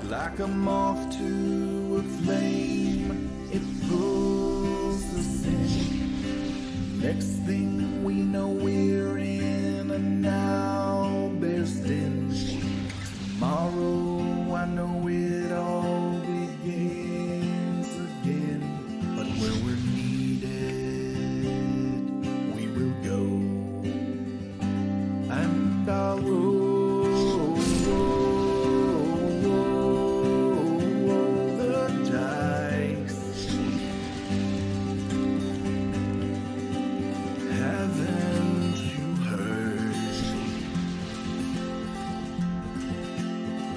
Like a moth to a flame, it pulls us in. Next thing we know, we're in a now bursting. Tomorrow, I know it all begins again. But where we're needed, we will go. And I'll roll the dice. Haven't you heard?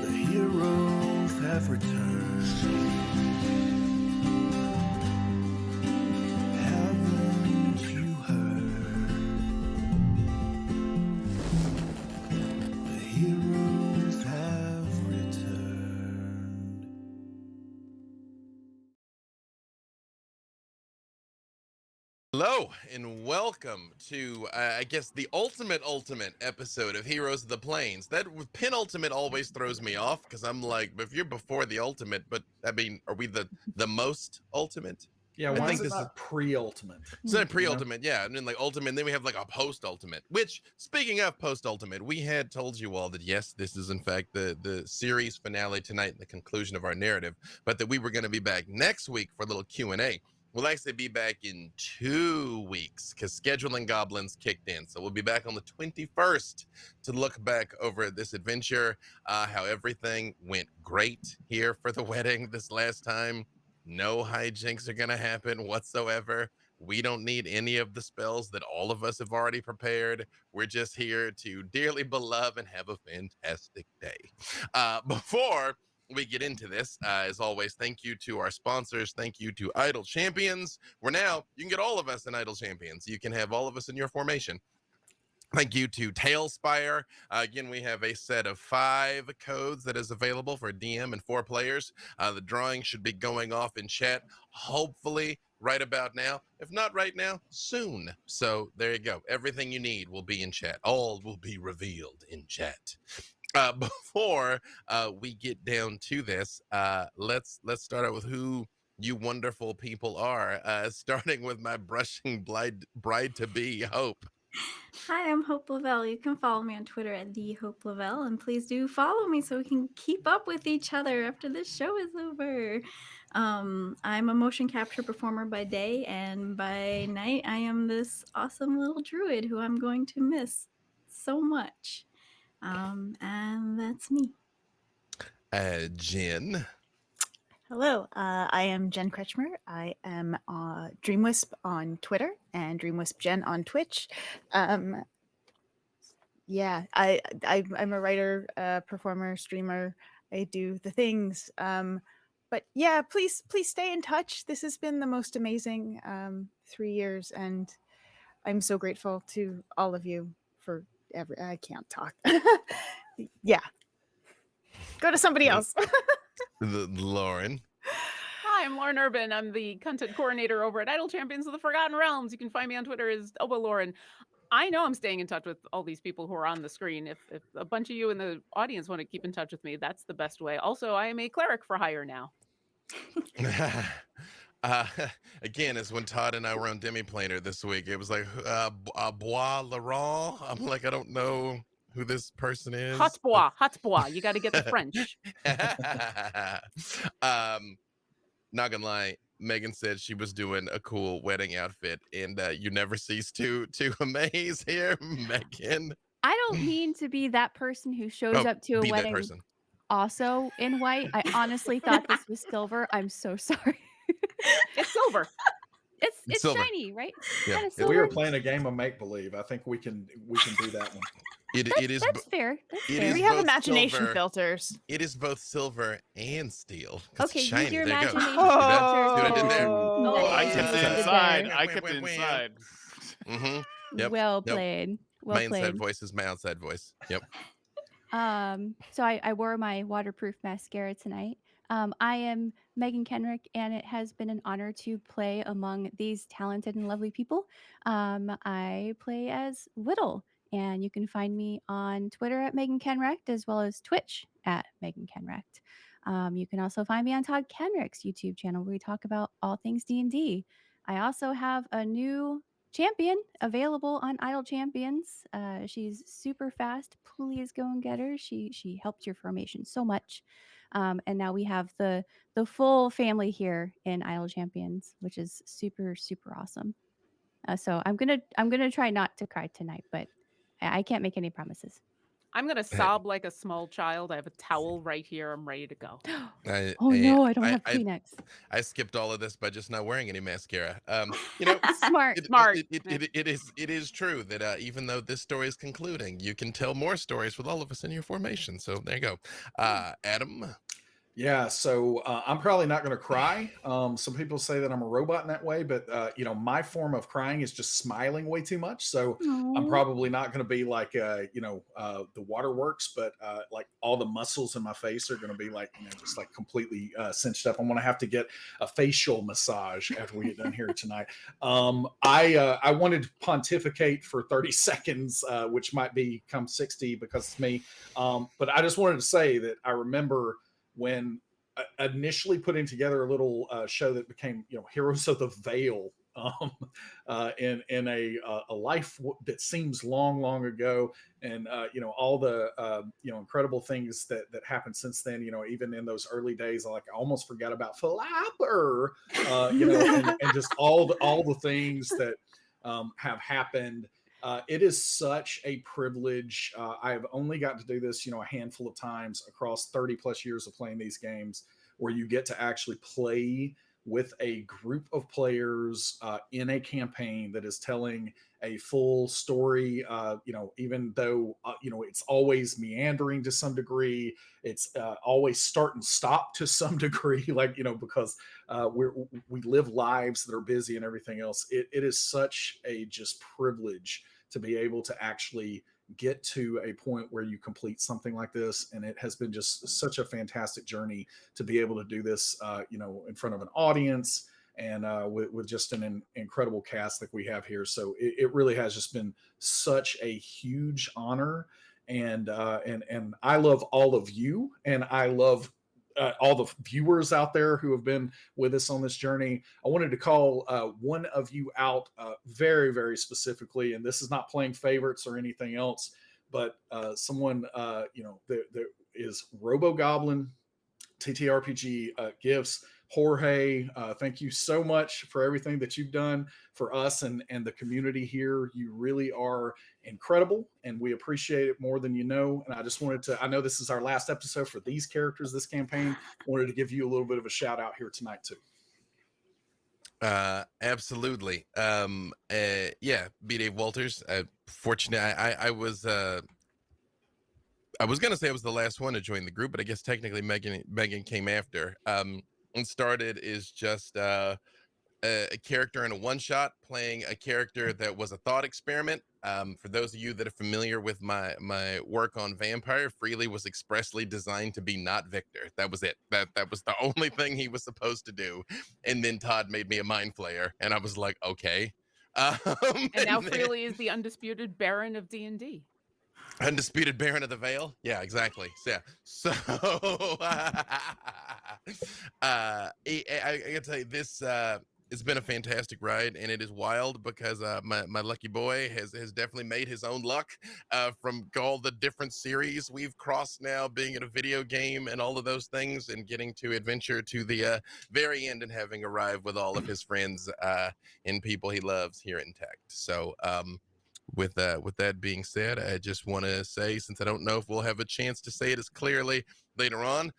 The heroes have returned. Haven't you heard? The heroes have returned. Hello and welcome to, I guess, the ultimate episode of Heroes of the Plains. That penultimate always throws me off because I'm like, if you're before the ultimate, but I mean, are we the most ultimate? Yeah, I why think is it this not pre-ultimate? So pre-ultimate, yeah, and then like ultimate, and then we have like a post-ultimate. Which, speaking of post-ultimate, we had told you all that yes, this is in fact the series finale tonight, and the conclusion of our narrative, but that we were going to be back next week for a little Q&A. We'll actually be back in 2 weeks because scheduling goblins kicked in. So we'll be back on the 21st to look back over this adventure, how everything went great here for the wedding this last time. No hijinks are going to happen whatsoever. We don't need any of the spells that all of us have already prepared. We're just here to dearly beloved and have a fantastic day. Before we get into this, as always, thank you to our sponsors. Thank you to Idle Champions. You can get all of us in Idle Champions. You can have all of us in your formation. Thank you to Tailspire. Again, we have a set of 5 codes that is available for DM and 4 players. The drawing should be going off in chat, hopefully right about now. If not right now, soon. So there you go. Everything you need will be in chat. All will be revealed in chat. Before we get down to this, let's start out with who you wonderful people are. Starting with my brushing bride-to-be, Hope. Hi, I'm Hope LaVelle. You can follow me on Twitter at @HopeLaVelle, and please do follow me so we can keep up with each other after this show is over. I'm a motion capture performer by day, and by night I am this awesome little druid who I'm going to miss so much. And that's me. Jen. Hello, I am Jen Kretchmer. I am Dreamwisp on Twitter and Dreamwisp Jen on Twitch. Yeah, I'm a writer, performer, streamer. I do the things. But yeah, please stay in touch. This has been the most amazing 3 years, and I'm so grateful to all of you for I can't talk. Yeah, go to somebody else. Lauren. Hi, I'm Lauren Urban. I'm the content coordinator over at Idle Champions of the Forgotten Realms. You can find me on Twitter as Elbow Lauren. I know I'm staying in touch with all these people who are on the screen. If a bunch of you in the audience want to keep in touch with me, that's the best way. Also, I am a cleric for hire now. Again, it's when Todd and I were on Demiplaner this week. It was like Bois Laurent. I'm like, I don't know who this person is. Hotbois. You got to get the French. Not gonna lie, Meagan said she was doing a cool wedding outfit, and you never cease to amaze here, Meagan. I don't mean to be that person who shows up to a wedding also in white. I honestly thought this was silver. I'm so sorry. It's silver. It's silver. Shiny, right? Yeah. We were playing a game of make-believe. I think we can do that one. It is. That's fair. We have imagination filters. It is both silver and steel. Okay, use your imagination filters. I kept it inside. Mm-hmm. Yep. Well played. My inside voice is my outside voice. Yep. So I wore my waterproof mascara tonight. I am Meagan Kenreck, and it has been an honor to play among these talented and lovely people. I play as Widdle, and you can find me on Twitter at Meagan Kenreck, as well as Twitch at Meagan Kenreck. You can also find me on Todd Kenreck's YouTube channel where we talk about all things D&D. I also have a new champion available on Idle Champions. She's super fast. Please go and get her. She helped your formation so much. And now we have the full family here in Idle Champions, which is super awesome. So I'm gonna try not to cry tonight, but I can't make any promises. I'm gonna sob like a small child. I have a towel right here. I'm ready to go. Oh no, I don't have Kleenex. I skipped all of this by just not wearing any mascara. You know, Smart. it is true that even though this story is concluding, you can tell more stories with all of us in your formation. So there you go. Adam. Yeah, so I'm probably not going to cry. Some people say that I'm a robot in that way, but my form of crying is just smiling way too much. So I'm probably not going to be like the waterworks, but like all the muscles in my face are going to be like just like completely cinched up. I'm going to have to get a facial massage after we get done here tonight. I wanted to pontificate for 30 seconds, which might become 60 because it's me. But I just wanted to say that I remember when initially putting together a little show that became, Heroes of the Veil, in a life that seems long ago, and all the incredible things that happened since then. Even in those early days, I almost forgot about Flapper, and just all the things that have happened. It is such a privilege. I've only got to do this, a handful of times across 30 plus years of playing these games, where you get to actually play with a group of players in a campaign that is telling a full story. Even though it's always meandering to some degree, it's always start and stop to some degree, because we live lives that are busy and everything else. It is such a just privilege to be able to actually get to a point where you complete something like this. And it has been just such a fantastic journey to be able to do this, in front of an audience, and with just an incredible cast that we have here. So it really has just been such a huge honor. And I love all of you, and I love all the viewers out there who have been with us on this journey. I wanted to call one of you out very, very specifically, and this is not playing favorites or anything else, but someone that is Robo Goblin TTRPG Gifts. Jorge, thank you so much for everything that you've done for us and the community here. You really are incredible, and we appreciate it more than you know. And I just wanted to, I know this is our last episode for these characters, this campaign. Wanted to give you a little bit of a shout out here tonight too. Absolutely. B. Dave Walters. Fortunately, I was gonna say I was the last one to join the group, but I guess technically Meagan came after. And started is just a character in a one-shot, playing a character that was a thought experiment. For those of you that are familiar with my work on Vampire, Freely was expressly designed to be not Victor. That was it. That was the only thing he was supposed to do. And then Todd made me a mind flayer, and I was like, okay. And now Freely is the undisputed Baron of D&D. Undisputed Baron of the Veil. Yeah, exactly. So I gotta tell you, this it's been a fantastic ride, and it is wild because my lucky boy has definitely made his own luck from all the different series we've crossed now, being in a video game and all of those things, and getting to adventure to the very end, and having arrived with all of his friends and people he loves here in Tech. So with that being said, I just want to say, since I don't know if we'll have a chance to say it as clearly later on,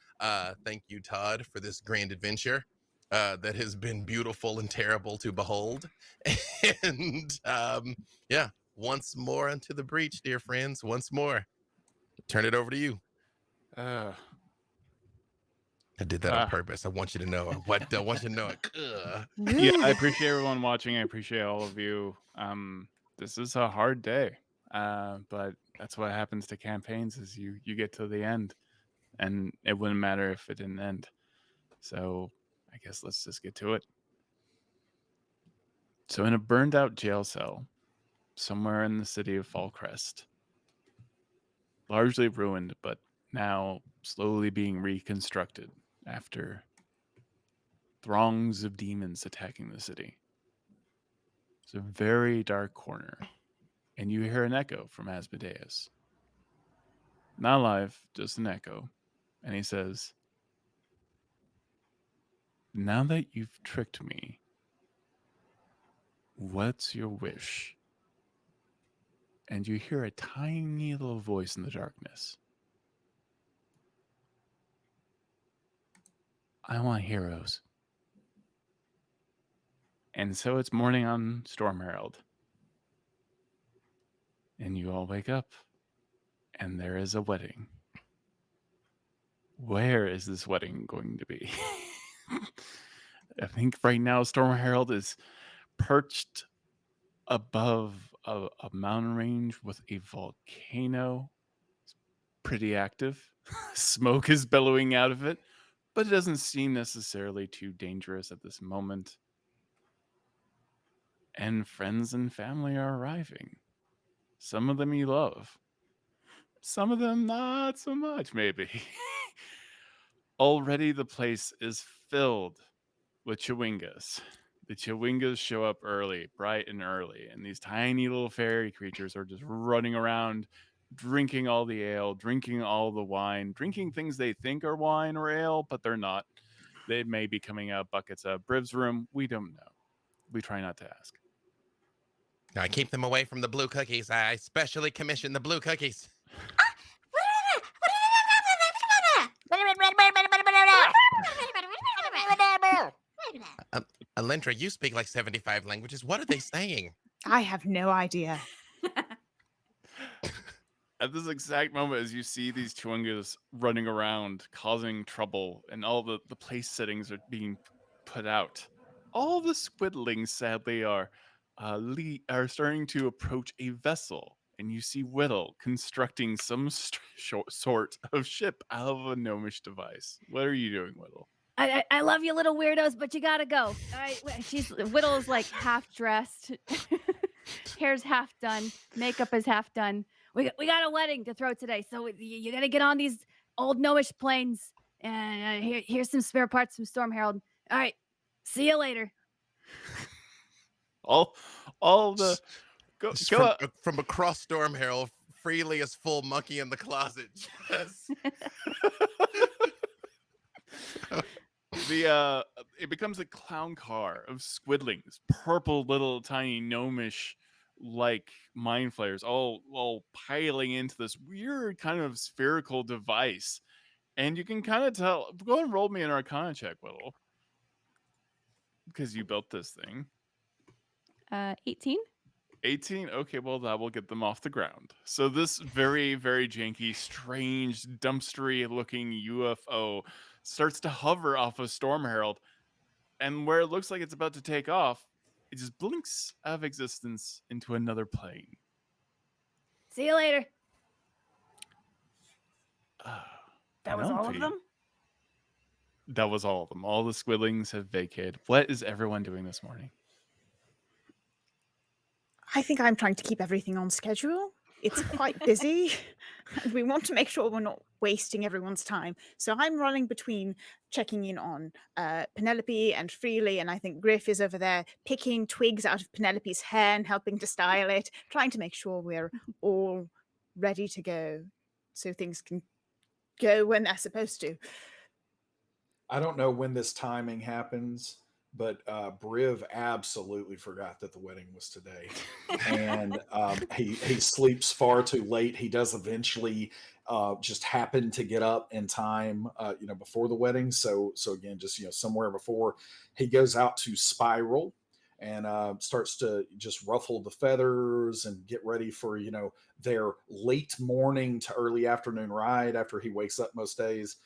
thank you, Todd, for this grand adventure that has been beautiful and terrible to behold. And once more unto the breach, dear friends. Once more, turn it over to you. I did that on purpose. I want you to know what. I want you to know it. Yeah, I appreciate everyone watching. I appreciate all of you. This is a hard day, but that's what happens to campaigns, is you get to the end, and it wouldn't matter if it didn't end. So I guess let's just get to it. So in a burned out jail cell somewhere in the city of Fallcrest, largely ruined but now slowly being reconstructed after throngs of demons attacking the city. It's a very dark corner, and you hear an echo from Asmodeus. Not live, just an echo. And he says, "Now that you've tricked me, what's your wish?" And you hear a tiny little voice in the darkness. "I want heroes." And so it's morning on Storm Herald. And you all wake up, and there is a wedding. Where is this wedding going to be? I think right now Storm Herald is perched above a mountain range with a volcano. It's pretty active. Smoke is billowing out of it, but it doesn't seem necessarily too dangerous at this moment. And friends and family are arriving. Some of them you love. Some of them not so much, maybe. Already the place is filled with Chewingas. The Chewingas show up early, bright and early, and these tiny little fairy creatures are just running around, drinking all the ale, drinking all the wine, drinking things they think are wine or ale, but they're not. They may be coming out buckets of Briv's room. We don't know. We try not to ask. I keep them away from the blue cookies. I specially commissioned the blue cookies. Alyndra, you speak like 75 languages. What are they saying? I have no idea. At this exact moment, as you see these Chewingas running around, causing trouble, and all the place settings are being put out, all the squidlings, sadly, are starting to approach a vessel. And you see Widdle constructing some sort of ship out of a gnomish device. What are you doing, Widdle? I love you, little weirdos, but you gotta go. All right, Widdle is like half dressed, hair's half done, makeup is half done. We got a wedding to throw today, so you gotta get on these old gnomish planes. And here's some spare parts from Storm Herald. All right, see you later. All the go from across Storm Herald, freely as full monkey in the closet. Yes. It becomes a clown car of squidlings, purple little tiny gnomish like mind flayers, all piling into this weird kind of spherical device. And you can kind of tell. Go ahead and roll me an Arcana check, Widdle, because you built this thing. 18. 18? Okay, well, that will get them off the ground. So this very, very janky, strange, dumpstery-looking UFO starts to hover off of Storm Herald, and where it looks like it's about to take off, it just blinks out of existence into another plane. See you later. That was all of them? That was all of them. All the squidlings have vacated. What is everyone doing this morning? I think I'm trying to keep everything on schedule. It's quite busy. And we want to make sure we're not wasting everyone's time. So I'm running between checking in on Penelope and Freely, and I think Griff is over there picking twigs out of Penelope's hair and helping to style it, trying to make sure we're all ready to go so things can go when they're supposed to. I don't know when this timing happens, but Briv absolutely forgot that the wedding was today, and he sleeps far too late. He does eventually just happen to get up in time, before the wedding. So again, just somewhere before he goes out to spiral and starts to just ruffle the feathers and get ready for their late morning to early afternoon ride after he wakes up most days.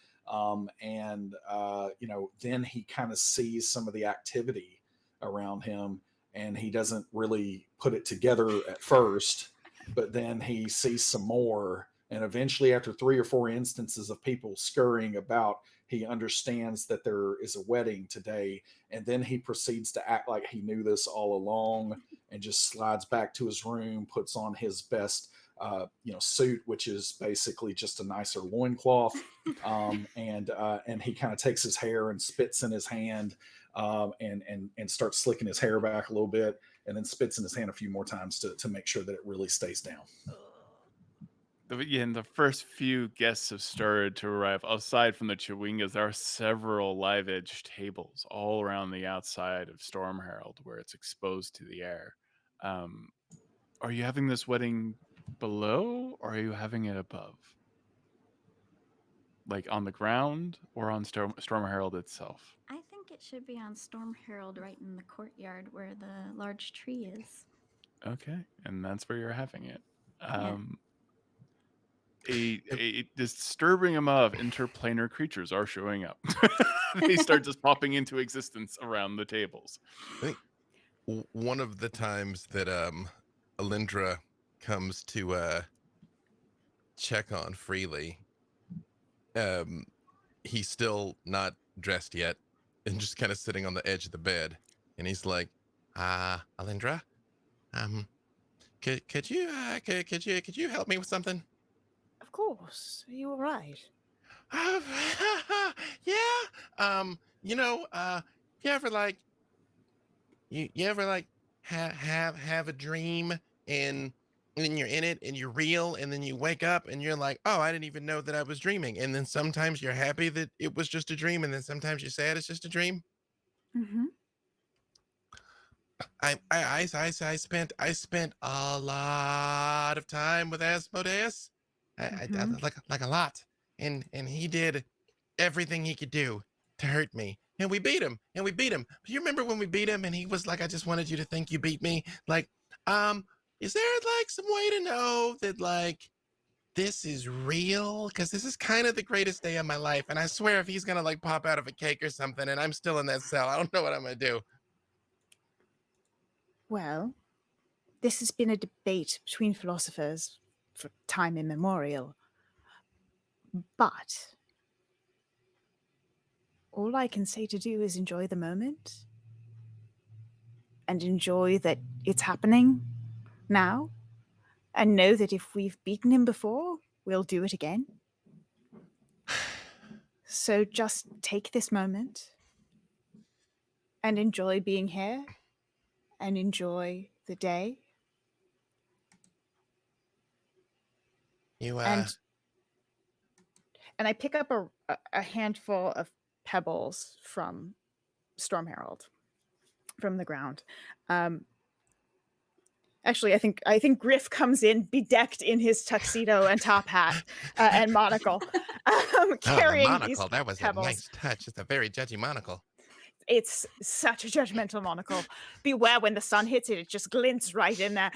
Then he kind of sees some of the activity around him, and he doesn't really put it together at first, but then he sees some more, and eventually after 3 or 4 instances of people scurrying about, he understands that there is a wedding today, and then he proceeds to act like he knew this all along and just slides back to his room, puts on his best suit, which is basically just a nicer loincloth. And he kind of takes his hair and spits in his hand, and starts slicking his hair back a little bit, and then spits in his hand a few more times to make sure that it really stays down. And the first few guests have started to arrive. Aside from the Chewingas, there are several live edge tables all around the outside of Storm Herald where it's exposed to the air. Are you having this wedding below, or are you having it above? Like on the ground or on Storm Herald itself? I think it should be on Storm Herald, right in the courtyard where the large tree is. Okay, and that's where you're having it. Yeah. A disturbing amount of interplanar creatures are showing up. They start just popping into existence around the tables. I think one of the times that Alyndra comes to check on Freely, he's still not dressed yet and just kind of sitting on the edge of the bed, and he's like, Alyndra, could you help me with something? Of course. Are you all right? Yeah. You ever like have a dream and you're in it and you're real, and then you wake up and you're like, oh, I didn't even know that I was dreaming. And then sometimes you're happy that it was just a dream, and then sometimes you're sad it's just a dream. Mm-hmm. I spent a lot of time with Asmodeus. I like a lot, and he did everything he could do to hurt me, and we beat him. Do you remember when we beat him and he was like, I just wanted you to think you beat me? Like, is there like some way to know that like this is real? Because this is kind of the greatest day of my life, and I swear if he's gonna like pop out of a cake or something and I'm still in that cell, I don't know what I'm gonna do. Well, this has been a debate between philosophers for time immemorial. But all I can say to do is enjoy the moment and enjoy that it's happening now, and know that if we've beaten him before, we'll do it again. So just take this moment and enjoy being here and enjoy the day. And I pick up a handful of pebbles from Storm Herald from the ground. Actually, I think Griff comes in bedecked in his tuxedo and top hat and monocle, carrying monocle. These that was pebbles. A nice touch. It's a very judgy monocle. It's such a judgmental monocle. Beware when the sun hits it; it just glints right in there.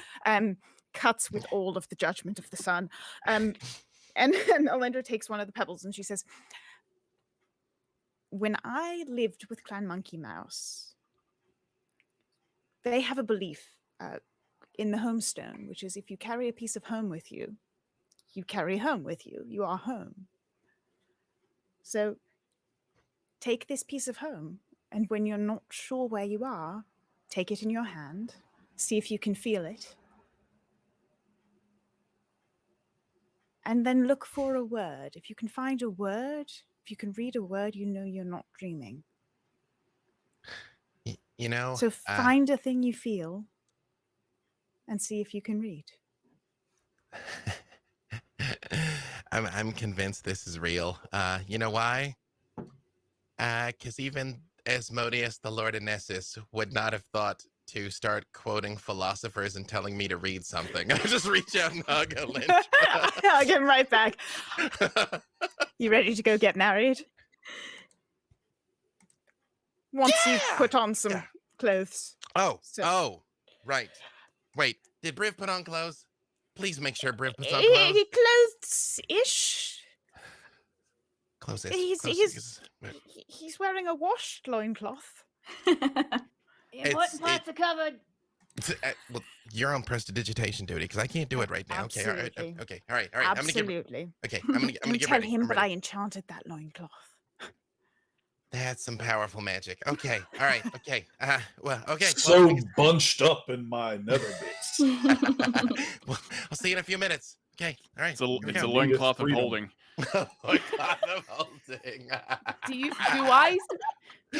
Cuts with all of the judgment of the sun. And Alyndra takes one of the pebbles and she says, when I lived with Clan Monkey Mouse, they have a belief in the homestone, which is if you carry a piece of home with you, you carry home with you. You are home. So take this piece of home, and when you're not sure where you are, take it in your hand, see if you can feel it, and then look for a word. If you can find a word, if you can read a word, you know you're not dreaming. So find a thing you feel and see if you can read. I'm convinced this is real. You know why? Because even Asmodeus, the Lord of Nessus, would not have thought to start quoting philosophers and telling me to read something. I just reach out and hug Alyndra. I'll get him right back. You ready to go get married? Once you put on some clothes. Oh, right. Wait, did Briv put on clothes? Please make sure Briv puts on clothes. Clothes-ish. Clothes-ish. He's wearing a washed loincloth. What parts are covered? Well, you're on prestidigitation duty because I can't do it right now. Absolutely. Okay, all right. Absolutely. I'm gonna get tell ready. him that I enchanted that loincloth. That's some powerful magic. Okay. All right. Okay. Well, okay. So Well, bunched up in my nether bits. well, I'll see you in a few minutes. Okay. All right. It's a Here we it's a go. loincloth of freedom. holding. Loincloth of holding. Do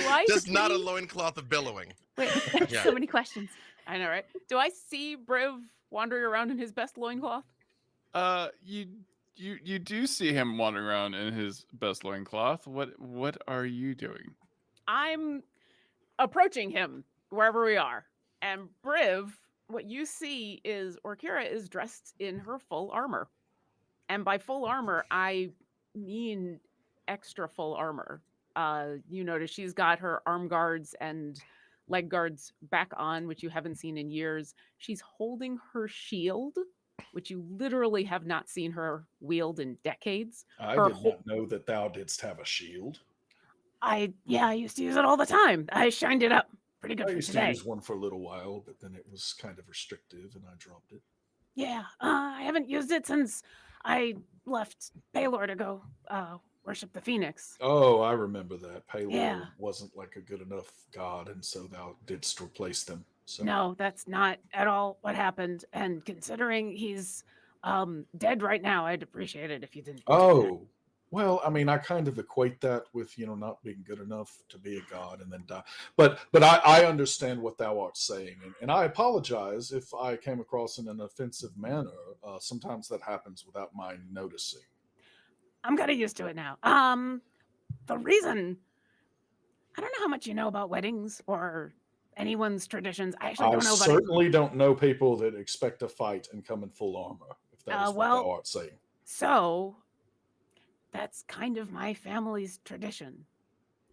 I Just not a see- loincloth of billowing. Wait, Yeah. so many questions. I know, right? Do I see Briv wandering around in his best loincloth? You do see him wandering around in his best loincloth. What are you doing? I'm approaching him wherever we are. And Briv, what you see is Orkira is dressed in her full armor. And by full armor, I mean extra full armor. You notice she's got her arm guards and leg guards back on, which you haven't seen in years. She's holding her shield, which you literally have not seen her wield in decades. I Her did not know that thou didst have a shield. I used to use it all the time. I shined it up. Pretty good I for used to today. use one for a little while, but then it was kind of restrictive and I dropped it. Yeah, I haven't used it since I left Paylor to go worship the Phoenix. Oh, I remember that. Paylor Yeah. wasn't like a good enough god, and so thou didst replace them. So No, that's not at all what happened. And considering he's dead right now, I'd appreciate it if you didn't. do that. Oh, well, I mean, I kind of equate that with, not being good enough to be a god and then die. But I understand what thou art saying. And I apologize if I came across in an offensive manner. Sometimes that happens without my noticing. I'm kind of used to it now. The reason, I don't know how much you know about weddings or anyone's traditions. I actually don't know about it. certainly don't know people that expect a fight and come in full armor, if that is what well, thou art saying. So that's kind of my family's tradition,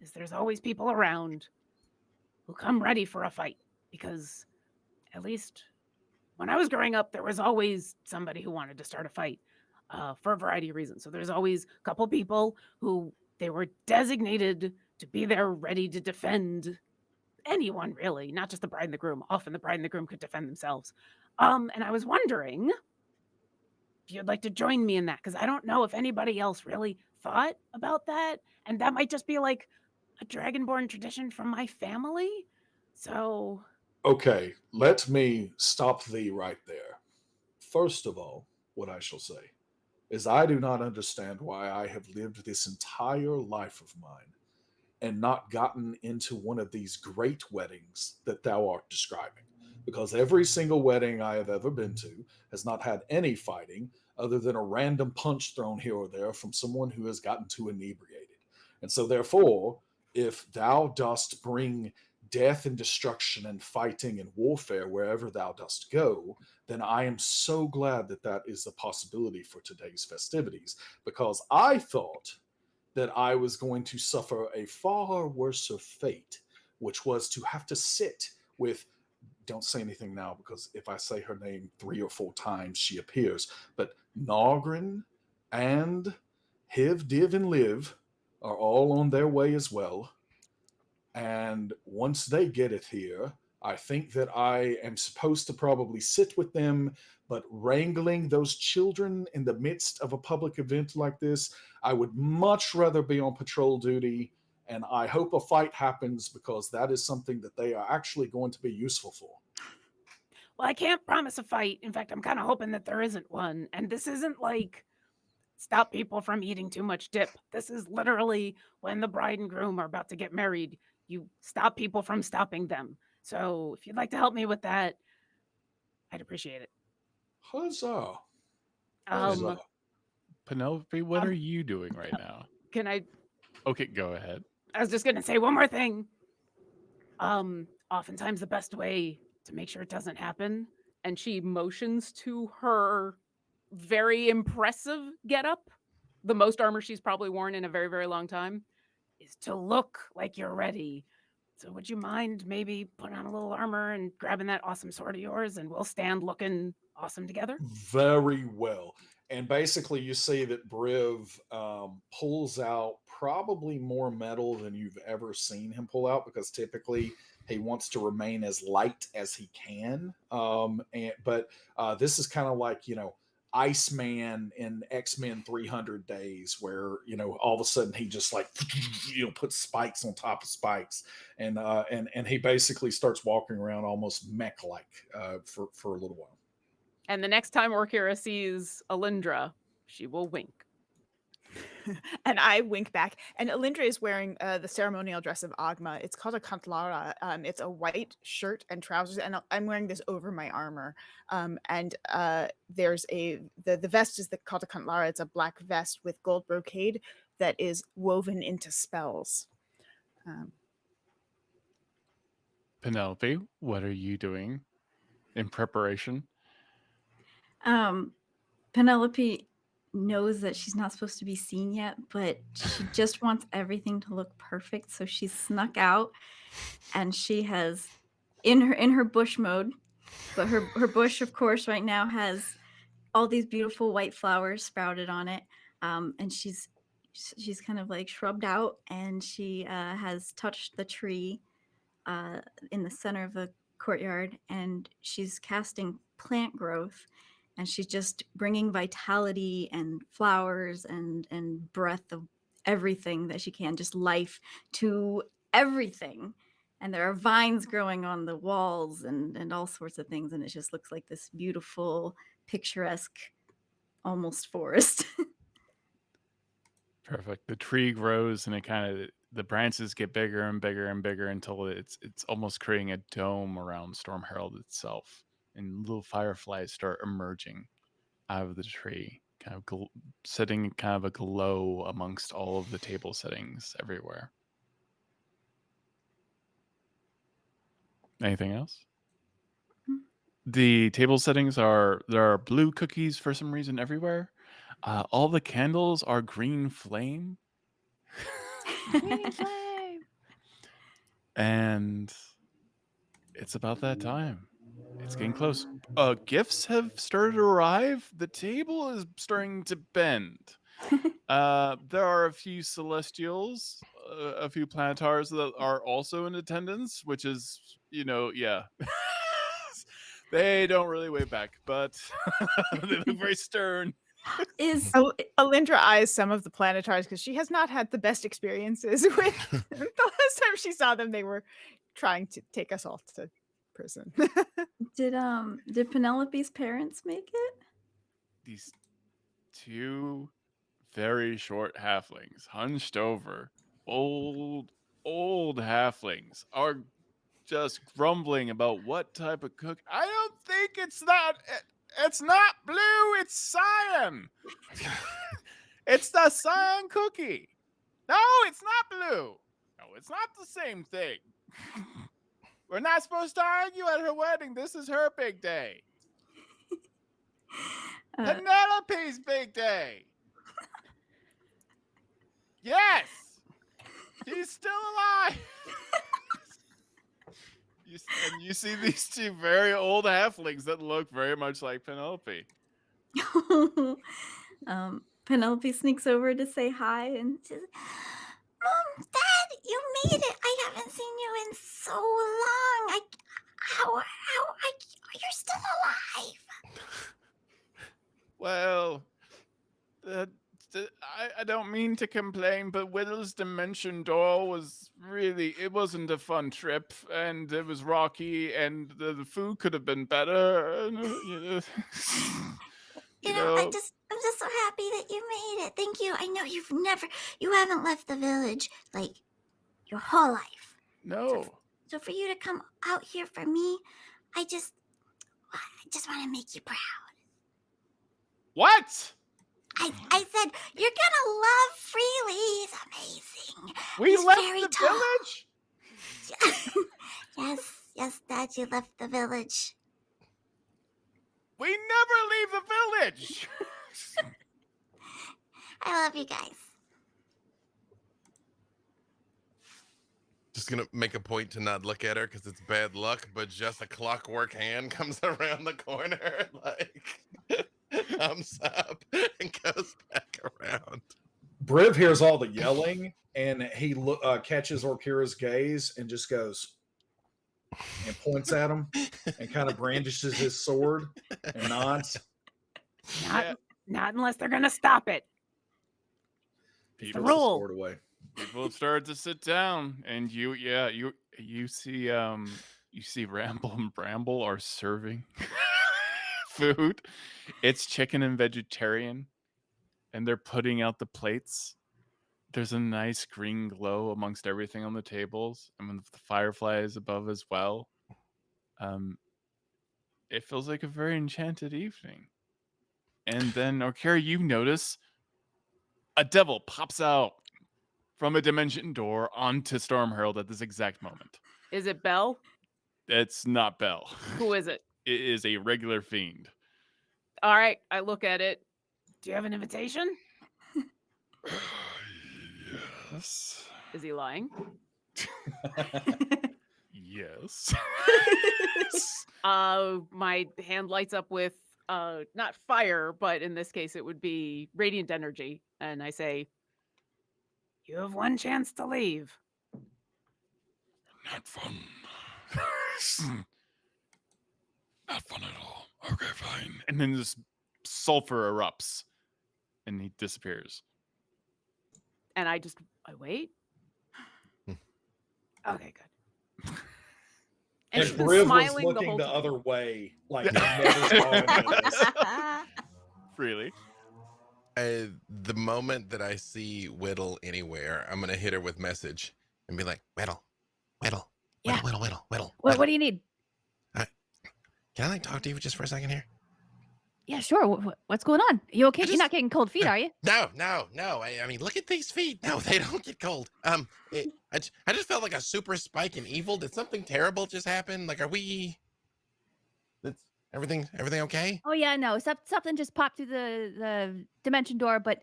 is there's always people around who come ready for a fight, because at least when I was growing up, there was always somebody who wanted to start a fight for a variety of reasons. So there's always a couple people who they were designated to be there ready to defend anyone, really, not just the bride and the groom. Often the bride and the groom could defend themselves. And I was wondering if you'd like to join me in that, because I don't know if anybody else really thought about that. And that might just be like a Dragonborn tradition from my family. So Okay, let me stop thee right there. First of all, what I shall say is I do not understand why I have lived this entire life of mine and not gotten into one of these great weddings that thou art describing. Because every single wedding I have ever been to has not had any fighting other than a random punch thrown here or there from someone who has gotten too inebriated. And so, therefore, if thou dost bring death and destruction and fighting and warfare wherever thou dost go, then I am so glad that that is a possibility for today's festivities, because I thought that I was going to suffer a far worse fate, which was to have to sit with, don't say anything now, because if I say her name 3 or 4 times, she appears, but Nargrin and Hiv, Div, and Liv are all on their way as well. And once they get it here, I think that I am supposed to probably sit with them, but wrangling those children in the midst of a public event like this, I would much rather be on patrol duty. And I hope a fight happens, because that is something that they are actually going to be useful for. well, I can't promise a fight. In fact, I'm kind of hoping that there isn't one. And this isn't like stop people from eating too much dip. This is literally when the bride and groom are about to get married. You stop people from stopping them. So if you'd like to help me with that, I'd appreciate it. Huzzah. Um, Huzzah. Penelope, what are you doing right now? Can I? Okay, go ahead. I was just gonna say one more thing. Oftentimes the best way to make sure it doesn't happen, and she motions to her very impressive getup, the most armor she's probably worn in a very, very long time, is to look like you're ready. So would you mind maybe putting on a little armor and grabbing that awesome sword of yours, and we'll stand looking awesome together? Very well. And basically, you see that Briv pulls out probably more metal than you've ever seen him pull out, because typically he wants to remain as light as he can. But this is kind of like, Iceman in X-Men 300 days, where all of a sudden he just like puts spikes on top of spikes, and he basically starts walking around almost mech-like for a little while. And the next time Orkira sees Alyndra, she will wink. And I wink back. And Alyndra is wearing the ceremonial dress of Agma. It's called a kantlara. It's a white shirt and trousers, and I'm wearing this over my armor. There's the vest is called a kantlara. It's a black vest with gold brocade that is woven into spells. Penelope, what are you doing in preparation? Penelope knows that she's not supposed to be seen yet, but she just wants everything to look perfect. So she's snuck out, and she has in her bush mode, but her bush, of course, right now has all these beautiful white flowers sprouted on it. And she's kind of like shrubbed out, and she has touched the tree in the center of the courtyard, and she's casting plant growth. And she's just bringing vitality and flowers and breath of everything that she can, just life to everything. And there are vines growing on the walls and all sorts of things. And it just looks like this beautiful, picturesque, almost forest. Perfect. The tree grows, and the branches get bigger and bigger and bigger until it's almost creating a dome around Storm Herald itself. And little fireflies start emerging out of the tree, kind of setting kind of a glow amongst all of the table settings everywhere. Anything else? The table settings there are blue cookies for some reason everywhere. All the candles are green flame. Green flame. And it's about that time. It's getting close. Gifts have started to arrive. The table is starting to bend. There are a few celestials, a few planetars that are also in attendance, which is, yeah. They don't really wave back, but they look very stern. Alyndra eyes some of the planetars because she has not had the best experiences with the last time she saw them. They were trying to take us all to prison. Did Penelope's parents make it? These two very short halflings, hunched over, old halflings, are just grumbling about what type of cook. I don't think it's not blue, it's cyan. It's the cyan cookie. No, it's not blue. No, it's not the same thing. We're not supposed to argue at her wedding. This is her big day. Penelope's big day. Yes. She's still alive. You see these two very old halflings that look very much like Penelope. Penelope sneaks over to say hi and says, "Mom, Dad, you made it. I haven't seen you in so long. You're still alive." Well, I don't mean to complain, but Widdle's dimension door it wasn't a fun trip, and it was rocky, and the food could have been better. I'm just so happy that you made it. Thank you. I know you haven't left the village like your whole life. No. So for you to come out here for me, I just want to make you proud. What? I said you're gonna love Freely. He's amazing. He's left the tall. village? Yes, Dad, you left the village. We never leave the village. I love you guys. Just gonna make a point to not look at her because it's bad luck, but just a clockwork hand comes around the corner, like thumbs up, and goes back around. Briv hears all the yelling, and he catches Orkira's gaze and just goes and points at him and kind of brandishes his sword and nods. Not unless they're gonna stop it. People, Puts the rule. sword away. people start to sit down, and you see Ramble and Bramble are serving food. It's chicken and vegetarian, and they're putting out the plates. There's a nice green glow amongst everything on the tables, and the fireflies above as well. It feels like a very enchanted evening. And then, Orkira, you notice a devil pops out from a dimension door onto Storm Herald at this exact moment. Is it Belle? It's not Belle. Who is it? It is a regular fiend. All right, I look at it. Do you have an invitation? Yes. Is he lying? Yes. My hand lights up with not fire, but in this case it would be radiant energy, and I say, "You have one chance to leave." Not fun. Not fun at all. Okay, fine. And then this sulfur erupts, and he disappears. And I wait. Okay, good. And she's And been Briv was smiling the looking whole the time. other way, like never saw any of this. Really? The moment that I see Widdle anywhere, I'm gonna hit her with message and be like, Widdle. Yeah. Widdle. What do you need? Can I like talk to you just for a second here? Yeah, sure. What's going on? You okay? You're not getting cold feet, are you? No. I mean, look at these feet. No, they don't get cold. I just felt like a super spike in evil. Did something terrible just happen? Like, that's everything okay? Oh yeah, no. Something just popped through the dimension door, but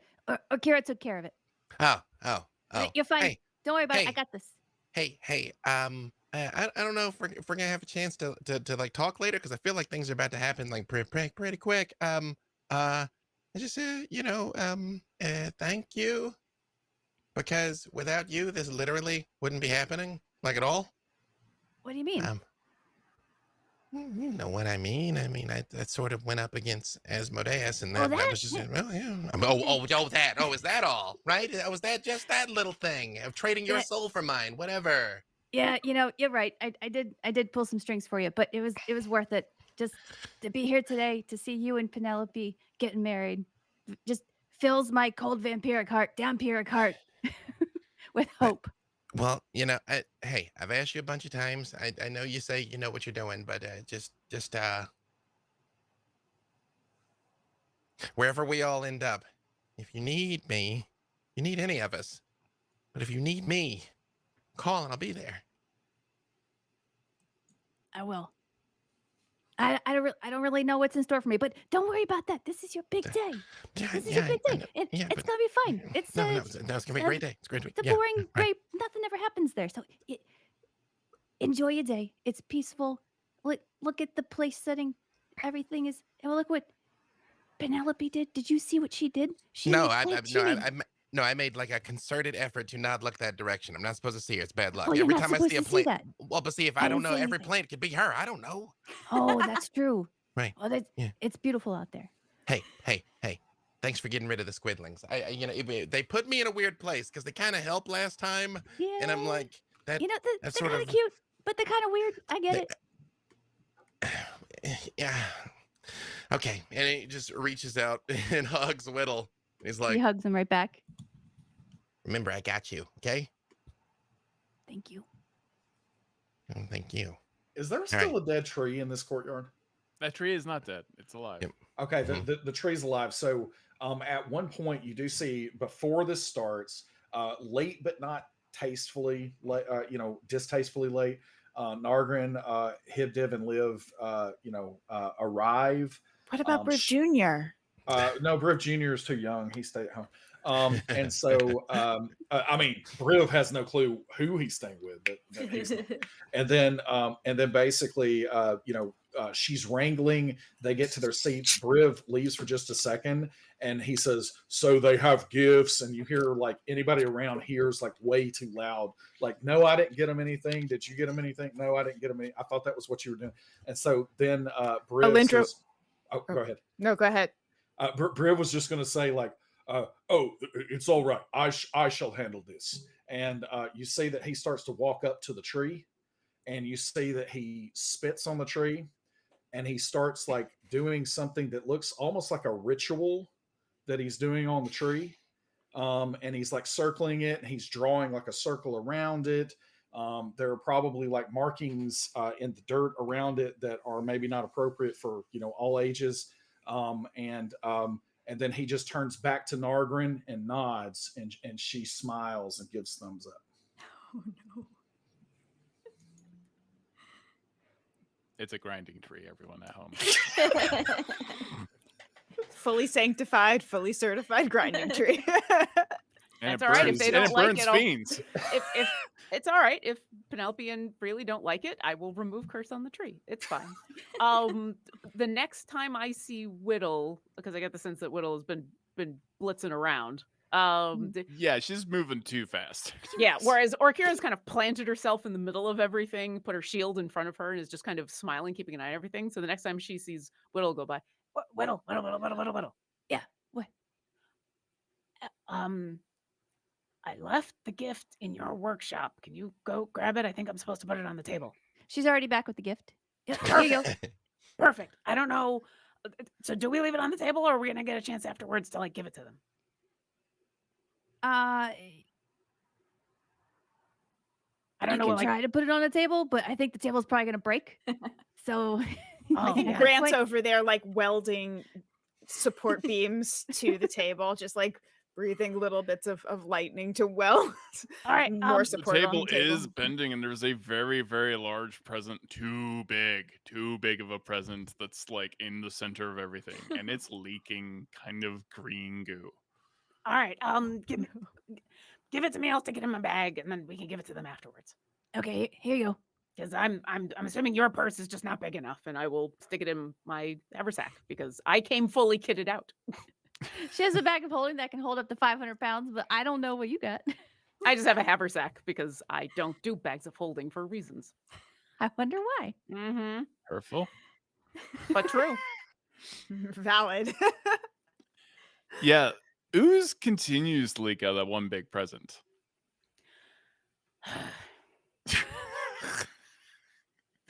Orkira took care of it. Oh. You're fine. Hey, Don't worry about it. hey. I got this. Hey. I don't know if we're gonna have a chance to like talk later, because I feel like things are about to happen like pretty quick. I just thank you, because without you, this literally wouldn't be happening like at all. What do you mean? You know what I mean. I mean, I sort of went up against Asmodeus, and Oh, that that? was just Yeah. well, yeah. Is that all? Right? Was that just that little thing of trading your Yeah. soul for mine? Whatever. Yeah, you're right. I did pull some strings for you, but it was worth it. Just to be here today, to see you and Penelope getting married, just fills my cold vampiric heart, vampiric heart with hope. Well, hey, I've asked you a bunch of times. I know you say you know what you're doing, but just wherever we all end up, if you need me, you need any of us, but if you need me, call and I'll be there. I will. I don't really know what's in store for me, but don't worry about that. This is your big day. This is your big I day. know. And Yeah, it's but- gonna be fine. It's No, it's gonna be a great day. It's a great week. the Yeah, boring, right. great. Nothing ever happens there. So enjoy your day. It's peaceful. Look at the place setting. Everything is. Well, look what Penelope did. Did you see what she did? She No, made I made like a concerted effort to not look that direction. I'm not supposed to see her. It's bad luck. Oh, you're Every not time I see a supposed to see plane, that. well, but see, if I I don't didn't know, say every anything. plane could be her. I don't know. Oh, that's true. Right. Well, Yeah. it's beautiful out there. Hey. Thanks for getting rid of the squidlings. They put me in a weird place because they kind of helped last time, Yeah. and I'm like, that. they're that's kind sort of of cute, but they're kind of weird. I get they- it. Yeah. Okay. And he just reaches out and hugs Widdle. He's He like, hugs him right back. remember, I got you. Okay. Thank you. Thank you. Is there still a dead tree in this courtyard? That tree is not dead. It's alive. Yep. Okay, the tree's alive. So at one point you do see before this starts, late but not tastefully, distastefully late. Nargrin, Hibdiv, and Liv, arrive. What about Briv sh- Jr.? No, Briv Jr. is too young. He stayed at home. And so, Briv has no clue who he's staying with. That he's not. And then basically, she's wrangling. They get to their seats. Briv leaves for just a second, and he says, "So they have gifts." And you hear like anybody around hears like way too loud, like, "No, I didn't get them anything. Did you get them anything? No, I didn't get them any. I thought that was what you were doing." And so then Briv Alyndra- says, "Oh, go ahead." No, go ahead. Briv was just going to say like, "Oh, it's all right. I shall handle this." And you see that he starts to walk up to the tree, and you see that he spits on the tree, and he starts like doing something that looks almost like a ritual that he's doing on the tree. And he's like circling it, and he's drawing like a circle around it. There are probably like markings in the dirt around it that are maybe not appropriate for all ages. And then he just turns back to Nargrin and nods, and she smiles and gives thumbs up. Oh no. It's a grinding tree, everyone at home. Fully sanctified, fully certified grinding tree. And That's all right if they don't like it. Fiends. If it's all right if Penelope and Freely don't like it, I will remove curse on the tree. It's fine. The next time I see Widdle, because I get the sense that Widdle has been blitzing around. Yeah, she's moving too fast. Yeah, whereas Orkira's kind of planted herself in the middle of everything, put her shield in front of her, and is just kind of smiling, keeping an eye on everything. So the next time she sees Widdle go by, Widdle. Yeah, what? I left the gift in your workshop. Can you go grab it? I think I'm supposed to put it on the table. She's already back with the gift. Yeah, Here you go. Perfect. I don't know. So do we leave it on the table, or are we gonna get a chance afterwards to like give it to them? I don't know. You can try to put it on the table, but I think the table's probably gonna break. So I think yeah. Grant's over there like welding support beams to the table, just like breathing little bits of lightning to weld All right, more The support on table the table. is bending, and there's a very, very large present, too big of a present that's like in the center of everything, and it's leaking kind of green goo. All right. Give it to me. I'll stick it in my bag, and then we can give it to them afterwards. okay, here you go. Because I'm assuming your purse is just not big enough, and I will stick it in my haversack because I came fully kitted out. She has a bag of holding that can hold up to 500 pounds, but I don't know what you got. I just have a haversack because I don't do bags of holding for reasons. I wonder why. Mm-hmm. Hurtful. But true. Valid. Yeah, ooze continues to leak out of that one big present.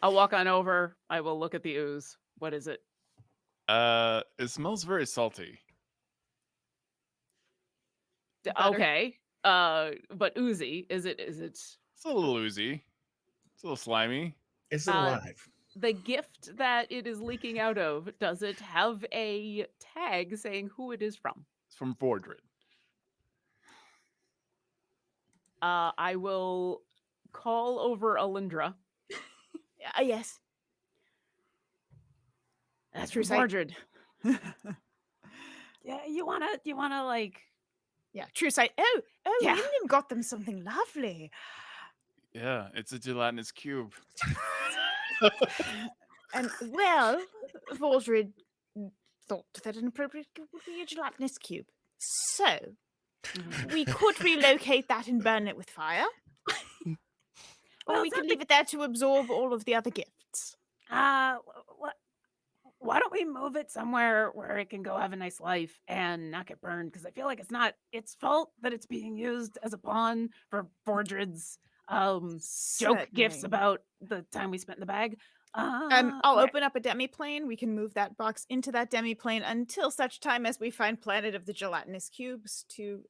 I'll walk on over. I will look at the ooze. What is it? It smells very salty. Okay. But oozy. Is it? It's a little oozy. It's a little slimy. Is it alive? The gift that it is leaking out of, does it have a tag saying who it is from? It's from Fordred. I will call over Alyndra. Yes. That's True from sight. Fordred. Yeah, you wanna like. Yeah, true sight. Oh, Yeah. Wyndham got them something lovely. Yeah, it's a gelatinous cube. And well, Valdred thought that an appropriate gift would be a gelatinous cube. So we could relocate that and burn it with fire. Or Well, we it's can not leave it there to absorb all of the other gifts. Why don't we move it somewhere where it can go have a nice life and not get burned? Because I feel like it's not its fault that it's being used as a pawn for Fordred's joke gifts Certainly. about the time we spent in the bag. I'll where- open up a demiplane. We can move that box into that demiplane until such time as we find Planet of the Gelatinous Cubes to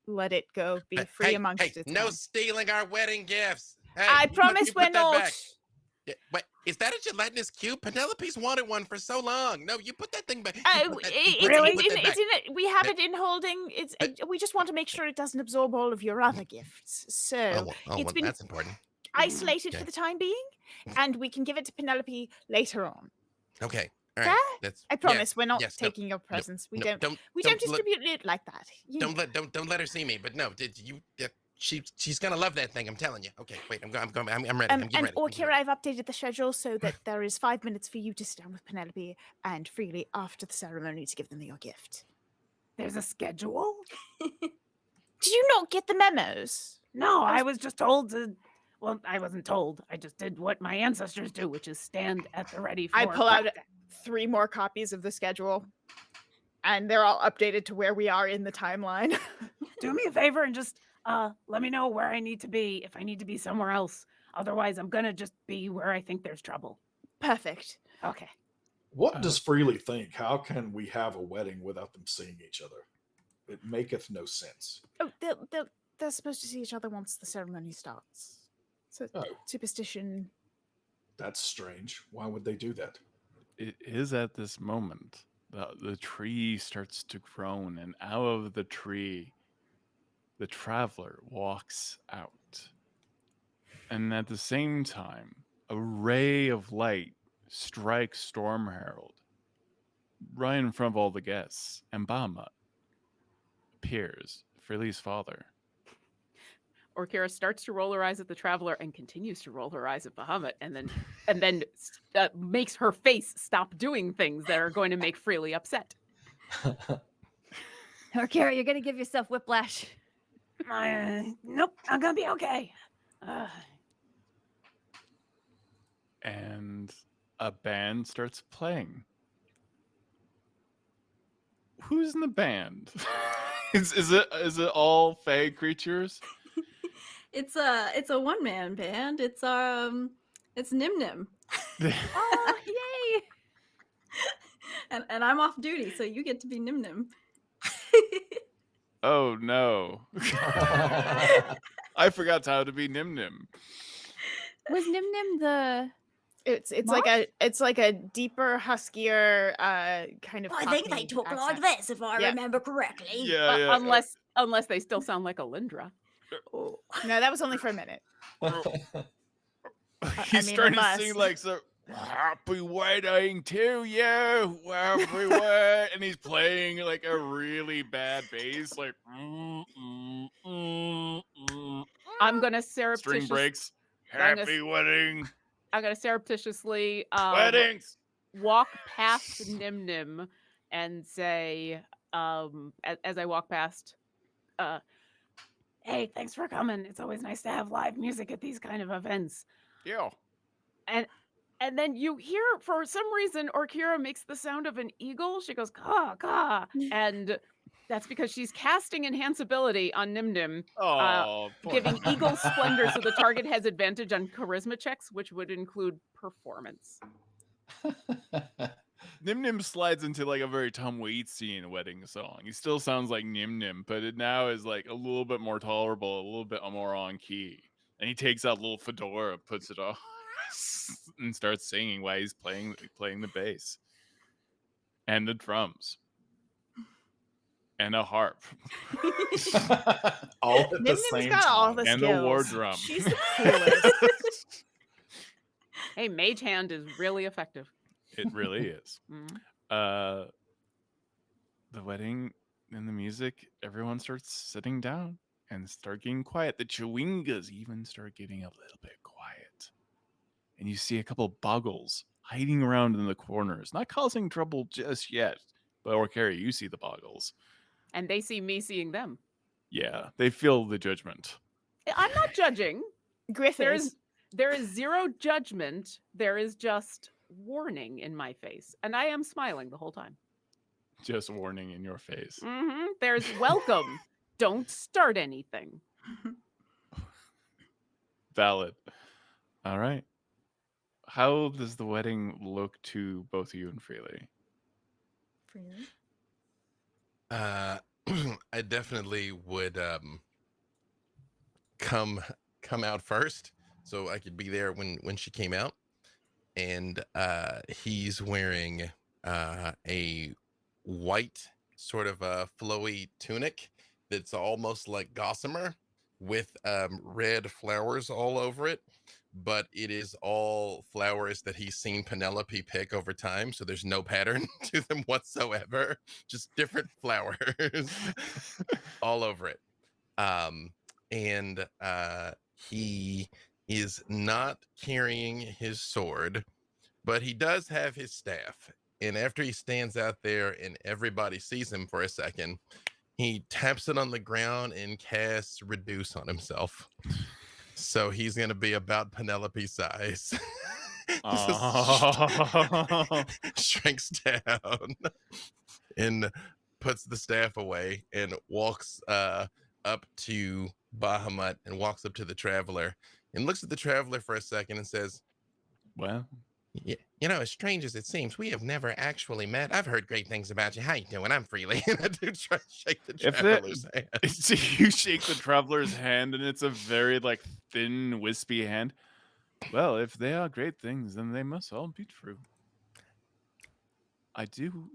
let it go, be free Hey, amongst hey, its no own. stealing our wedding gifts. Hey, I put- promise you we're put that not. back. Yeah, wait, is that a gelatinous cube? Penelope's wanted one for so long. No, you put that thing back. You put that- you put that back. We have it in holding. We just want to make sure it doesn't absorb all of your other gifts. So it's been that's important. isolated Okay. for the time being, and we can give it to Penelope later on. Okay, all right. Fair? That's I promise we're not yes, no, taking your presents. We no, don't let- distribute it like that. You know. don't let her see me. But no, did you? She's gonna love that thing. I'm telling you. Okay, wait. I'm ready. I'm getting And ready. Orkira, I've updated the schedule so that there is 5 minutes for you to sit down with Penelope and Freely after the ceremony to give them your gift. There's a schedule? Did you not get the memos? No, I was just told to. Well, I wasn't told. I just did what my ancestors do, which is stand at the ready for. I pull out contact. 3 more copies of the schedule. and they're all updated to where we are in the timeline. Do me a favor and just let me know where I need to be if I need to be somewhere else. Otherwise, I'm gonna just be where I think there's trouble. Perfect. Okay. What does Freely think? How can we have a wedding without them seeing each other? It maketh no sense. Oh, they're supposed to see each other once the ceremony starts. So superstition. That's strange. Why would they do that? It is at this moment the tree starts to groan, and out of the tree, the traveler walks out. And at the same time, a ray of light strikes Storm Herald right in front of all the guests, and Bahamut appears, Freely's father. Orkira starts to roll her eyes at the traveler and continues to roll her eyes at Bahamut, and then makes her face stop doing things that are going to make Freely upset. Orkira, you're gonna give yourself whiplash. Nope, I'm gonna be okay. And a band starts playing. Who's in the band? Is it all fae creatures? It's a one-man band. It's Nim Nim. Oh, yay! And I'm off duty, so you get to be Nim Nim. Oh no. I forgot how to be Nim Nim. Was Nim Nim the It's Moth? like a deeper, huskier kind of. I think they Cockney talk like accent. this, if I Yeah. remember correctly. Yeah. Unless they still sound like Alyndra. No, that was only for a minute. He's mean, starting to unless- sing like so. Happy wedding to you, everyone, and he's playing like a really bad bass, like. I'm gonna String breaks. I'm gonna- Happy wedding. I'm gonna surreptitiously Weddings. walk past Nim Nim and say, as I walk past, hey, thanks for coming. It's always nice to have live music at these kind of events. Yeah. And then you hear, for some reason, Orkira makes the sound of an eagle. She goes, caw, caw. And that's because she's casting Enhance ability on Nim Nim, Oh, giving eagle splendor so the target has advantage on charisma checks, which would include performance. Nim Nim slides into like a very Tom Waitsy wedding song. He still sounds like Nim Nim, but it now is like a little bit more tolerable, a little bit more on key. And he takes out a little fedora, puts it on, and starts singing while he's playing the bass and the drums and a harp All at the Nim Nim's same got all time. the and the war skills. drum. She's the coolest. Hey, Mage Hand is really effective. It really is. Mhm. The wedding and the music, everyone starts sitting down and start getting quiet. The Chewingas even start getting a little bit quiet. And you see a couple of boggles hiding around in the corners, not causing trouble just yet. But Orkira, you see the boggles. And they see me seeing them. Yeah, they feel the judgment. I'm not judging. Griff is. There is zero judgment. There is just warning in my face. And I am smiling the whole time. Just warning in your face. There's welcome. Don't start anything. Valid. All right. How does the wedding look to both of you and Freely? Freely? I definitely would come out first, so I could be there when she came out. And he's wearing a white sort of a flowy tunic that's almost like gossamer with red flowers all over it, but it is all flowers that he's seen Penelope pick over time, so there's no pattern to them whatsoever, just different flowers all over it. And he is not carrying his sword, but he does have his staff. And after he stands out there and everybody sees him for a second, he taps it on the ground and casts Reduce on himself. So he's going to be about Penelope's size. Oh. Shrinks down. and puts the staff away and walks up to Bahamut and walks up to the traveler and looks at the traveler for a second and says, Well, "Yeah, you know, as strange as it seems, we have never actually met. I've heard great things about you. How you doing? I'm Freely." And I do try to shake the if traveler's hand. so you shake the traveler's hand, and it's a very like thin, wispy hand. Well, if they are great things, then they must all be true. I do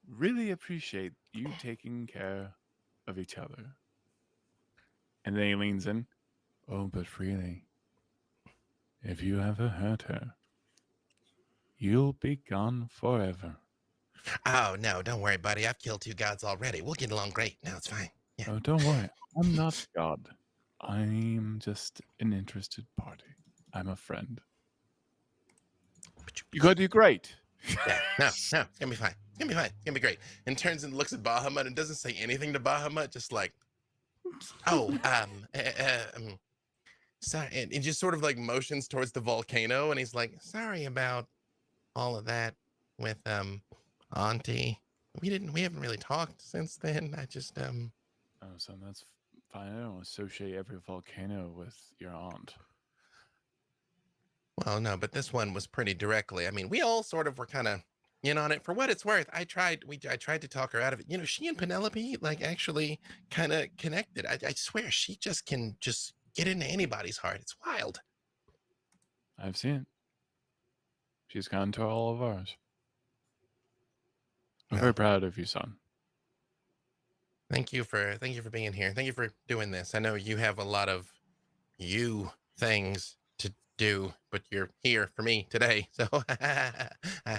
really appreciate you taking care of each other. And then he leans in. Oh, but Freely, if you ever hurt her, you'll be gone forever. Oh, no, don't worry, buddy. I've killed 2 gods already. We'll get along great. No, it's fine. Yeah. Oh, don't worry. I'm not God. I'm just an interested party. I'm a friend. You're going to do great. Yeah, no, it's gonna be fine. It's gonna be fine. It's gonna be great. And turns and looks at Bahamut and doesn't say anything to Bahamut, just like, oh, sorry, and he just sort of like motions towards the volcano, and he's like, sorry about all of that with Auntie. We haven't really talked since then. I just Oh, so that's fine. I don't associate every volcano with your aunt. Well, no, but this one was pretty directly. I mean, we all sort of were kind of in on it. For what it's worth, I tried to talk her out of it. You know, she and Penelope like actually kind of connected. I swear she just can just get into anybody's heart. It's wild. I've seen it. She's gone to all of ours. I'm very proud of you, son. Thank you for being here. Thank you for doing this. I know you have a lot of things to do, but you're here for me today. So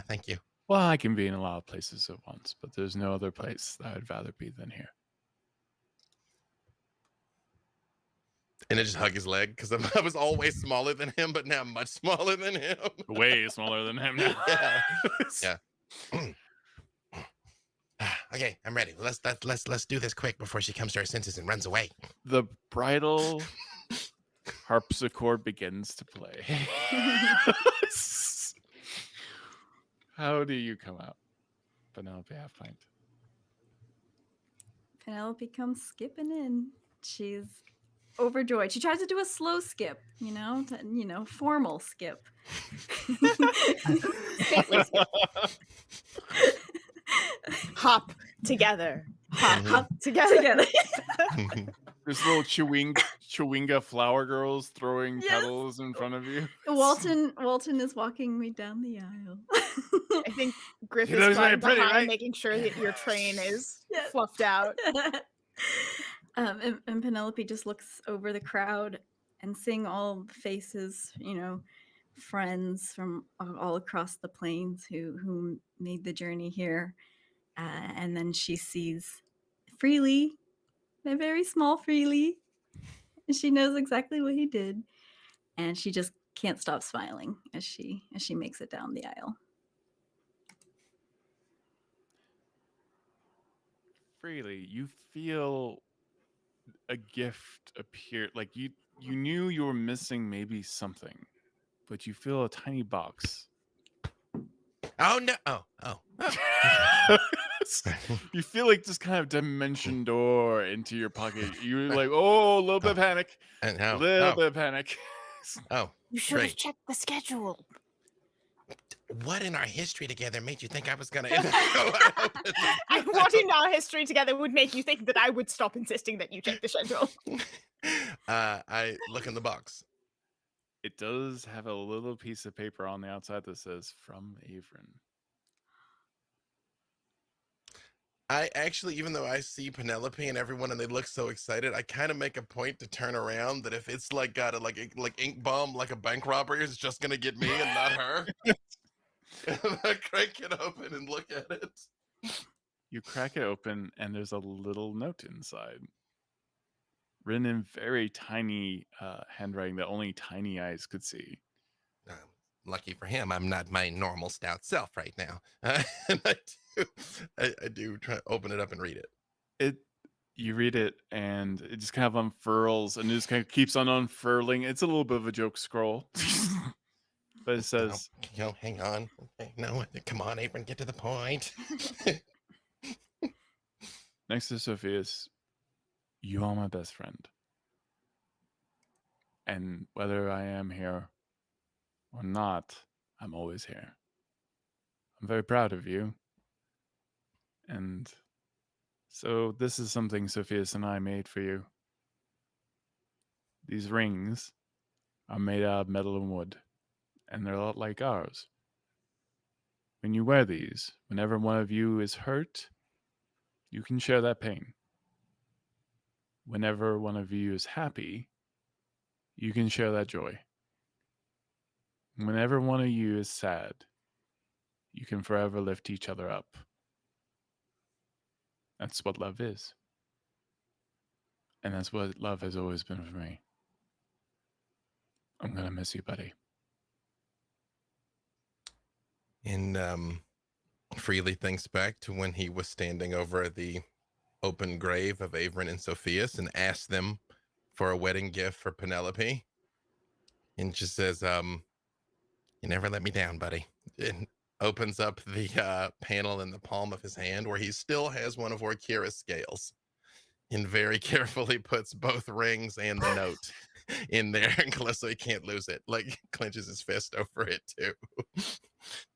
thank you. Well, I can be in a lot of places at once, but there's no other place that I'd rather be than here. And I just hug his leg because I was always smaller than him, but now I'm much smaller than him. Way smaller than him now. Yeah. Okay, I'm ready. Let's do this quick before she comes to her senses and runs away. The bridal harpsichord begins to play. How do you come out, Penelope Half-Pint? Penelope comes skipping in. She's overjoyed. She tries to do a slow skip, formal skip. Hop together. Hop together. There's little chewinga flower girls throwing petals in front of you. Walton is walking me down the aisle. I think Griff is flying behind, making sure that your train is fluffed out. And Penelope just looks over the crowd and seeing all the faces, friends from all across the plains who made the journey here. And then she sees Freely, a very small Freely. And she knows exactly what he did. And she just can't stop smiling as she makes it down the aisle. Freely, you feel a gift appear, like you knew you were missing maybe something, but you feel a tiny box. Oh no! Oh. You feel like this kind of dimension door into your pocket. You're like, oh, a little bit of panic. A little bit of panic. Oh, you should have checked the schedule. What in our history together made you think I was gonna? And what in our history together would make you think that I would stop insisting that you check the schedule? I look in the box. It does have a little piece of paper on the outside that says "From Avron." I actually, even though I see Penelope and everyone and they look so excited, I kind of make a point to turn around that if it's like got a like ink bomb like a bank robbery, it's just gonna get me and not her. And I crank it open and look at it. You crack it open and there's a little note inside, written in very tiny handwriting that only tiny eyes could see. Lucky for him, I'm not my normal stout self right now. And I do try to open it up and read it. You read it and it just kind of unfurls and it just kind of keeps on unfurling. It's a little bit of a joke scroll. But it says, hang on. Okay, no, come on, Avron, get to the point. next to Sophia's, you are my best friend. And whether I am here or not, I'm always here. I'm very proud of you. And so this is something Sophia's and I made for you. These rings are made out of metal and wood, and they're a lot like ours. When you wear these, whenever one of you is hurt, you can share that pain. Whenever one of you is happy, you can share that joy. Whenever one of you is sad, you can forever lift each other up. That's what love is. And that's what love has always been for me. I'm going to miss you, buddy. And freely thinks back to when he was standing over the open grave of Averin and Sophias and asked them for a wedding gift for Penelope. And just says, you never let me down, buddy. And opens up the panel in the palm of his hand where he still has one of Orkira's scales. And very carefully puts both rings and the note in there so he can't lose it. Like, clenches his fist over it, too.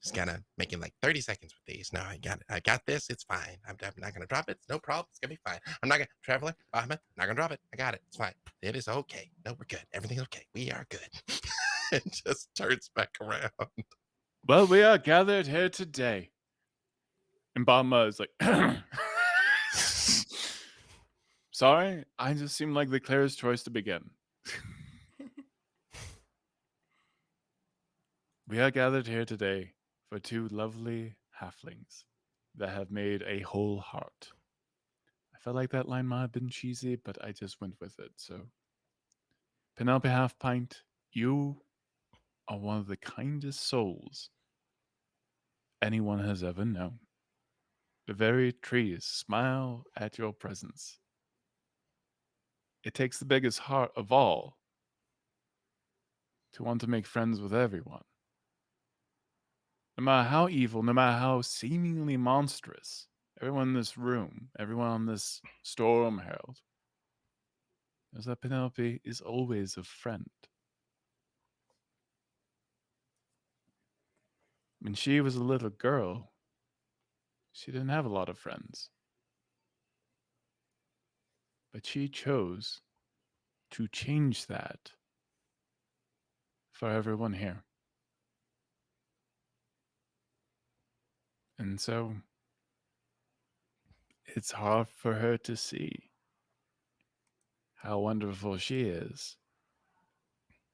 Just kind of making like 30 seconds with these. No, I got it. I got this. It's fine. I'm not going to drop it. It's no problem. It's going to be fine. I'm not going to, Traveler, Bahman, not going to drop it. I got it. It's fine. It is okay. No, we're good. Everything's okay. We are good. And just turns back around. Well, we are gathered here today. And Bama is like, sorry, I just seem like the clearest choice to begin. We are gathered here today for two lovely halflings that have made a whole heart. I felt like that line might have been cheesy, but I just went with it. So, Penelope Half-Pint, you are one of the kindest souls anyone has ever known. The very trees smile at your presence. It takes the biggest heart of all to want to make friends with everyone. No matter how evil, no matter how seemingly monstrous, everyone in this room, everyone on this storm, Herald, knows that Penelope is always a friend. When she was a little girl, she didn't have a lot of friends. But she chose to change that for everyone here. And so it's hard for her to see how wonderful she is,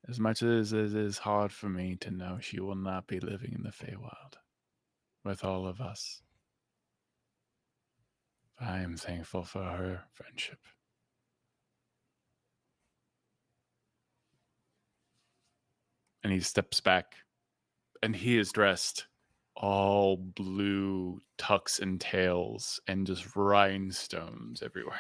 as much as it is hard for me to know she will not be living in the Feywild with all of us. I am thankful for her friendship. And he steps back, and he is dressed all blue tucks and tails and just rhinestones everywhere.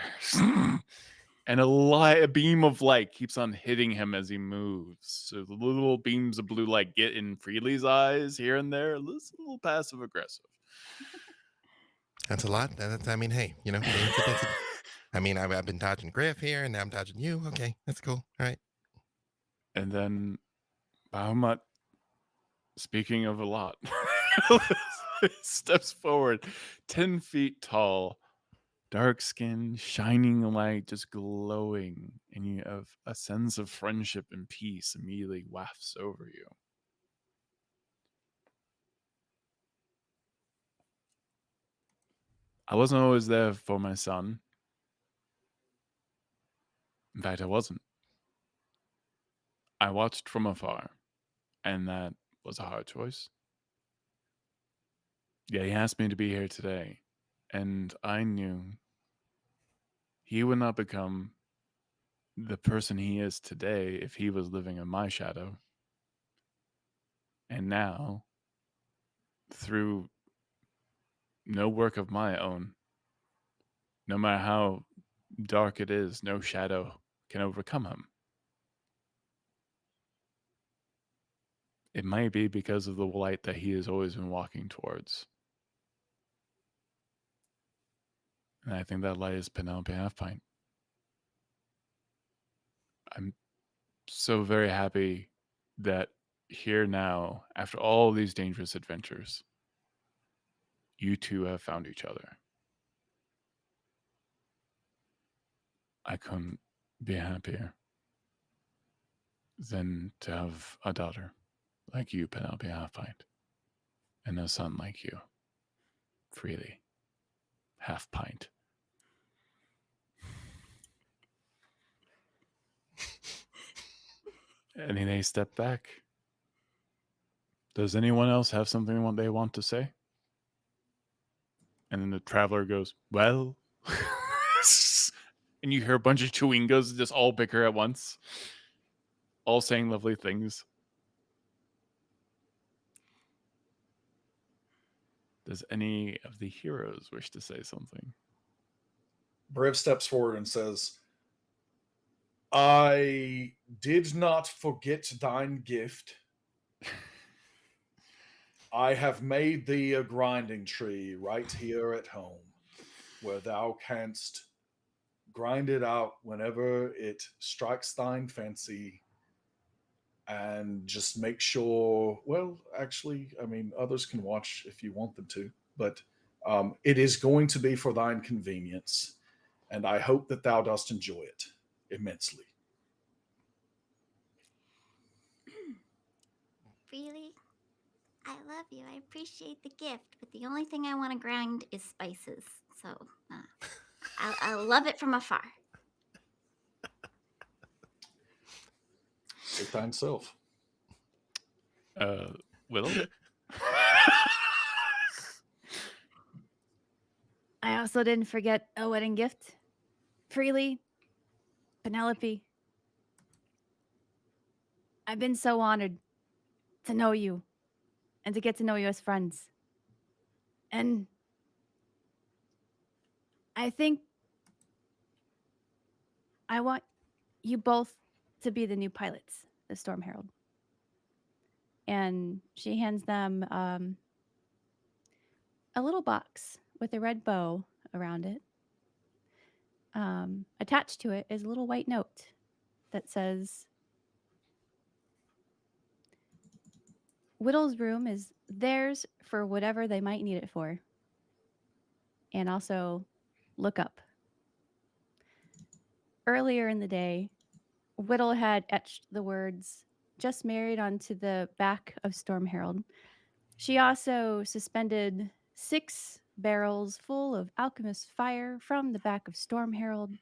And a beam of light keeps on hitting him as he moves. So the little beams of blue light get in Freely's eyes here and there. It's a little passive aggressive. That's a lot. I mean, hey, you know, I mean, I've been dodging Griff here, and now I'm dodging you. Okay, that's cool. All right. And then Bahamut, speaking of a lot, steps forward, 10 feet tall, dark skin, shining light, just glowing, and you have a sense of friendship and peace immediately wafts over you. I wasn't always there for my son. In fact, I wasn't. I watched from afar, and that was a hard choice. Yeah, he asked me to be here today, and I knew he would not become the person he is today if he was living in my shadow. And now, through no work of my own, no matter how dark it is, no shadow can overcome him. It might be because of the light that he has always been walking towards. And I think that light is Penelope Half-Pint. I'm so very happy that here now, after all these dangerous adventures, you two have found each other. I couldn't be happier than to have a daughter like you, Penelope Half-Pint, and a son like you, Freely Half-Pint. And they step back. Does anyone else have something they want to say? And then the traveler goes, well. And you hear a bunch of chewingos just all bicker at once, all saying lovely things. Does any of the heroes wish to say something? Briv steps forward and says, I did not forget thine gift. I have made thee a grinding tree right here at home, where thou canst grind it out whenever it strikes thine fancy, and just make sure, well, actually, I mean, others can watch if you want them to, but it is going to be for thine convenience, and I hope that thou dost enjoy it immensely. Really? I love you. I appreciate the gift, but the only thing I want to grind is spices. So I'll love it from afar. Take thine self. Widdle? I also didn't forget a wedding gift. Freely, Penelope. I've been so honored to know you and to get to know you as friends. And I think I want you both to be the new pilots of Storm Herald. And she hands them a little box with a red bow around it. Attached to it is a little white note that says, Widdle's room is theirs for whatever they might need it for. And also, look up. Earlier in the day, Widdle had etched the words, just married, onto the back of Storm Herald. She also suspended 6 barrels full of alchemist fire from the back of Storm Herald.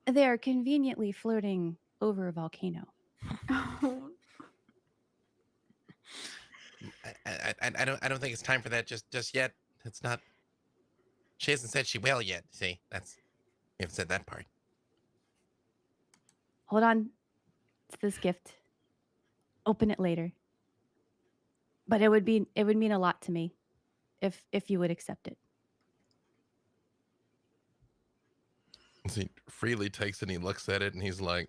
They are conveniently floating over a volcano. I don't think it's time for that just yet. It's not. She hasn't said she will yet. See, we haven't said that part. Hold on to this gift. Open it later. But it would mean a lot to me if you would accept it. He freely takes it and he looks at it and he's like,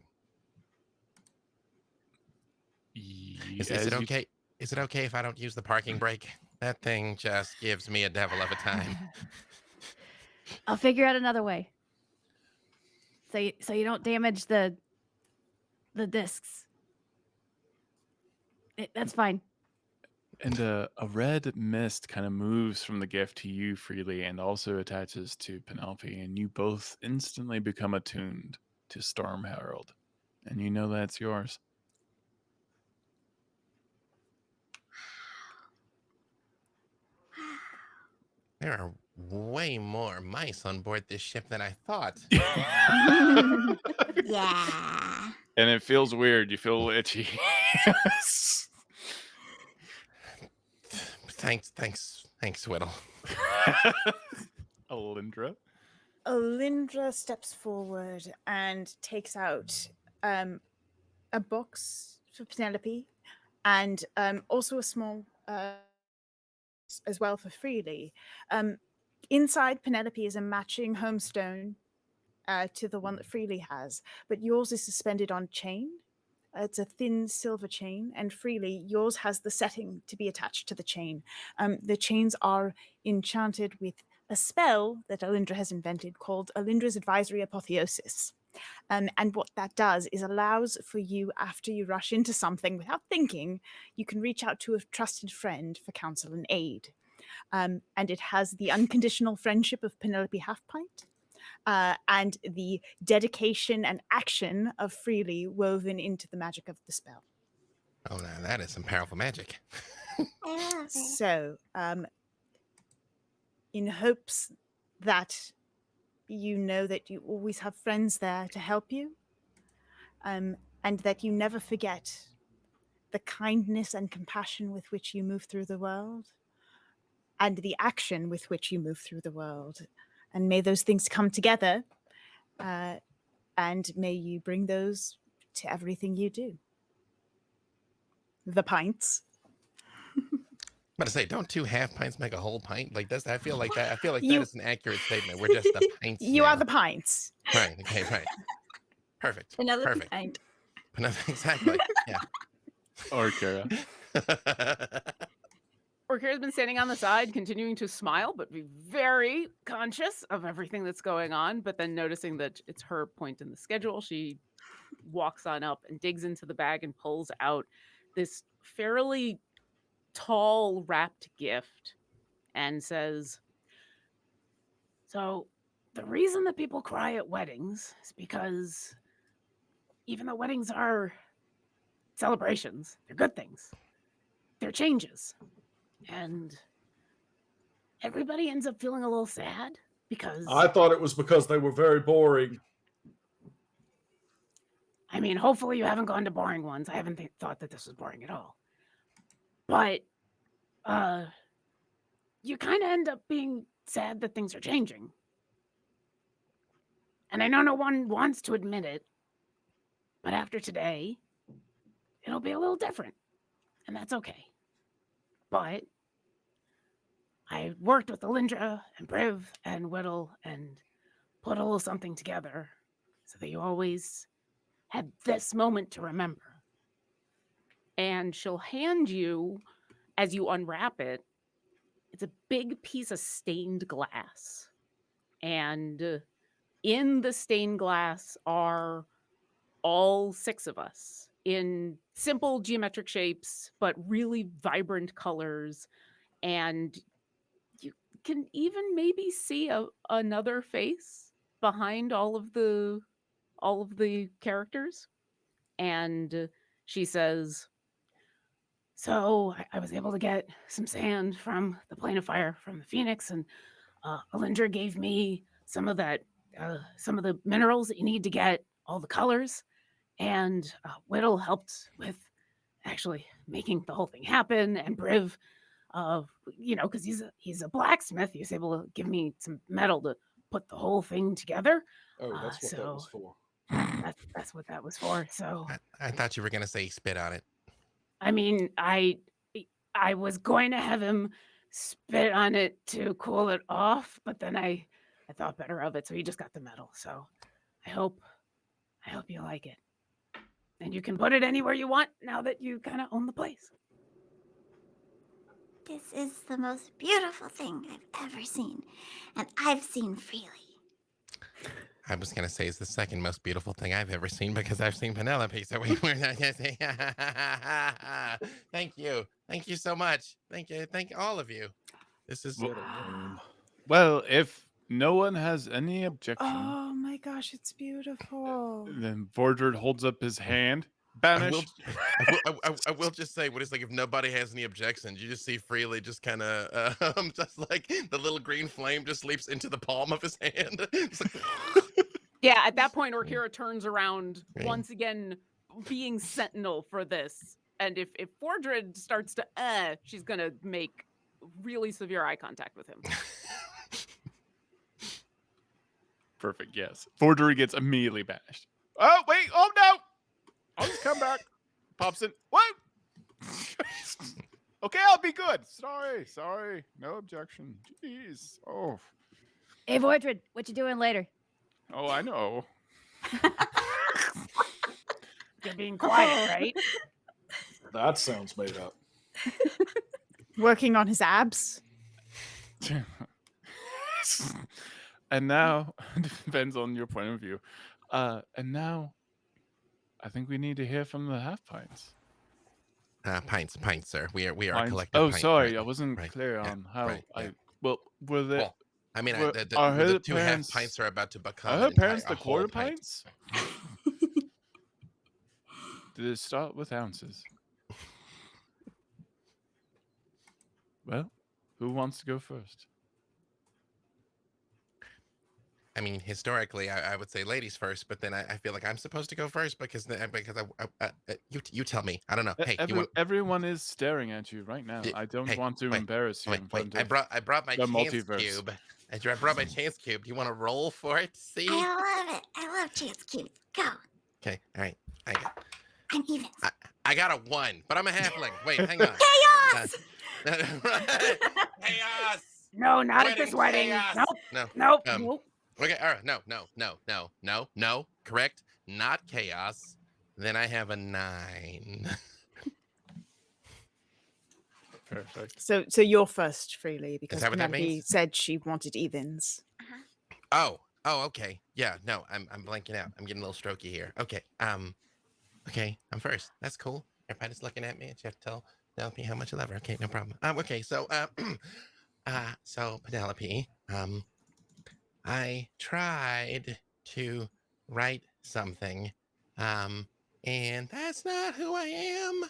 is it okay? Is it okay if I don't use the parking brake? That thing just gives me a devil of a time. I'll figure out another way. So you don't damage the discs. That's fine. And a red mist kind of moves from the gift to you freely and also attaches to Penelope, and you both instantly become attuned to Storm Herald. And you know that's yours. There are way more mice on board this ship than I thought. Yeah. And it feels weird. You feel itchy. Thanks, Widdle. Alyndra? Alyndra steps forward and takes out a box for Penelope and also a small as well for Freely. Inside Penelope is a matching homestone to the one that Freely has, but yours is suspended on chain. It's a thin silver chain, and Freely, yours has the setting to be attached to the chain. The chains are enchanted with a spell that Alyndra has invented called Alyndra's Advisory Apotheosis. And what that does is allows for you, after you rush into something without thinking, you can reach out to a trusted friend for counsel and aid. And it has the unconditional friendship of Penelope Half-Pint, and the dedication and action of Freely woven into the magic of the spell. Oh, now that is some powerful magic. I love it. So, in hopes that you know that you always have friends there to help you, and that you never forget the kindness and compassion with which you move through the world, and the action with which you move through the world. And may those things come together, and may you bring those to everything you do. The pints. I'm about to say, don't 2 half pints make a whole pint? Like that's I feel like that You- is an accurate statement. We're just the pints. You now. are the pints. Right. Okay. Right. Perfect. Another Perfect. pint. Exactly. Yeah. Orkira. Orkira's been standing on the side, continuing to smile, but be very conscious of everything that's going on. But then noticing that it's her point in the schedule, she walks on up and digs into the bag and pulls out this fairly tall wrapped gift and says, so the reason that people cry at weddings is because even though weddings are celebrations, they're good things, they're changes. And everybody ends up feeling a little sad because I thought it was because they were very boring. I mean, hopefully you haven't gone to boring ones. I haven't thought that this was boring at all. But you kind of end up being sad that things are changing. And I know no one wants to admit it, but after today, it'll be a little different. And that's okay. But I worked with Alyndra and Briv and Widdle and put a little something together so that you always had this moment to remember. And she'll hand you, as you unwrap it, it's a big piece of stained glass. And in the stained glass are all 6 of us in simple geometric shapes, but really vibrant colors. And you can even maybe see another face behind all of the characters. And she says, so I was able to get some sand from the plane of fire from the Phoenix, and Alyndra gave me some of that, some of the minerals that you need to get all the colors, and Widdle helped with actually making the whole thing happen, and Briv, because he's a blacksmith, he was able to give me some metal to put the whole thing together. Oh, that's what that was for. That's what that was for. So I thought you were gonna say spit on it. I mean, I was going to have him spit on it to cool it off, but then I thought better of it, so he just got the metal. So I hope you like it. And you can put it anywhere you want now that you kind of own the place. This is the most beautiful thing I've ever seen, and I've seen freely. I was gonna say it's the second most beautiful thing I've ever seen because I've seen Penelope. So we were thank you so much. Thank all of you. This is Well, if no one has any objection, Oh my gosh, it's beautiful. then Vordred holds up his hand. I Banish. I will just say what it's like if nobody has any objections. You just see Freely just kind of just like the little green flame just leaps into the palm of his hand. It's like, Yeah, at that point, Orkira turns around once again, being sentinel for this. And if Vordred starts to she's gonna make really severe eye contact with him. Perfect, yes. Vordred gets immediately banished. Oh, wait. Oh, no. I'll just come back. Pops in. What? Okay, I'll be good. Sorry. No objection. Jeez. Oh. Hey, Vordred, what you doing later? Oh, I know. You're being quiet, right? That sounds made up. Working on his abs. And now, depends on your point of view. And now, I think we need to hear from the Half-Pints. Pints, sir. We are Pints. collective Oh, pint. sorry, Right, I wasn't right, clear yeah, on how right, yeah. Well, were there? Well, I mean, were, the are her 2 parents, half-pints are about to become are an her entire parents the a whole quarter pint. pints? Did it start with ounces? Well, who wants to go first? I mean, historically, I would say ladies first, but then I feel like I'm supposed to go first because you tell me. I don't know. Hey, you want? Everyone is staring at you right now. I don't Hey, want to wait, embarrass you in front I of brought my the chance multiverse. cube. I brought my chance cube. Do you want to roll for it? See? I love it. I love chance cube. Go. Okay. All right. I'm even. I got a 1, but I'm a halfling. Wait, hang on. Chaos! Chaos! No, not at this wedding. Chaos! Nope. No. Nope. Nope. Okay, all right. No. Correct. Not chaos. Then I have a 9. Perfect. So you're first, Freely, because that what that Penelope means? said she wanted evens. Oh, okay. Yeah, no, I'm blanking out. I'm getting a little strokey here. Okay. Okay, I'm first. That's cool. Everybody's looking at me. You have to tell Penelope how much I love her. Okay, no problem. Okay, so so Penelope, I tried to write something, and that's not who I am.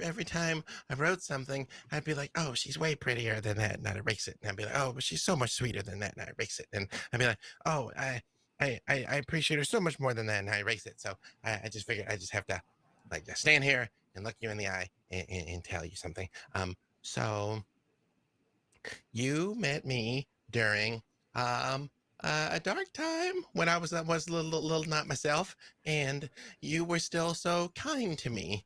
Every time I wrote something, I'd be like, oh, she's way prettier than that, and I'd erase it. And I'd be like, oh, but she's so much sweeter than that, and I'd erase it. And I'd be like, oh, I appreciate her so much more than that, and I erase it. So I just figured I just have to like just stand here and look you in the eye and tell you something. So you met me during a dark time when I was a little not myself, and you were still so kind to me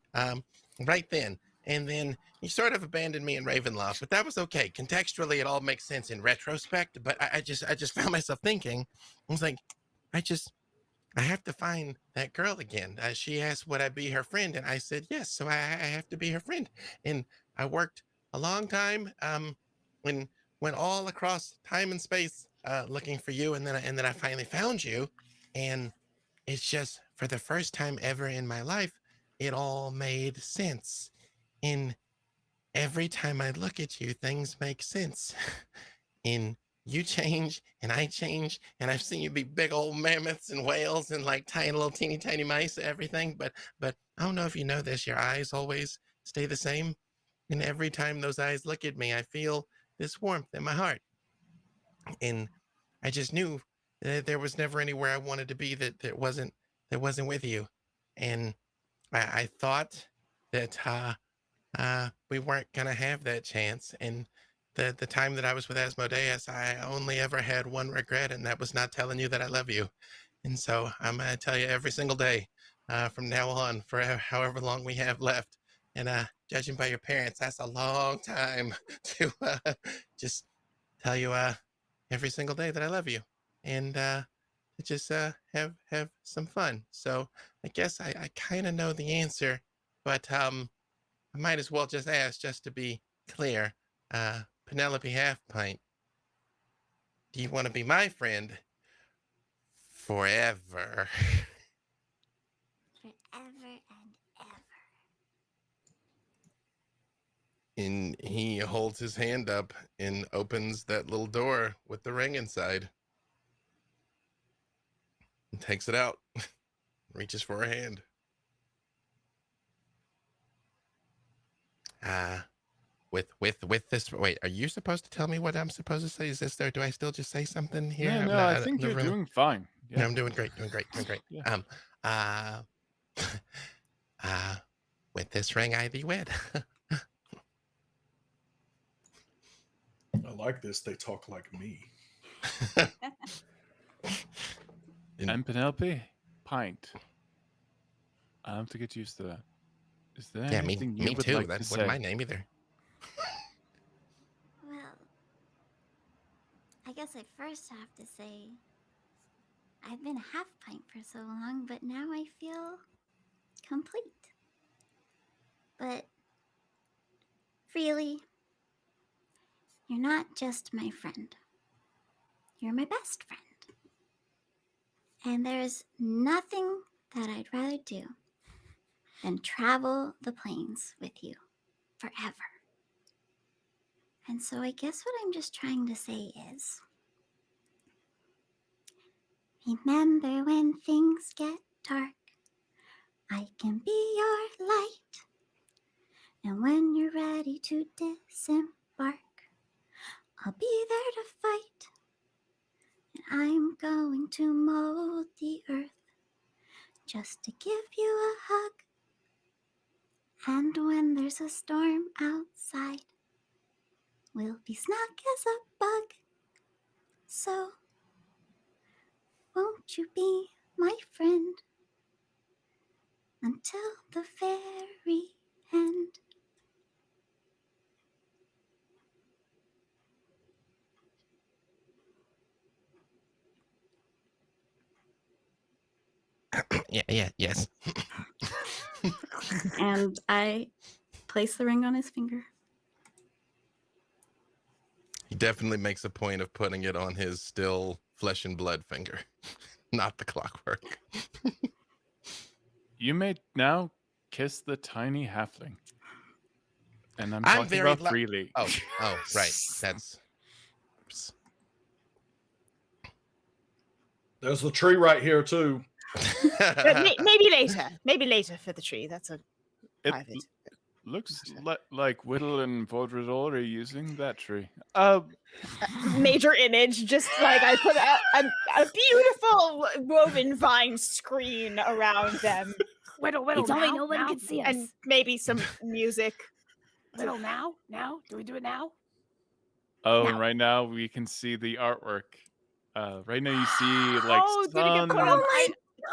right then. And then you sort of abandoned me in Ravenloft, but that was okay. Contextually, it all makes sense in retrospect. But I just found myself thinking, I was like, I have to find that girl again. She asked, would I be her friend? And I said, yes. So I have to be her friend. And I worked a long time, and went all across time and space, looking for you. And then I finally found you. And it's just for the first time ever in my life, it all made sense. And every time I look at you, things make sense. And you change and I change, and I've seen you be big old mammoths and whales and like tiny little teeny tiny mice and everything. But I don't know if you know this, your eyes always stay the same. And every time those eyes look at me, I feel this warmth in my heart. And I just knew that there was never anywhere I wanted to be that wasn't with you. And I thought that we weren't gonna have that chance. And the time that I was with Asmodeus, I only ever had one regret, and that was not telling you that I love you. And so I'm gonna tell you every single day from now on, for however long we have left. And judging by your parents, that's a long time to just tell you every single day that I love you, and to just have some fun. So I guess I kind of know the answer, but I might as well just ask, just to be clear. Penelope Half-Pint, do you want to be my friend forever? Forever and ever. And he holds his hand up and opens that little door with the ring inside. And takes it out. Reaches for her hand. With this, wait, are you supposed to tell me what I'm supposed to say? Is this there? Do I still just say something here? No, I think you're doing fine. Yeah. No, I'm doing great. Yeah. With this ring I thee wed. I like this. They talk like me. And Penelope, pint. I have to get used to that. Is there anything you would too. like That to wasn't say? my name either. Well, I guess I first have to say I've been a half-pint for so long, but now I feel complete. But really, you're not just my friend. you're my best friend. And there's nothing that I'd rather do than travel the plains with you forever. And so I guess what I'm just trying to say is, remember when things get dark, I can be your light. And when you're ready to disembark, I'll be there to fight. And I'm going to mold the earth just to give you a hug. And when there's a storm outside, we'll be snug as a bug. So, won't you be my friend until the very end? Yes. And I place the ring on his finger. He definitely makes a point of putting it on his still flesh and blood finger, not the clockwork. You may now kiss the tiny halfling. And I'm I'm talking very about freely. Oh, right. That's. There's the tree right here too. Maybe later. Maybe later for the tree. That's a It private. looks like Widdle and Vaudredor are using that tree. Major image, just like I put a beautiful woven vine screen around them. Whittle, It's only now, nobody now, can see us. And maybe some music. Whittle, now? Do we do it now? Oh, Now. and right now we can see the artwork. Right now you see like Did it get sun put on?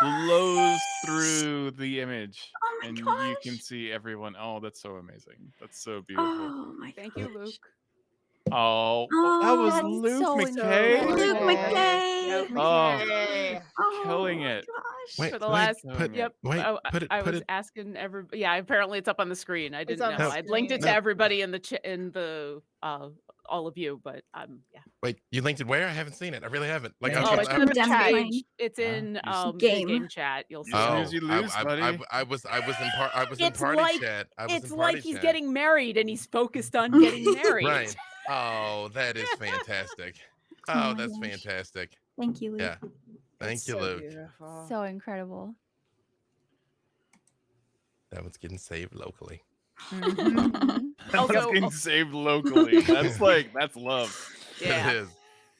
blows through the image, Oh my and gosh. you can see everyone. Oh, that's so amazing. That's so beautiful. Oh my Thank you, gosh. Luke. Oh, Oh, that was that's Luke so McKay. incredible. Luke McKay. Yep. Oh, Oh killing my it. gosh. Wait, For the wait, last, put- yep. wait, put it- I put was it- asking everybody. Yeah, apparently it's up on the screen. I didn't on know. the I'd linked it to screen. No. everybody in the all of you, but yeah. Wait, you linked it where? I haven't seen it. I really haven't. Like, I Oh, was, it's I, in the the Demiplane. page. It's in the Game. game chat. You'll see. You it. snooze, you lose, buddy. I was in It's party like- chat. It's like he's getting married and he's focused on getting married. right. Oh, that is fantastic. Oh Oh, my that's gosh. fantastic. Thank you, Luke. Yeah. Thank you, Luke. Beautiful. So incredible. That one's getting saved locally. Mhm. That was Also- getting saved locally. That's love. Yeah. It is.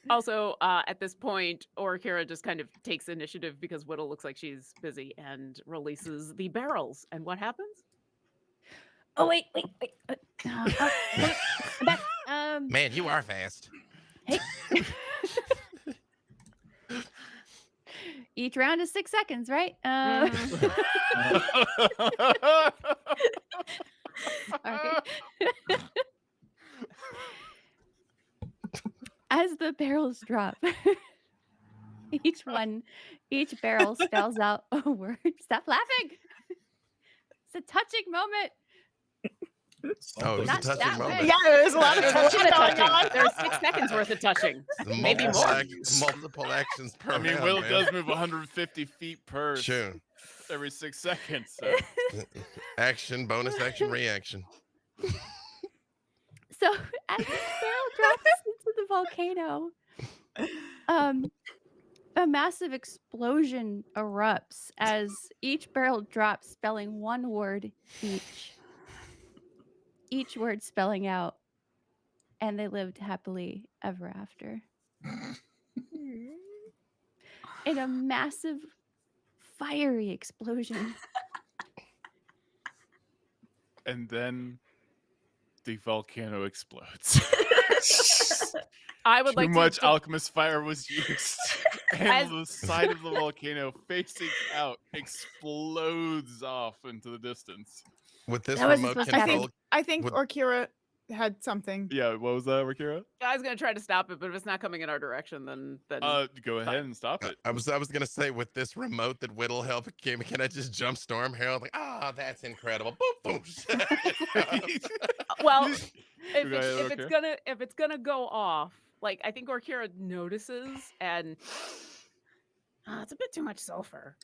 Also, at this point, Orkira just kind of takes initiative because Widdle looks like she's busy and releases the barrels. And what happens? Oh wait. I'm back. Man, you are fast. Hey. Each round is 6 seconds, right? Okay. As the barrels drop, each barrel spells out a word. Stop laughing. It's a touching moment. Oh, it was a Not touching that moment. big. Yeah, there's a lot of There's a touching lot of going on. touching. There's 6 seconds worth of touching. Maybe Multiple more. multiple actions per I mean, round, Will man. does move 150 feet per Sure. every 6 seconds. So. Action, bonus action, reaction. So as the barrel drops into the volcano, a massive explosion erupts as each barrel drops, spelling one word each. Each word spelling out, and they lived happily ever after. In a massive, fiery explosion. And then the volcano explodes. I would Too like much to alchemist fire was used, and As- the side of the volcano facing out explodes off into the distance. With this That wasn't remote supposed to happen. control, I think Would- Orkira had something. Yeah, what was that, Rakira? I was gonna try to stop it, but if it's not coming in our direction, then Go ahead and stop it. I was gonna say with this remote that Widdle helped, can I just jump storm Herald? Like, that's incredible. Boom, boom. well, Go ahead, if it's gonna go off, Like, I think Orkira notices, and it's a bit too much sulfur.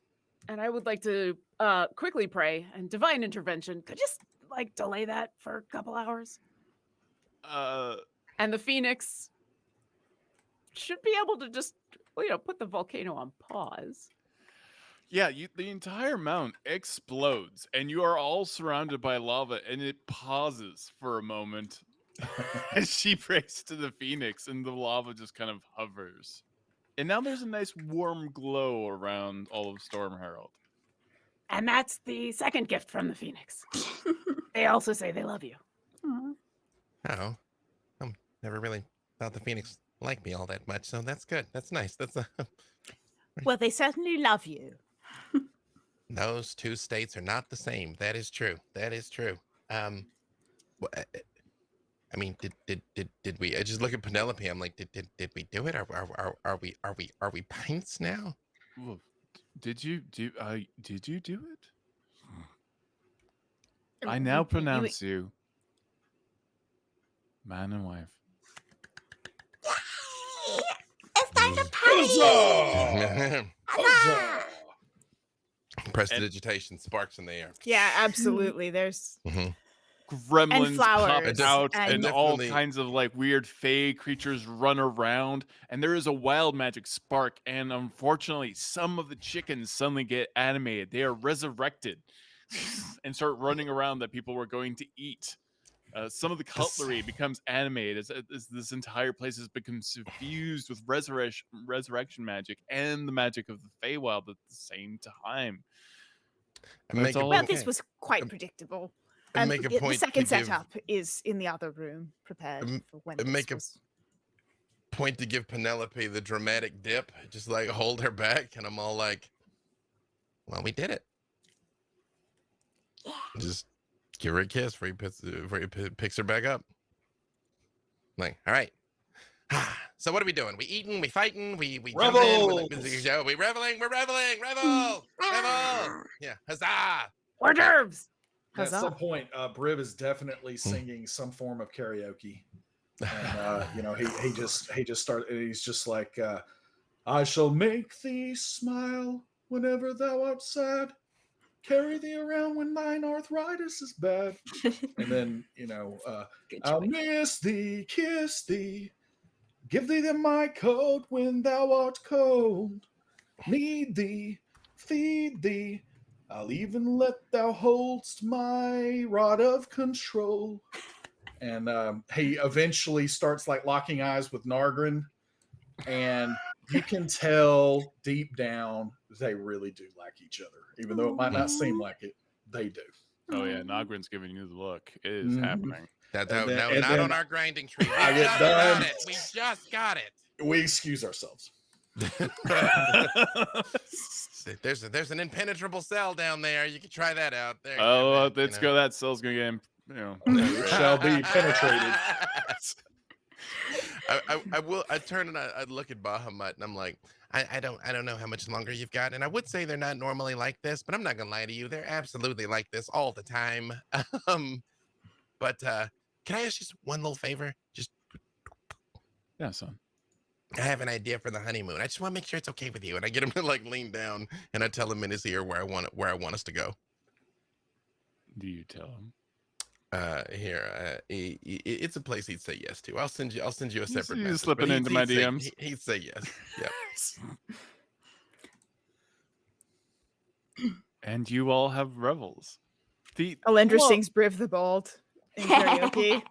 And I would like to quickly pray and divine intervention. Could just like delay that for a couple hours. And the Phoenix should be able to just, put the volcano on pause. Yeah, the entire mountain explodes, and you are all surrounded by lava, and it pauses for a moment as she prays to the Phoenix, and the lava just kind of hovers. And now there's a nice warm glow around all of Storm Herald. And that's the second gift from the Phoenix. They also say they love you. Aw. Oh, I never really thought the Phoenix liked me all that much, so that's good. That's nice. That's Well, they certainly love you. those two states are not the same. That is true. That is true. I mean, did we? I just look at Penelope. I'm like, did we do it? Are we pints now? Well, did you do it? I now pronounce you man and wife. It's time to party! Huzzah! Prestidigitation sparks in the air. Yeah, absolutely. There's Gremlins pop flowers out, and and all definitely- kinds of like weird fey creatures run around, and there is a wild magic spark, and unfortunately some of the chickens suddenly get animated. They are resurrected and start running around that people were going to eat. Some of the cutlery becomes animated as this entire place has become suffused with resurrection magic and the magic of the Feywild at the same time. Make a all well, point- this was quite predictable. and make a The point second to give- setup is in the other room, prepared for when and this make a- was... point to give Penelope the dramatic dip, just like hold her back, and I'm all like, well, we did it. Just give her a kiss before he picks her back up. Like, all right. So what are we doing? We eating? We fighting? We jumping? We reveling? We're reveling! Revel! Revel! Yeah, huzzah! Hors d'oeuvres! At Huzzah. some point, Briv is definitely singing some form of karaoke, and he just started. He's just like, "I shall make thee smile whenever thou art sad, carry thee around when thine arthritis is bad, and then Good I'll choice. miss thee, kiss thee, give thee my coat when thou art cold, need thee, feed thee. I'll even let thou holdst my rod of control." And he eventually starts like locking eyes with Nargren, and you can tell deep down they really do like each other, even though it might not seem like it. They do. Oh yeah, Nogren's giving you the look. It is Mhm. happening. Not then- on then our grinding tree. We I get just done. got it. We just got it. We excuse ourselves. There's an impenetrable cell down there. You can try that out. There. you Oh, have it, let's go. That cell's gonna get him. Shall be penetrated. I turn and I look at Bahamut and I'm like, I don't know how much longer you've got. And I would say they're not normally like this, but I'm not gonna lie to you. They're absolutely like this all the time. But can I ask just one little favor? Just Yeah, son. I have an idea for the honeymoon. I just want to make sure it's okay with you. And I get him to like lean down and I tell him in his ear where I want us to go. Do you tell him? It's a place he'd say yes to. I'll send you a separate He's message. slipping but into my say- DMs. He'd say yes. Yeah. And you all have revels. Alyndra Well- sings Briv the Bald in karaoke.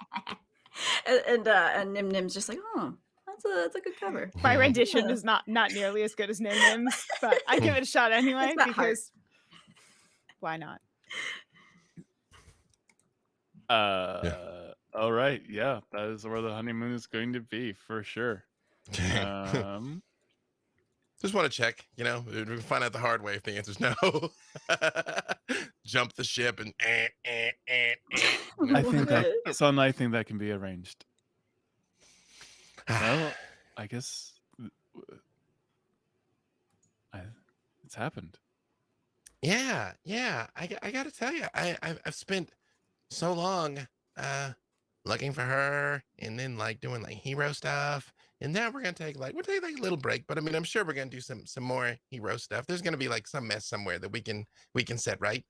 and Nim Nim's just like, oh, that's a good cover. My rendition is not nearly as good as Nim Nim's, but I give it a shot anyway It's not hard. because why not? All right. Yeah, that is where the honeymoon is going to be for sure. Just want to check, we can find out the hard way if the answer's no. Jump the ship and I think that can be arranged. Well, I guess it's happened. Yeah. I gotta tell you, I've spent so long looking for her and then like doing like hero stuff And now we're gonna take like a little break, but I mean, I'm sure we're gonna do some more hero stuff. There's gonna be like some mess somewhere that we can set right.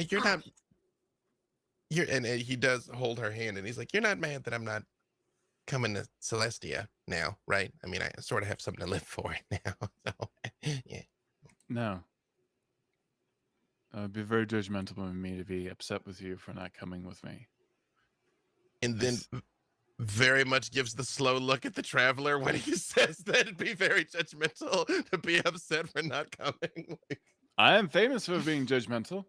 You're not. And he does hold her hand, and he's like, "You're not mad that I'm not coming to Celestia now, right? I mean, I sort of have something to live for now." So, yeah. No. It'd be very judgmental of me to be upset with you for not coming with me. And then very much gives the slow look at the traveler when he says that it'd be very judgmental to be upset for not coming. I am famous for being judgmental.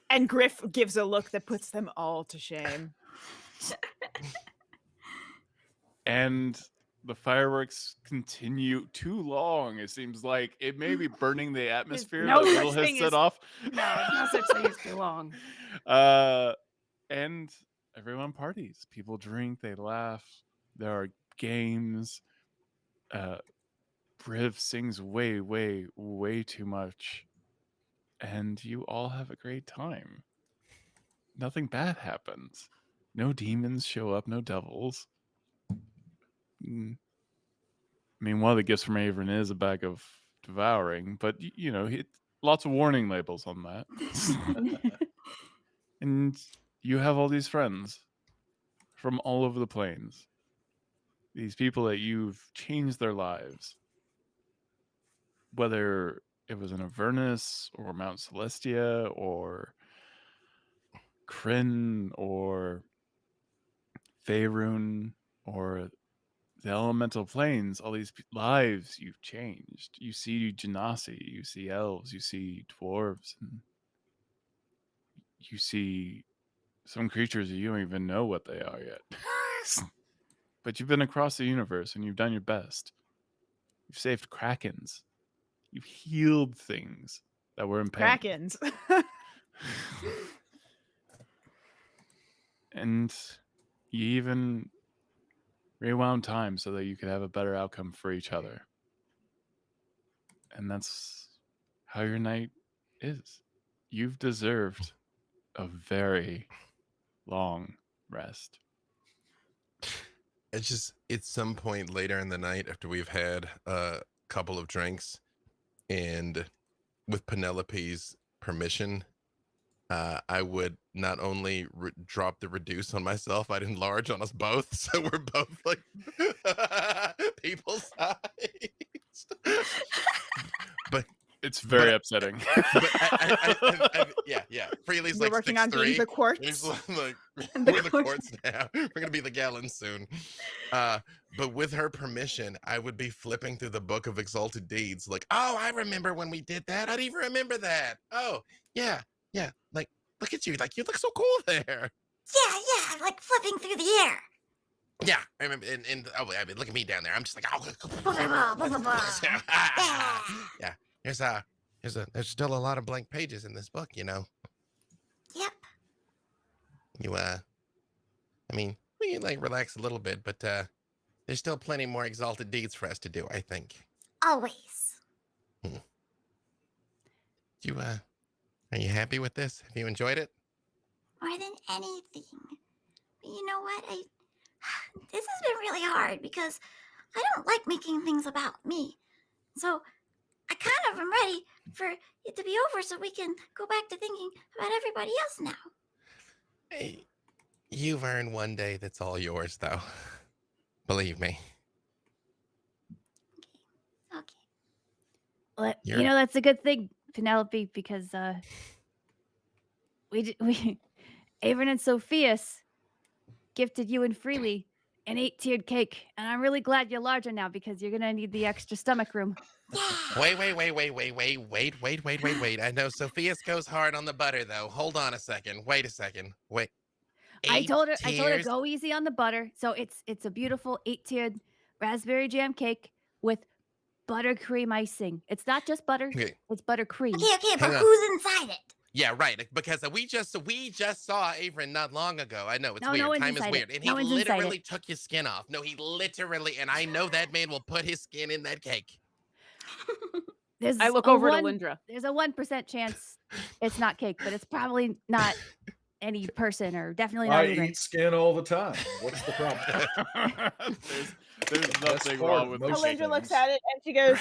And Griff gives a look that puts them all to shame. And the fireworks continue too long. It seems like it may be burning the atmosphere no that such Widdle has thing set as- off. No, no such thing as too long. And everyone parties. People drink, they laugh. There are games. Briv sings way, way, way too much. And you all have a great time. Nothing bad happens. No demons show up, no devils. I mean, one of the gifts from Avon is a bag of devouring, but you know, lots of warning labels on that. And you have all these friends from all over the plains. These people that you've changed their lives. Whether it was in Avernus or Mount Celestia or Kryn or Faerun or the elemental planes, all these lives you've changed. You see genasi, you see elves, you see dwarves, and you see some creatures that you don't even know what they are yet. But you've been across the universe and you've done your best. You've saved krakens. You've healed things that were in pain. Krakens. And you even rewound time so that you could have a better outcome for each other. And that's how your night is. You've deserved a very long rest. It's some point later in the night after we've had a couple of drinks, and with Penelope's permission, I would not only drop the reduce on myself, I'd enlarge on us both, so we're both like people sized. But it's very upsetting. But yeah. Freely's We're like working on 6'3". being the quartz. He's like, The we're the quartz. quartz now. We're gonna be the gallons soon. But with her permission, I would be flipping through the book of exalted deeds, like, oh, I remember when we did that. I didn't even remember that. Oh, yeah. Like, look at you. Like, you look so cool there. Yeah, like flipping through the air. Yeah, I remember. And oh, I mean, look at me down there. I'm just like, yeah. There's still a lot of blank pages in this book, you know. Yep. I mean, we can like relax a little bit, but there's still plenty more exalted deeds for us to do, I think. Always. Are you happy with this? Have you enjoyed it? More than anything. But you know what? This has been really hard because I don't like making things about me. So I kind of am ready for it to be over so we can go back to thinking about everybody else now. Hey, you've earned one day that's all yours, though. Believe me. Okay. Well, you know, that's a good thing, Penelope, because Avon and Sophia's gifted you and Freely an 8-tiered cake, and I'm really glad you're larger now because you're gonna need the extra stomach room. Wait. I know Sophia's goes hard on the butter, though. Hold on a second. Wait a second. Wait. I told her tiers? go easy on the butter. So it's a beautiful 8-tiered raspberry jam cake with buttercream icing. It's not just butter, Okay. it's buttercream. Okay, but Hang on. who's inside it? Yeah, right. Because we just saw Avon not long ago. I know it's No, weird. no one's Time is inside weird, it. and No he one's inside literally it. took his skin off. No, he literally, and I know that man will put his skin in that cake. I look over at Alyndra. There's a 1% chance it's not cake, but it's probably not any person, or definitely not I even. eat skin all the time. What's the problem? there's nothing part wrong of with most the Alyndra looks things. at it and she goes,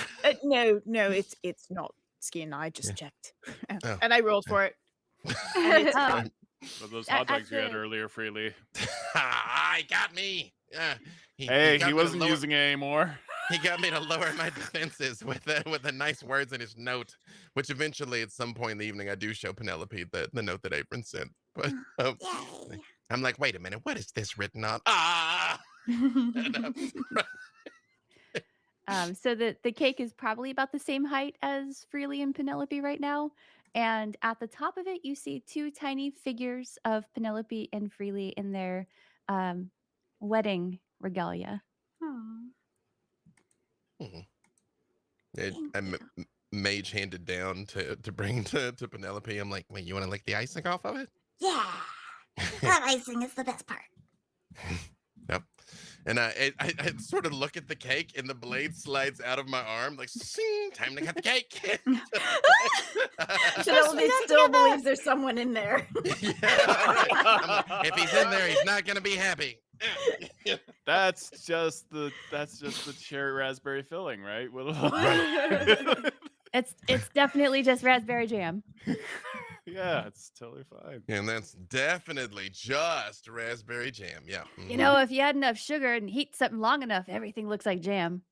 no, it's not skin. I just checked. Oh. And I rolled for it. And it's not. But those At- hot at dogs you had the- earlier, Freely. I got me. Hey, got he me to wasn't lower- using it anymore. He got me to lower my defenses with the nice words in his note, which eventually at some point in the evening I do show Penelope the note that Abram sent. But Yay. I'm like, wait a minute, what is this written on? Ah! So the cake is probably about the same height as Freely and Penelope right now. And at the top of it, you see two tiny figures of Penelope and Freely in their wedding regalia. Aw. I'm mage handed down to bring to Penelope. I'm like, wait, you want to lick the icing off of it? Yeah. That icing is the best part. Yep. And I sort of look at the cake, and the blade slides out of my arm, like, sing, time to cut the cake. Penelope still believes there's someone in there. Yeah. I'm like, if he's in there, he's not gonna be happy. That's just the cherry raspberry filling, right? It's definitely just raspberry jam. Yeah, it's totally fine. And that's definitely just raspberry jam. Yeah. You know, if you add enough sugar and heat something long enough, everything looks like jam.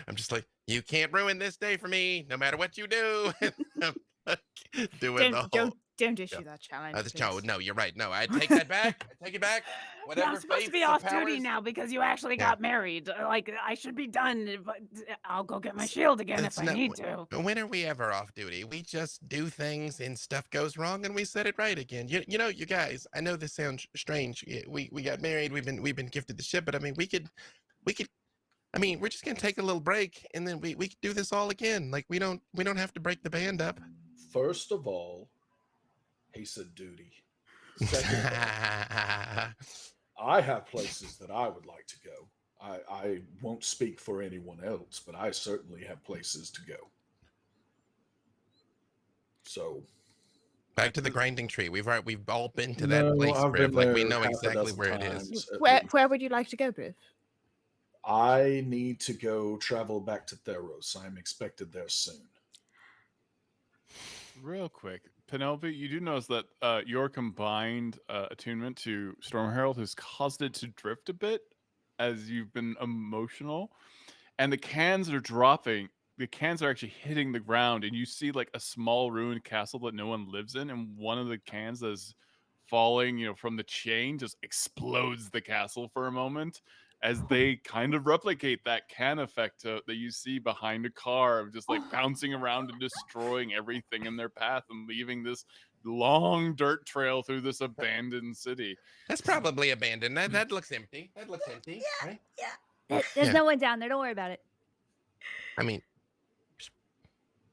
I'm just like, you can't ruin this day for me, no matter what you do. Doing the whole. Don't issue that challenge. No, you're right. No, I take that back. I take it back. Whatever. Yeah, I'm supposed to be fates or off duty powers- now because you actually Yeah. got married. Like, I should be done, but I'll go get my shield again if I need to. When are we ever off duty? We just do things and stuff goes wrong and we set it right again. You know, you guys, I know this sounds strange. We got married. We've been gifted the ship, but I mean, we could. I mean, we're just gonna take a little break and then we could do this all again. Like we don't have to break the band up. First of all, he said duty. Second of all, I have places that I would like to go. I won't speak for anyone else, but I certainly have places to go. So Back to the grinding tree. We've all been to that place, I've been Briv. Like we there know half a exactly dozen where it is. times at Where least. would you like to go, Briv? I need to go travel back to Theros. I'm expected there soon. Real quick, Penelope, you do notice that your combined attunement to Storm Herald has caused it to drift a bit as you've been emotional, and the cans are dropping. The cans are actually hitting the ground, and you see like a small ruined castle that no one lives in, and one of the cans that is falling, from the chain just explodes the castle for a moment. As they kind of replicate that can effect that you see behind a car of just like bouncing around and destroying everything in their path and leaving this long dirt trail through this abandoned city. That's probably abandoned. That looks empty. That looks empty, right? There's Yeah. no one down there. Don't worry about it. I mean,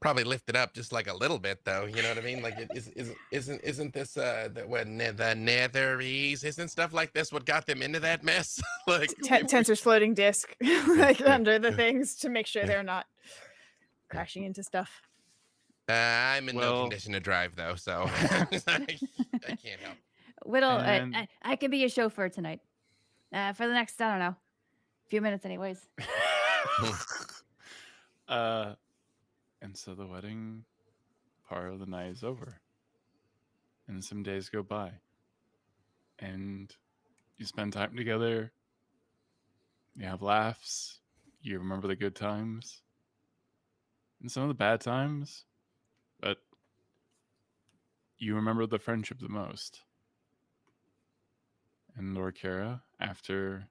probably lift it up just like a little bit, though. You know what I mean? Like, isn't this the Netherese? Isn't stuff like this what got them into that mess? Like, Tensor's floating disc like under the things to make sure they're not crashing into stuff. I'm in no Well- condition to drive, though, so I can't help. Whittle, And- I can be your chauffeur tonight. For the next, I don't know, few minutes anyways. And so the wedding part of the night is over. And some days go by. And you spend time together. You have laughs. You remember the good times. And some of the bad times. But you remember the friendship the most. And Orkira, after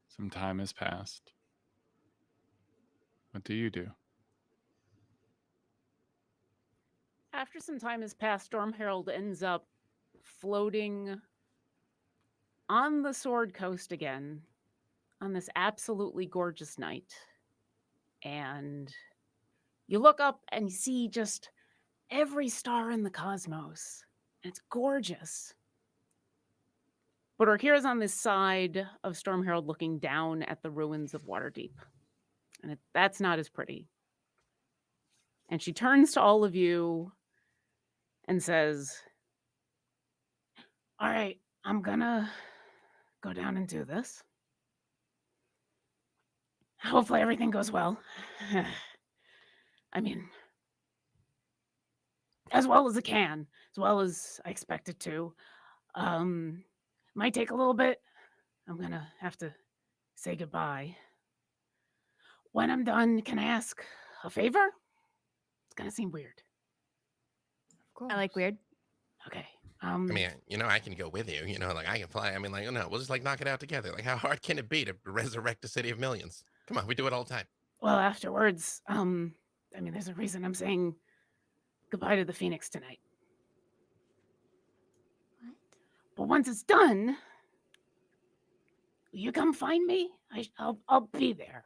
some time has passed, what do you do? After some time has passed, Storm Herald ends up floating on the Sword Coast again on this absolutely gorgeous night. And you look up and you see just every star in the cosmos. And it's gorgeous. But Orkira's on this side of Storm Herald looking down at the ruins of Waterdeep. And that's not as pretty. And she turns to all of you and says, all right, I'm gonna go down and do this. Hopefully everything goes well. I mean, as well as it can, as well as I expect it to. Might take a little bit. I'm gonna have to say goodbye. When I'm done, can I ask a favor? It's gonna seem weird. Of course. I like weird. Okay. I mean, I can go with you. Like I can fly. I mean, like, no, we'll just like knock it out together. Like, how hard can it be to resurrect a city of millions? Come on, we do it all the time. Well, afterwards, I mean, there's a reason I'm saying goodbye to the Phoenix tonight. What? But once it's done, will you come find me? I'll be there.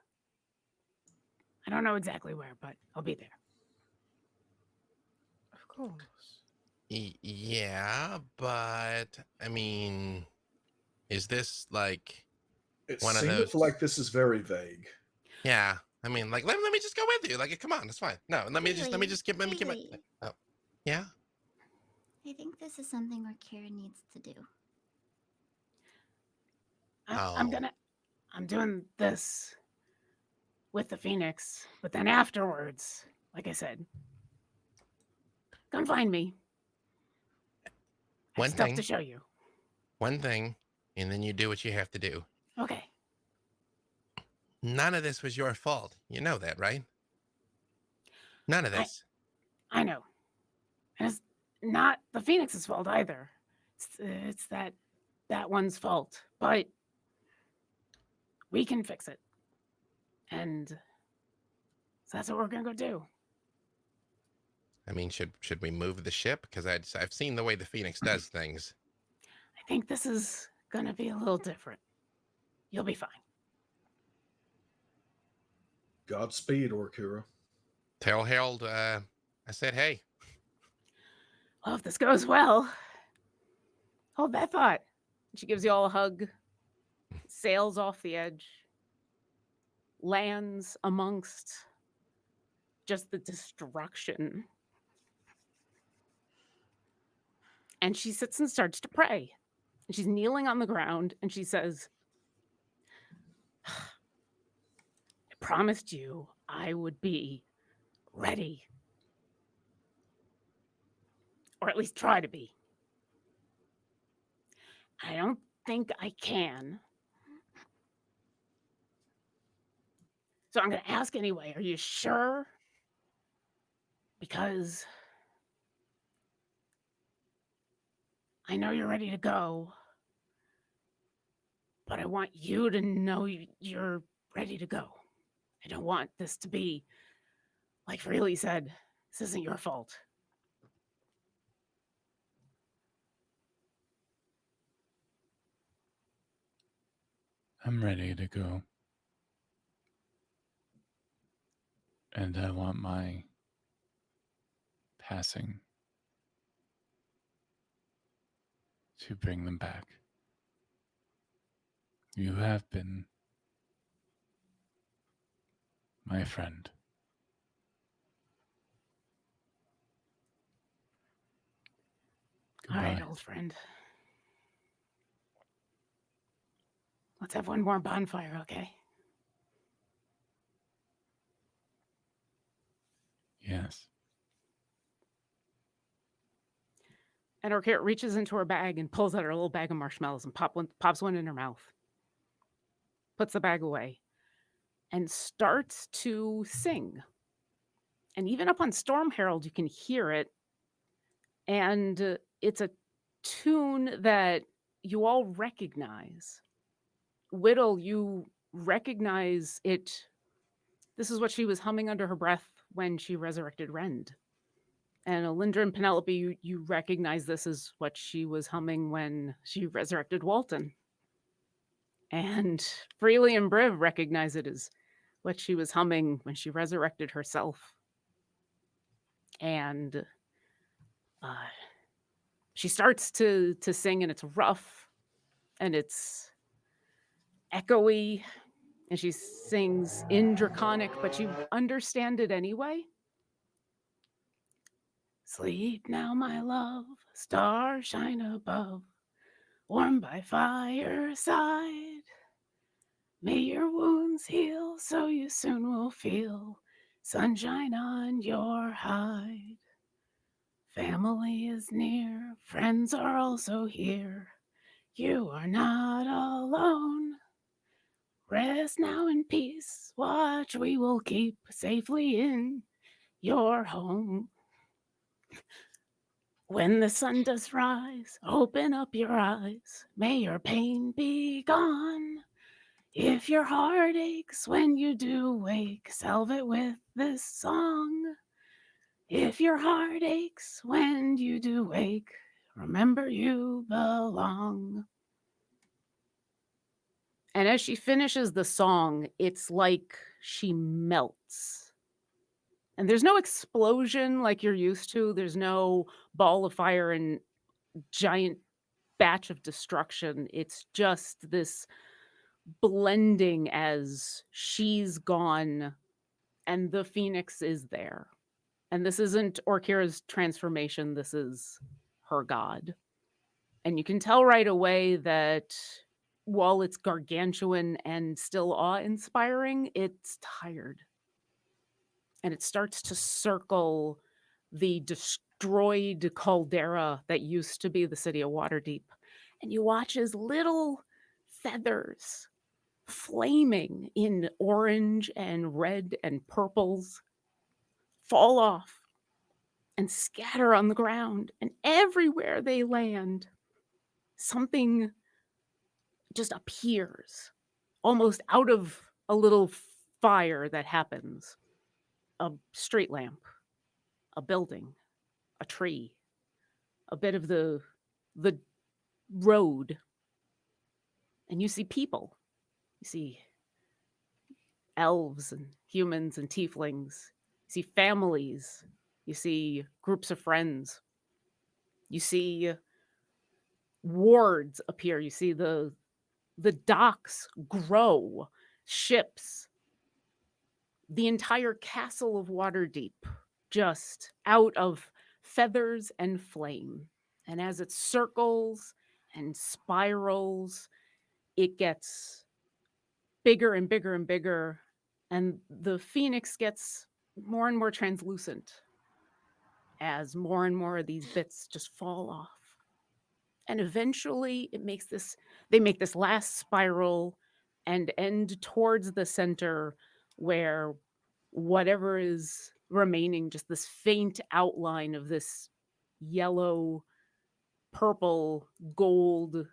I don't know exactly where, but I'll be there. Of course. Yeah, but I mean, is this like It one of seems those? like this is very vague. Yeah, I mean, like let me just go with you. Like, come on, it's fine. No, let me just give my. Really? Oh, yeah. I think this is something Orkira needs to do. I'm doing this with the Phoenix, but then afterwards, like I said, come find me. I have stuff to show you. One thing, and then you do what you have to do. Okay. None of this was your fault. You know that, right? None of this. I know. And it's not the Phoenix's fault either. It's that one's fault. But we can fix it. And so that's what we're going to go do. I mean, should we move the ship? Because I've seen the way the Phoenix does things. I think this is going to be a little different. You'll be fine. Godspeed, Orkira. Tell Herald I said hey. Well, if this goes well, hold that thought. She gives you all a hug, sails off the edge, lands amongst just the destruction. And she sits and starts to pray. And she's kneeling on the ground and she says, I promised you I would be ready. Or at least try to be. I don't think I can. So I'm going to ask anyway. Are you sure? Because I know you're ready to go. But I want you to know you're ready to go. I don't want this to be, like Freely said, this isn't your fault. I'm ready to go. And I want my passing to bring them back. You have been my friend. Goodbye. All right, old friend. Let's have one more bonfire, okay? Yes. And Orkira reaches into her bag and pulls out her little bag of marshmallows and pops one in her mouth. Puts the bag away and starts to sing. And even up on Storm Herald, you can hear it. And it's a tune that you all recognize. Widdle, you recognize it. This is what she was humming under her breath when she resurrected Rend. And Alyndra and Penelope, you recognize this as what she was humming when she resurrected Walton. And Freely and Briv recognize it as what she was humming when she resurrected herself. And she starts to sing, and it's rough, and it's echoey, and she sings in Draconic, but you understand it anyway. Sleep now, my love, stars shine above, warm by fireside. May your wounds heal so you soon will feel sunshine on your hide. Family is near, friends are also here. You are not alone. Rest now in peace, watch we will keep safely in your home. When the sun does rise, open up your eyes, may your pain be gone. If your heart aches when you do wake, salve it with this song. If your heart aches when you do wake, remember you belong. And as she finishes the song, it's like she melts. And there's no explosion like you're used to. There's no ball of fire and giant batch of destruction. It's just this blending as she's gone and the phoenix is there. And this isn't Orkira's transformation. This is her god. And you can tell right away that while it's gargantuan and still awe-inspiring, it's tired. And it starts to circle the destroyed caldera that used to be the city of Waterdeep. And you watch as little feathers flaming in orange and red and purples fall off and scatter on the ground. And everywhere they land, something just appears almost out of a little fire that happens. A street lamp, a building, a tree, a bit of the road. And you see people. You see elves and humans and tieflings. You see families. You see groups of friends. You see wards appear. You see the docks grow, ships. The entire castle of Waterdeep just out of feathers and flame. And as it circles and spirals, it gets bigger and bigger and bigger. And the phoenix gets more and more translucent as more and more of these bits just fall off. And eventually they make this last spiral and end towards the center where whatever is remaining, just this faint outline of this yellow, purple, gold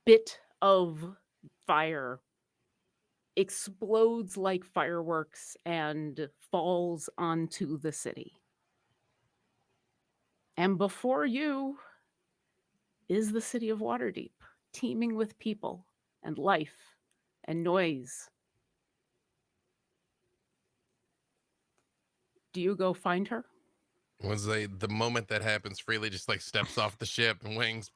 bit of fire explodes like fireworks and falls onto the city. And before you is the city of Waterdeep, teeming with people and life and noise. Do you go find her? Was the moment that happens, Freely just like steps off the ship and wings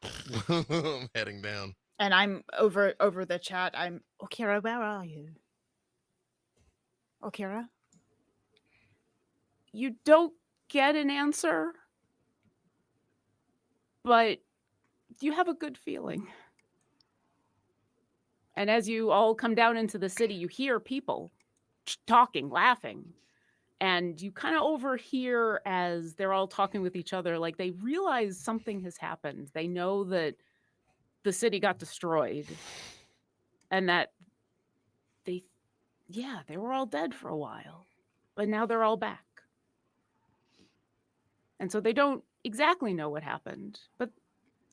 heading down. And I'm over the chat. I'm Orkira, where are you? Orkira? You don't get an answer, but you have a good feeling. And as you all come down into the city, you hear people talking, laughing. And you kind of overhear as they're all talking with each other, like they realize something has happened. They know that the city got destroyed and that they were all dead for a while, but now they're all back. And so they don't exactly know what happened, but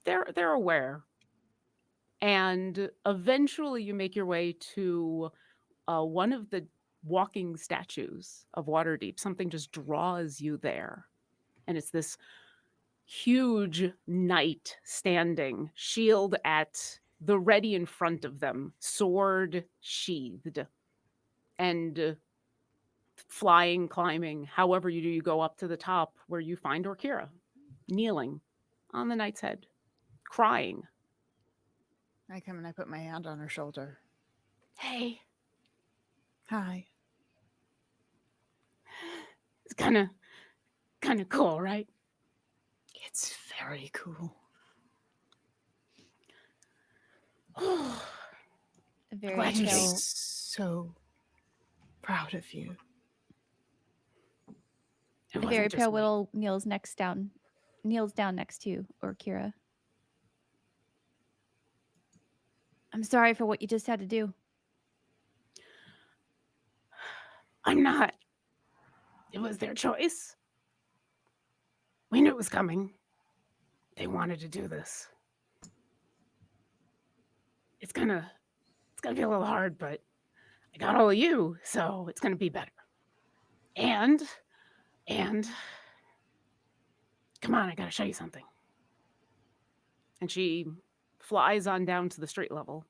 they're aware. And eventually you make your way to one of the walking statues of Waterdeep. Something just draws you there. And it's this huge knight standing, shield at the ready in front of them, sword sheathed, and flying, climbing. However you do, you go up to the top where you find Orkira, kneeling on the knight's head, crying. I come and I put my hand on her shoulder. Hey. Hi. It's kind of kind of cool, right? It's very cool. A very Glad you I'm think- pale, so proud of you. It a wasn't very just pale me. Widdle kneels down next to Orkira. I'm sorry for what you just had to do. I'm not. It was their choice. We knew it was coming. They wanted to do this. It's gonna be a little hard, but I got all of you, so it's gonna be better. And come on, I gotta show you something. And she flies on down to the street level.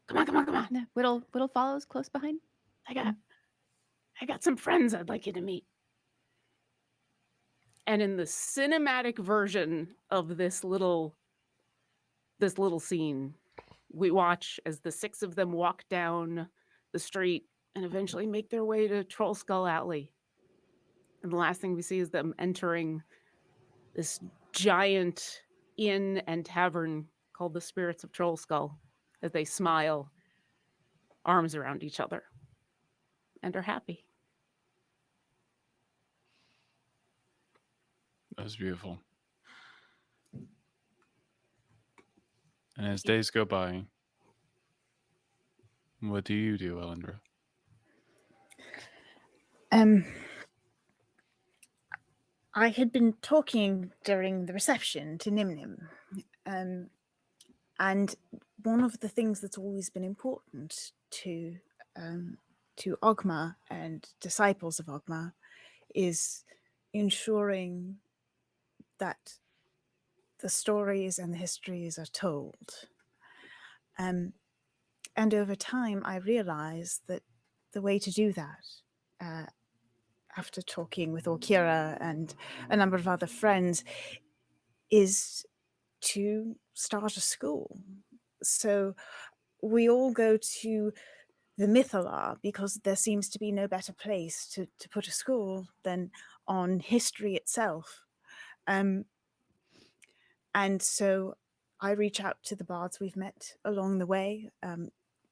Come on. Yeah, Widdle follows close behind. I got some friends I'd like you to meet. And in the cinematic version of this little scene, we watch as the 6 of them walk down the street and eventually make their way to Troll Skull Alley. And the last thing we see is them entering this giant inn and tavern called the Spirits of Troll Skull as they smile, arms around each other, and are happy. That was beautiful. And as days go by, what do you do, Alyndra? I had been talking during the reception to Nim, and one of the things that's always been important to Ogma and disciples of Ogma is ensuring that the stories and the histories are told. And over time, I realized that the way to do that, after talking with Orkira and a number of other friends, is to start a school. So we all go to the Mythalar because there seems to be no better place to put a school than on history itself. And so I reach out to the bards we've met along the way,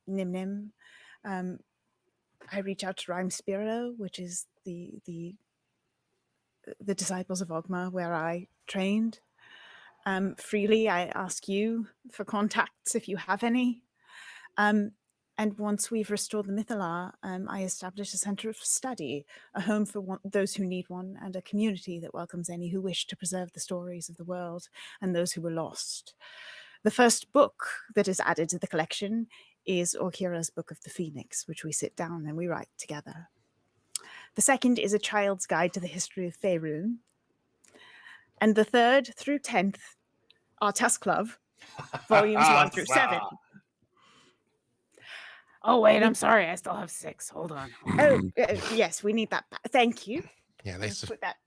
Nim. I reach out to Rhymespiro, which is the disciples of Ogma where I trained. Freely, I ask you for contacts if you have any. And once we've restored the Mythalar, I establish a center of study, a home for those who need one, and a community that welcomes any who wish to preserve the stories of the world and those who were lost. The first book that is added to the collection is Orkira's Book of the Phoenix, which we sit down and we write together. The second is a child's guide to the history of Faerun. And the third through 10th are Tusk Love, volumes 1 through 7. Oh, wait, I'm sorry. I still have 6. Hold on. Oh, yes, we need that. Thank you. Yeah, they Put that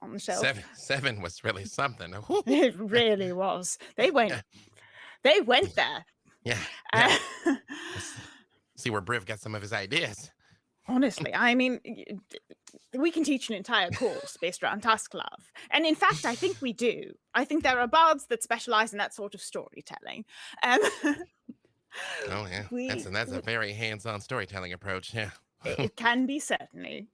on the shelf. seven was really something. It really was. They went there. Yeah. See where Briv got some of his ideas. Honestly, I mean, we can teach an entire course based around Tusk Love. And in fact, I think we do. I think there are bards that specialize in that sort of storytelling. Oh yeah, that's a very hands-on storytelling approach. Yeah, it can be, certainly.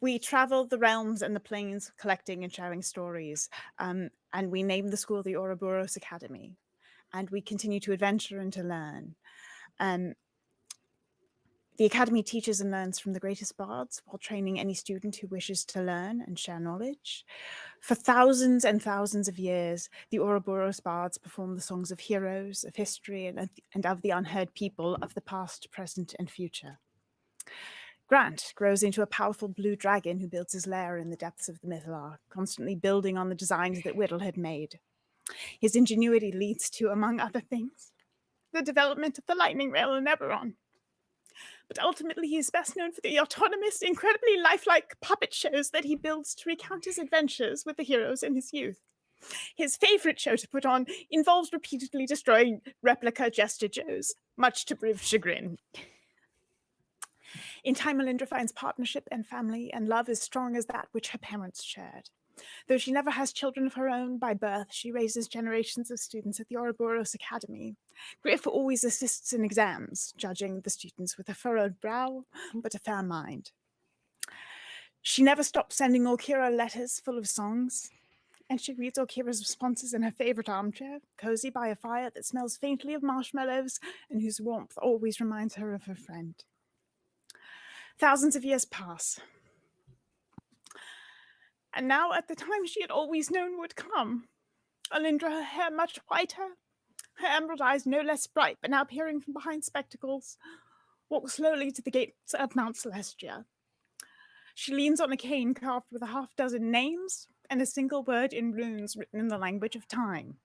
We travel the realms and the planes, collecting and sharing stories. And we name the school the Ouroboros Academy. And we continue to adventure and to learn. The Academy teaches and learns from the greatest bards while training any student who wishes to learn and share knowledge. For thousands and thousands of years, the Ouroboros bards perform the songs of heroes, of history, and of the unheard people of the past, present, and future. Grant grows into a powerful blue dragon who builds his lair in the depths of the Mythalar, constantly building on the designs that Widdle had made. His ingenuity leads to, among other things, the development of the lightning rail in Eberron. But ultimately, he is best known for the autonomous, incredibly lifelike puppet shows that he builds to recount his adventures with the heroes in his youth. His favorite show to put on involves repeatedly destroying replica Jester Joes, much to Briv's chagrin. In time, Alyndra finds partnership and family and love as strong as that which her parents shared. Though she never has children of her own by birth, she raises generations of students at the Ouroboros Academy. Briv always assists in exams, judging the students with a furrowed brow, but a fair mind. She never stops sending Orkira letters full of songs, and she reads Orkira's responses in her favorite armchair, cozy by a fire that smells faintly of marshmallows and whose warmth always reminds her of her friend. Thousands of years pass. And now, at the time she had always known would come, Alyndra, her hair much whiter, her emerald eyes no less bright, but now peering from behind spectacles, walks slowly to the gates of Mount Celestia. She leans on a cane carved with a half-dozen names and a single word in runes written in the language of time,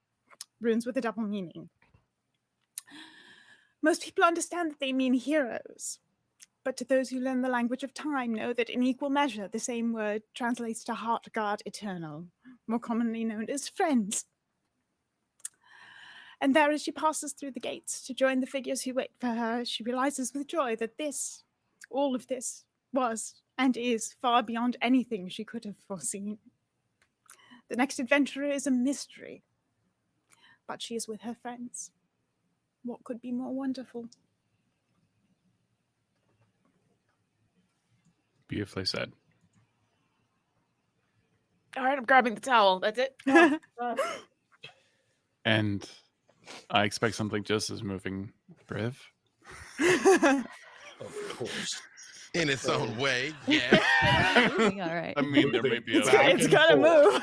runes with a double meaning. Most people understand that they mean heroes, but to those who learn the language of time know that in equal measure the same word translates to heart guard eternal, more commonly known as friends. And there, as she passes through the gates to join the figures who wait for her, she realizes with joy that this, all of this, was and is far beyond anything she could have foreseen. The next adventurer is a mystery, but she is with her friends. What could be more wonderful? Beautifully said. All right, I'm grabbing the towel. That's it. And I expect something just as moving, Briv. Of course. In its own way, yeah. Moving, all right. I mean, there may be a It's gotta move.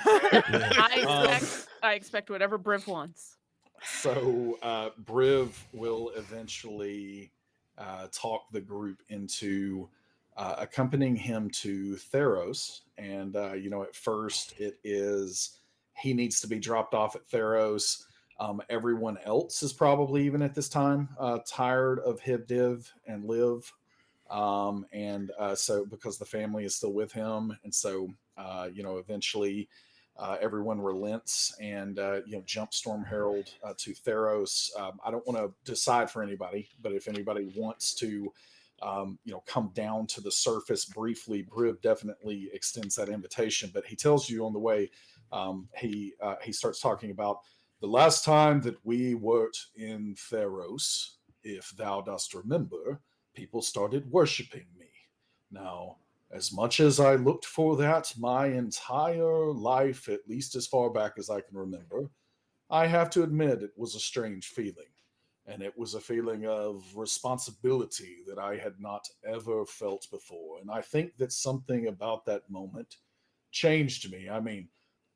I expect whatever Briv wants. So Briv will eventually talk the group into accompanying him to Theros. And, at first it is he needs to be dropped off at Theros. Everyone else is probably, even at this time, tired of Hivdiv and Liv. So because the family is still with him. And so, eventually everyone relents and, jump Storm Herald to Theros. I don't want to decide for anybody, but if anybody wants to, come down to the surface briefly, Briv definitely extends that invitation. But he tells you on the way, he starts talking about the last time that we were in Theros, if thou dost remember, people started worshiping me. Now, as much as I looked for that my entire life, at least as far back as I can remember, I have to admit it was a strange feeling. And it was a feeling of responsibility that I had not ever felt before. And I think that something about that moment changed me. I mean,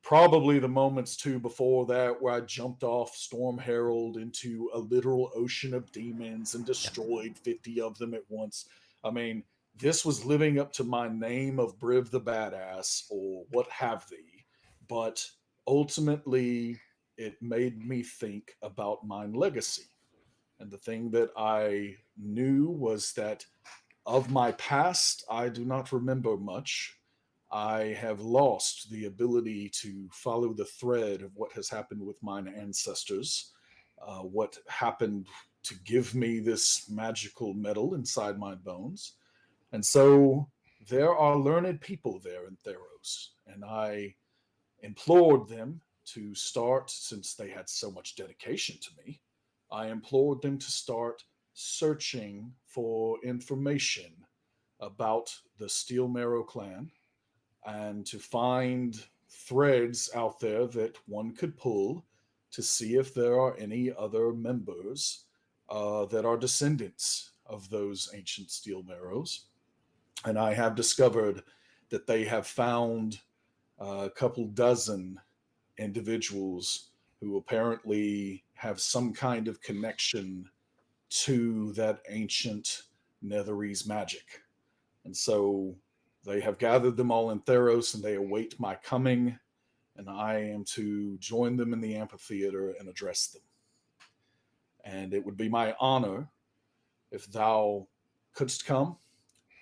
probably the moments too before that where I jumped off Storm Herald into a literal ocean of demons and destroyed 50 of them at once. I mean, this was living up to my name of Briv the Badass or what have thee. But ultimately, it made me think about my legacy. And the thing that I knew was that of my past, I do not remember much. I have lost the ability to follow the thread of what has happened with mine ancestors, what happened to give me this magical metal inside my bones. And so there are learned people there in Theros, and I implored them to start, since they had so much dedication to me, I implored them to start searching for information about the Steelmarrow clan and to find threads out there that one could pull to see if there are any other members that are descendants of those ancient Steelmarrows. And I have discovered that they have found a couple dozen individuals who apparently have some kind of connection to that ancient Netherese magic. And so they have gathered them all in Theros and they await my coming, and I am to join them in the amphitheater and address them. And it would be my honor if thou couldst come,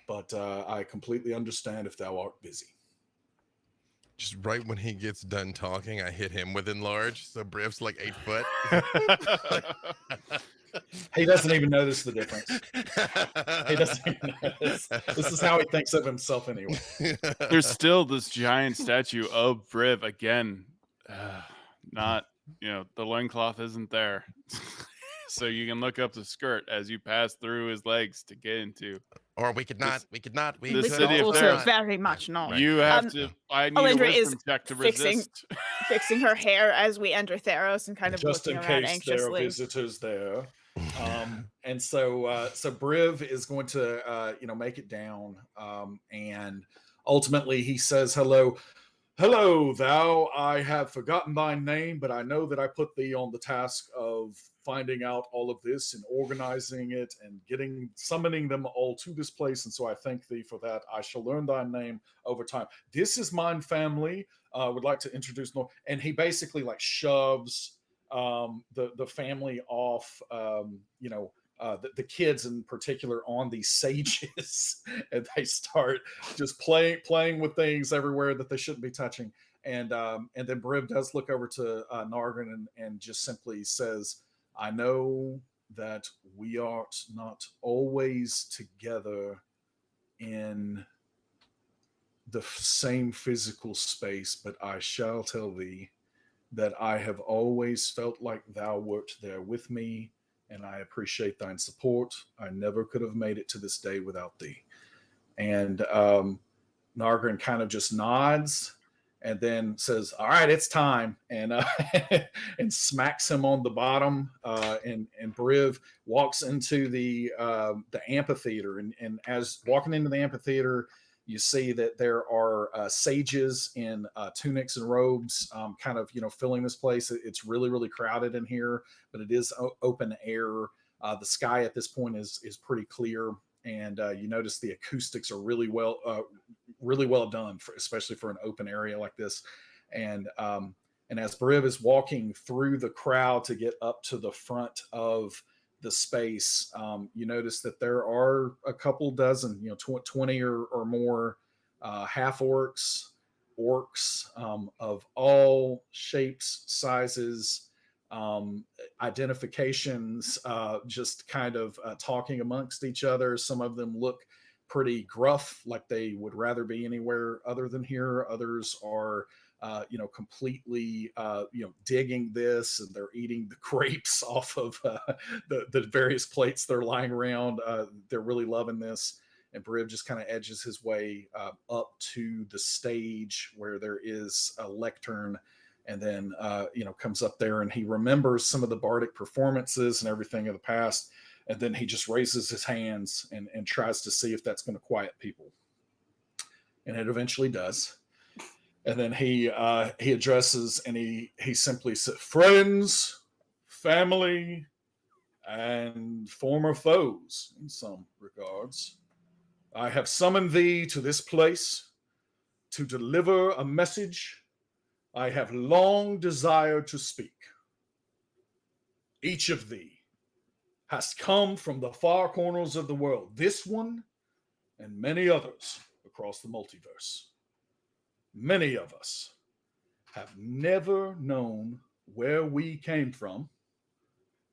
but I completely understand if thou art busy. Just right when he gets done talking, I hit him with enlarge. So Briv's like 8 foot. He doesn't even notice the difference. He doesn't even notice. This is how he thinks of himself anyway. There's still this giant statue of Briv again. Not, the loincloth isn't there. So you can look up the skirt as you pass through his legs to get into. Or we could not. The city of also Theros. very much not. You have to. I need Alyndra a is wisdom check to fixing- resist. Fixing her hair as we enter Theros and kind of Just looking in around case there are anxiously. visitors there. And so Briv is going to make it down, and ultimately he says, hello, thou. I have forgotten thy name, but I know that I put thee on the task of finding out all of this and organizing it and summoning them all to this place, and so I thank thee for that. I shall learn thy name over time. This is mine family. Would like to introduce and he basically like shoves the family off, the kids in particular on these sages, and they start just playing with things everywhere that they shouldn't be touching. And then Briv does look over to Nargan and just simply says, I know that we are not always together in the same physical space, but I shall tell thee that I have always felt like thou wert there with me, and I appreciate thine support. I never could have made it to this day without thee. And Nargan kind of just nods and then says, all right, it's time, and and smacks him on the bottom, and Briv walks into the amphitheater, and as walking into the amphitheater, you see that there are sages in tunics and robes, kind of, filling this place. It's really, really crowded in here, but it is open air. The sky at this point is pretty clear, and you notice the acoustics are really well done, especially for an open area like this. And as Briv is walking through the crowd to get up to the front of the space, you notice that there are a couple dozen, 20 or more half orcs of all shapes, sizes, identifications, just kind of talking amongst each other. Some of them look pretty gruff, like they would rather be anywhere other than here. Others are completely, digging this, and they're eating the grapes off of the various plates they're lying around. They're really loving this. And Briv just kind of edges his way up to the stage where there is a lectern, and then, comes up there, and he remembers some of the bardic performances and everything of the past. And then he just raises his hands and tries to see if that's going to quiet people. And it eventually does. And then he addresses, and he simply said, friends, family, and former foes in some regards, I have summoned thee to this place to deliver a message I have long desired to speak. Each of thee has come from the far corners of the world, this one and many others across the multiverse. Many of us have never known where we came from,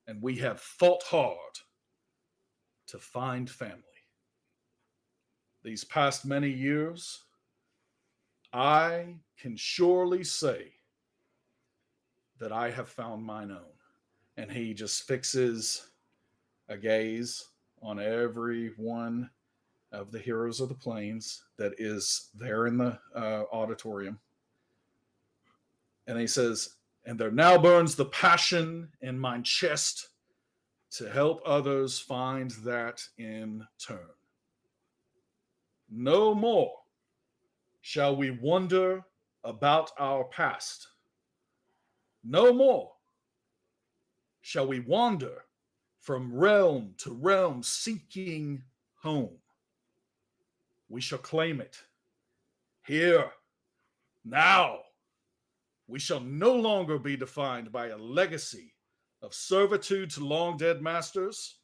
and we have fought hard to find family. These past many years, I can surely say that I have found mine own. And he just fixes a gaze on every one of the heroes of the plains that is there in the auditorium. And he says, and there now burns the passion in mine chest to help others find that in turn. No more shall we wonder about our past. No more shall we wander from realm to realm seeking home. We shall claim it here, now. We shall no longer be defined by a legacy of servitude to long dead masters.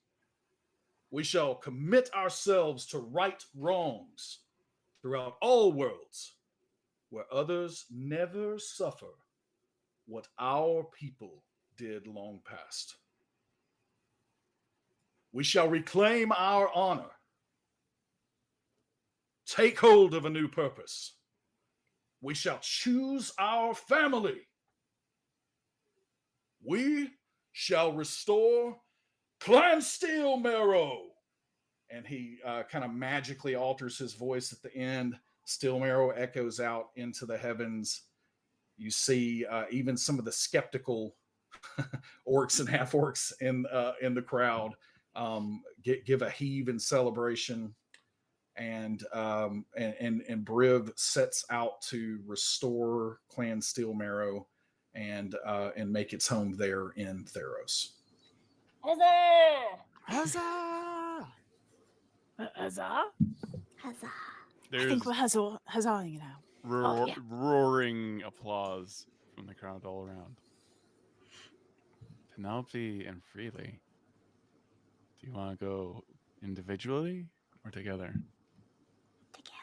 We shall commit ourselves to right wrongs throughout all worlds where others never suffer what our people did long past. We shall reclaim our honor. Take hold of a new purpose. We shall choose our family. We shall restore Clan Steelmarrow. And he kind of magically alters his voice at the end. Steelmarrow echoes out into the heavens. You see even some of the skeptical orcs and half orcs in the crowd give a heave in celebration. And Briv sets out to restore Clan Steelmarrow and make its home there in Theros. Huzzah! Huzzah! Huzzah! Huzzah. I think we're huzzahing now. Roaring applause from the crowd all around. Penelope and Freely, do you want to go individually or together? Together.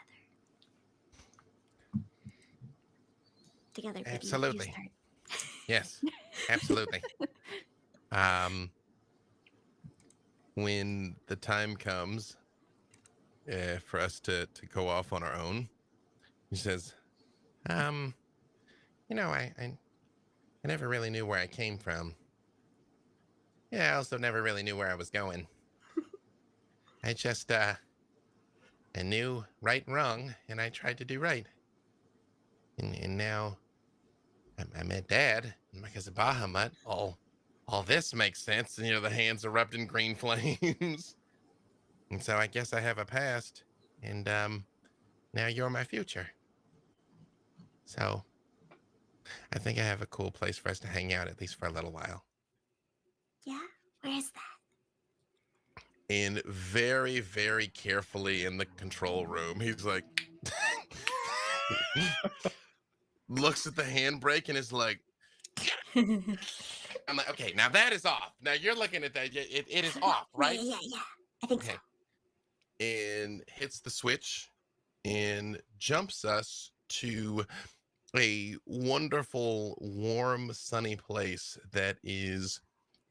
Brittany, Absolutely. you start. Yes, absolutely. When the time comes for us to go off on our own, he says, I never really knew where I came from. Yeah, I also never really knew where I was going. I just, I knew right and wrong, and I tried to do right. And now I met Dad, and because of Bahamut, all this makes sense. And, the hands erupt in green flames. And so I guess I have a past, and now you're my future. So I think I have a cool place for us to hang out, at least for a little while. Yeah? Where is that? And very, very carefully in the control room, he's like, looks at the handbrake and is like, I'm like, okay, now that is off. Now you're looking at that. It is off, right? Yeah. I think so. And hits the switch and jumps us to a wonderful, warm, sunny place that is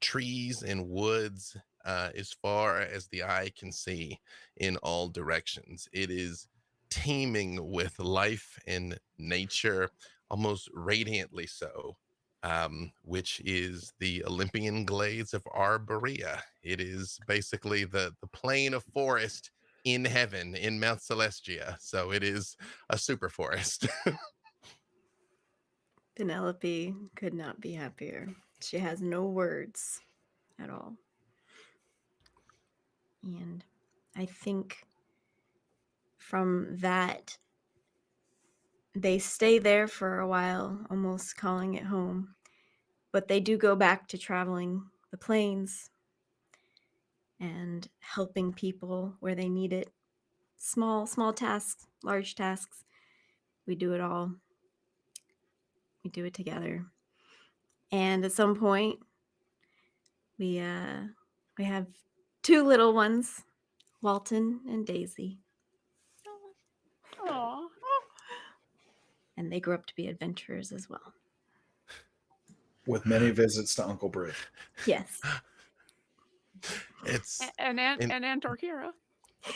trees and woods as far as the eye can see in all directions. It is teeming with life and nature, almost radiantly so, which is the Olympian glades of Arborea. It is basically the plain of forest in heaven in Mount Celestia. So it is a super forest. Penelope could not be happier. She has no words at all. And I think from that, they stay there for a while, almost calling it home. But they do go back to traveling the plains and helping people where they need it. Small tasks, large tasks. We do it all. We do it together. And at some point, we have two little ones, Walton and Daisy. Aww. And they grew up to be adventurers as well. With many visits to Uncle Briv. Yes. It's And Aunt Orkira.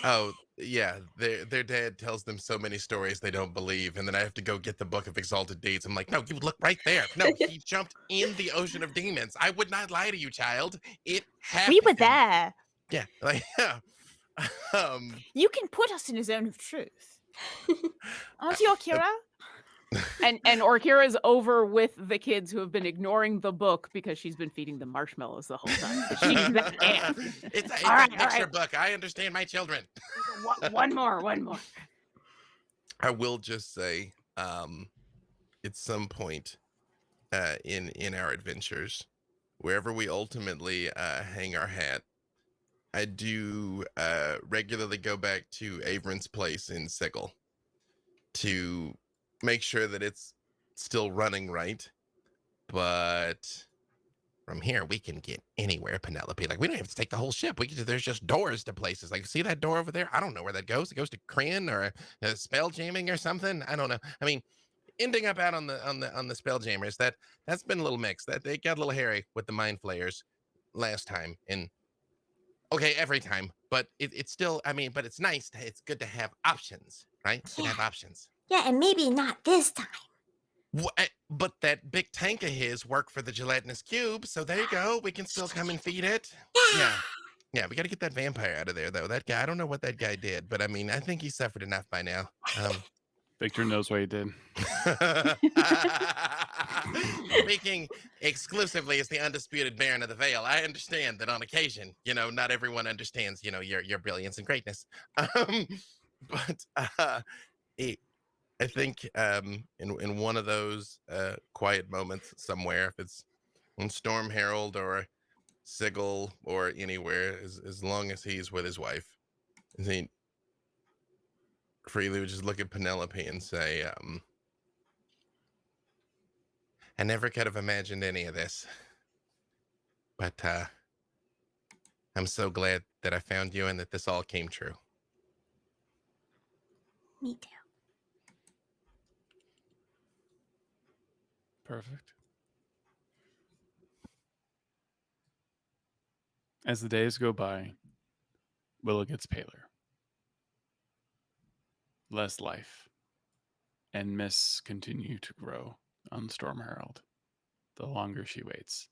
Oh, yeah. Their dad tells them so many stories they don't believe, and then I have to go get the Book of Exalted Deeds. I'm like, no, you look right there. No, he jumped in the ocean of demons. I would not lie to you, child. It happened. We were there. Yeah, like, yeah. You can put us in a zone of truth. Aren't you, Orkira? And Orkira's over with the kids who have been ignoring the book because she's been feeding them marshmallows the whole time. She's that aunt. It's All a right, picture book. I understand my children. One more. I will just say, at some point in our adventures, wherever we ultimately hang our hat, I do regularly go back to Averin's place in Sigil to make sure that it's still running right. But from here, we can get anywhere, Penelope. Like, we don't have to take the whole ship. There's just doors to places. Like, see that door over there? I don't know where that goes. It goes to Kryn or spell jamming or something. I don't know. I mean, ending up out on the spell jammers, that's been a little mixed. That they got a little hairy with the mind flayers last time, and Okay, every time, but it's still. I mean, but it's nice. It's good to have options, right? Good to have options. Yeah, and maybe not this time. But that big tank of his worked for the gelatinous cube, so there you go. We can still come and feed it. Yeah. Yeah, we got to get that vampire out of there, though. That guy, I don't know what that guy did, but I mean, I think he suffered enough by now. Victor knows what he did. Speaking exclusively as the undisputed Baron of the Vale, I understand that on occasion, not everyone understands, your brilliance and greatness. But I think in one of those quiet moments somewhere, if it's on Storm Herald or Sigil or anywhere, as long as he's with his wife, he freely would just look at Penelope and say, I never could have imagined any of this, but I'm so glad that I found you and that this all came true. Me too. Perfect. As the days go by, Willow gets paler. Less life. And mists continue to grow on Storm Herald the longer she waits.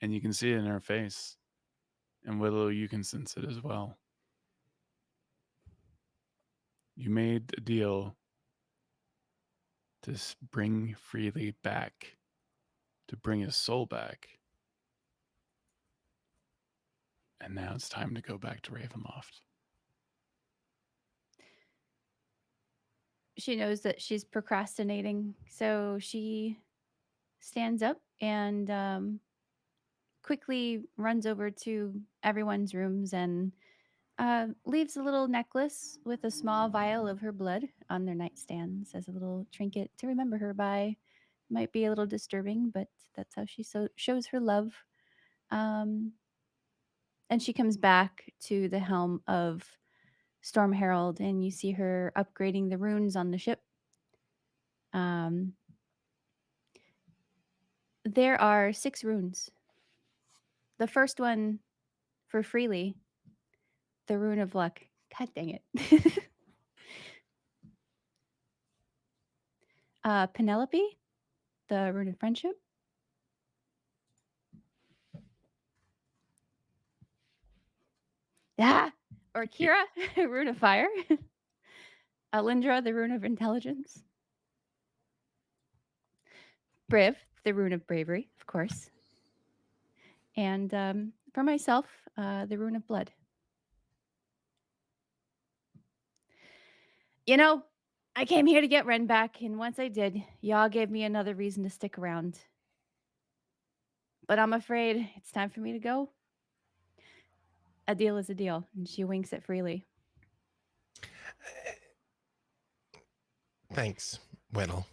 And you can see it in her face. And Willow, you can sense it as well. You made a deal to bring Freely back, to bring his soul back. And now it's time to go back to Ravenloft. She knows that she's procrastinating, so she stands up and quickly runs over to everyone's rooms and leaves a little necklace with a small vial of her blood on their nightstands as a little trinket to remember her by. Might be a little disturbing, but that's how she shows her love. And she comes back to the helm of Storm Herald, and you see her upgrading the runes on the ship. There are 6 runes. The first one for Freely, the rune of luck. God dang it. Penelope, the rune of friendship. Orkira, rune of fire. Alyndra, the rune of intelligence. Briv, the rune of bravery, of course. And for myself, the rune of blood. I came here to get Ren back, and once I did, y'all gave me another reason to stick around. But I'm afraid it's time for me to go. A deal is a deal, and she winks at Freely. Thanks, Widdle.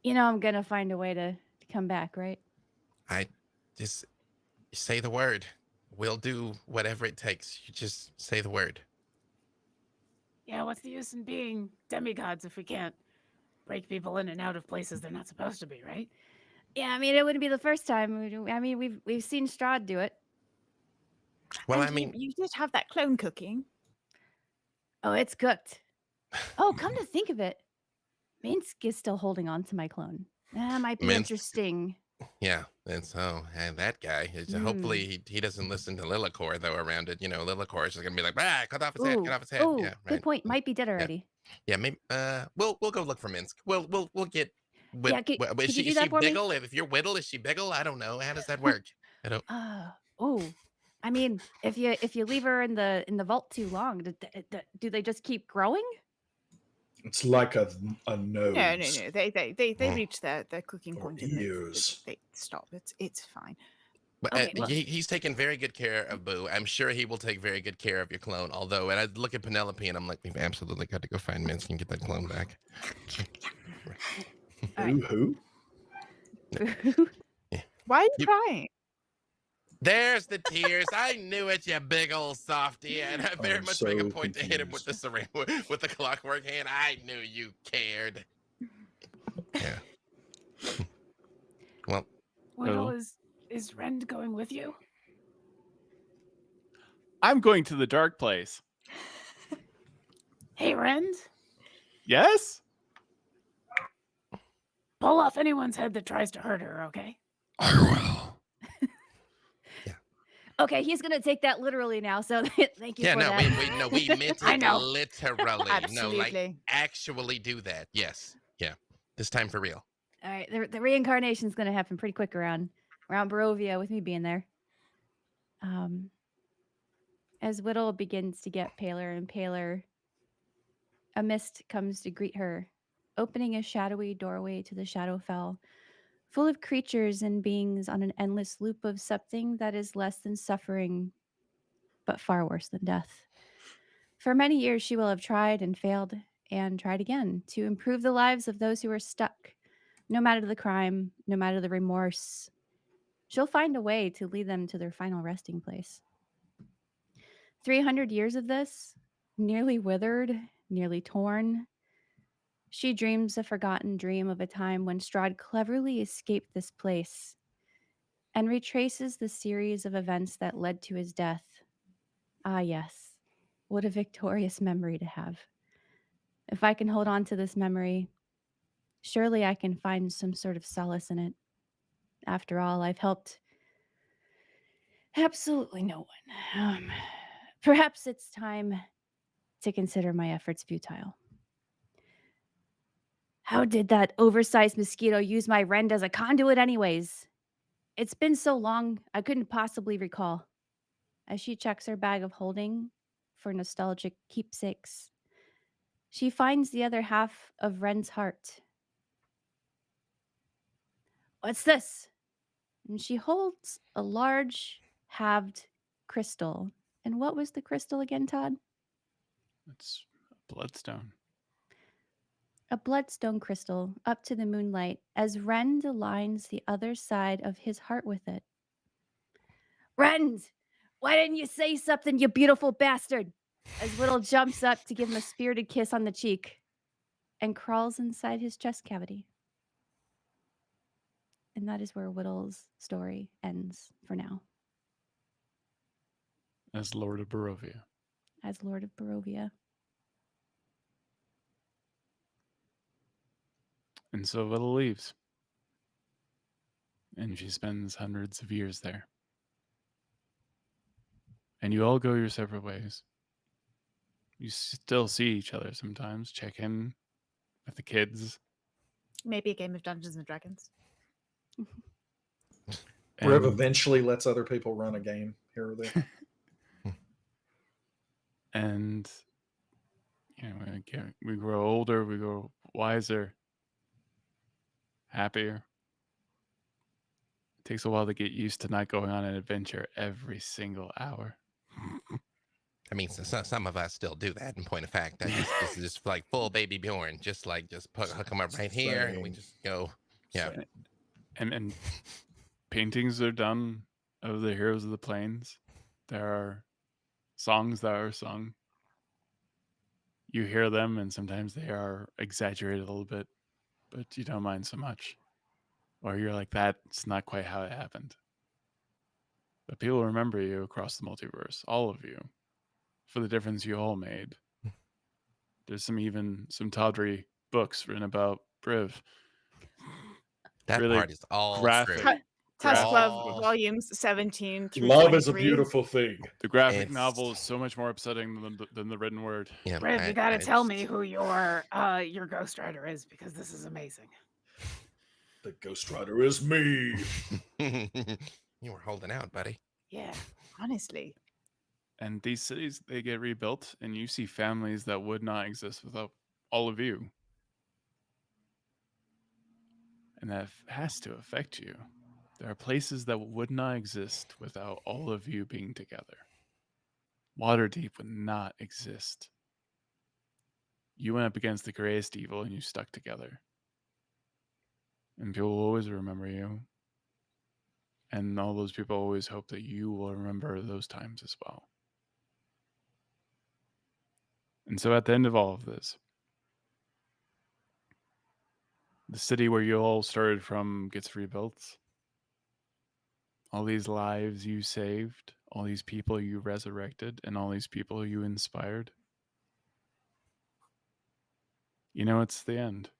I'm gonna find a way to come back, right? I just say the word. We'll do whatever it takes. You just say the word. Yeah, what's the use in being demigods if we can't break people in and out of places they're not supposed to be, right? Yeah, it wouldn't be the first time. We've seen Strahd do it. Well, And you did have that clone cooking. Oh, it's cooked. Oh, come to think of it, Minsk is still holding on to my clone. That might be Minsk. interesting. Yeah, and so that guy. Hopefully he doesn't listen to Lillicor though around it. Lillicor is just gonna be like, cut off his head, cut off his head. Oh, Yeah, right. good point. Might be dead already. Yeah, maybe. We'll go look for Minsk. We'll get. Could Is you she do that for me? Biggle? If you're Widdle, is she Biggle? I don't know. How does that work? I don't. If you leave her in the vault too long, do they just keep growing? It's like a nose. No. They reach their cooking Or point and ears. they stop. It's fine. But Okay, look. he's taken very good care of Boo. I'm sure he will take very good care of your clone. Although, and I look at Penelope and I'm like, we've absolutely got to go find Minsk and get that clone back. Who? Why are you crying? There's the tears. I knew it, you big old softy. And I very I'm much so make a point to hit him with confused. with the clockwork hand. I knew you cared. Yeah. Well, Widdle is Is Rend going with you? I'm going to the dark place. Hey, Rend, Yes? pull off anyone's head that tries to hurt her, okay? I will. Okay, he's gonna take that literally now. So thank you Yeah, for no, that. we meant I it know. literally. No, like Absolutely. actually do that. Yes. Yeah. This time for real. All right, the reincarnation is gonna happen pretty quick around Barovia with me being there. As Widdle begins to get paler and paler, a mist comes to greet her, opening a shadowy doorway to the Shadowfell, full of creatures and beings on an endless loop of something that is less than suffering, but far worse than death. For many years, she will have tried and failed and tried again to improve the lives of those who are stuck, no matter the crime, no matter the remorse. She'll find a way to lead them to their final resting place. 300 years of this, nearly withered, nearly torn. She dreams a forgotten dream of a time when Strahd cleverly escaped this place and retraces the series of events that led to his death. Ah, yes. What a victorious memory to have. If I can hold on to this memory, surely I can find some sort of solace in it. After all, I've helped absolutely no one. Perhaps it's time to consider my efforts futile. How did that oversized mosquito use my Rend as a conduit anyways? It's been so long, I couldn't possibly recall. As she checks her bag of holding for nostalgic keepsakes, she finds the other half of Ren's heart. What's this? And she holds a large, halved crystal. And what was the crystal again, Todd? It's a bloodstone. A bloodstone crystal up to the moonlight as Rend aligns the other side of his heart with it. Rend! Why didn't you say something, you beautiful bastard? As Widdle jumps up to give him a spirited kiss on the cheek and crawls inside his chest cavity. And that is where Widdle's story ends for now. As Lord of Barovia. As Lord of Barovia. And so Widdle leaves. And she spends hundreds of years there. And you all go your separate ways. You still see each other sometimes, check in with the kids. Maybe a game of Dungeons and Dragons. Briv eventually lets other people run a game here or there. And we grow older, we grow wiser, happier. It takes a while to get used to not going on an adventure every single hour. I mean, some of us still do that. In point of fact, this is just like full baby Bjorn, just hook them up right here, and we just go. Yeah. And paintings are done of the heroes of the plains. There are songs that are sung. You hear them, and sometimes they are exaggerated a little bit, but you don't mind so much. Or you're like, that's not quite how it happened. But people remember you across the multiverse, all of you, for the difference you all made. There's some tawdry books written about Briv. That really part is all graphic. true. Tusk Love All- volumes 17 through Love is a 23. beautiful thing. The graphic It's- novel is so much more upsetting than the written word. Yeah, Briv, you gotta tell me who your Ghost Rider is, because this is amazing. The Ghost Rider is me. You were holding out, buddy. Yeah. Honestly. And these cities, they get rebuilt, and you see families that would not exist without all of you. And that has to affect you. There are places that would not exist without all of you being together. Waterdeep would not exist. You went up against the greatest evil and you stuck together. And people will always remember you. And all those people always hope that you will remember those times as well. And so at the end of all of this, the city where you all started from gets rebuilt. all these lives you saved, all these people you resurrected, and all these people you inspired. You know, it's the end.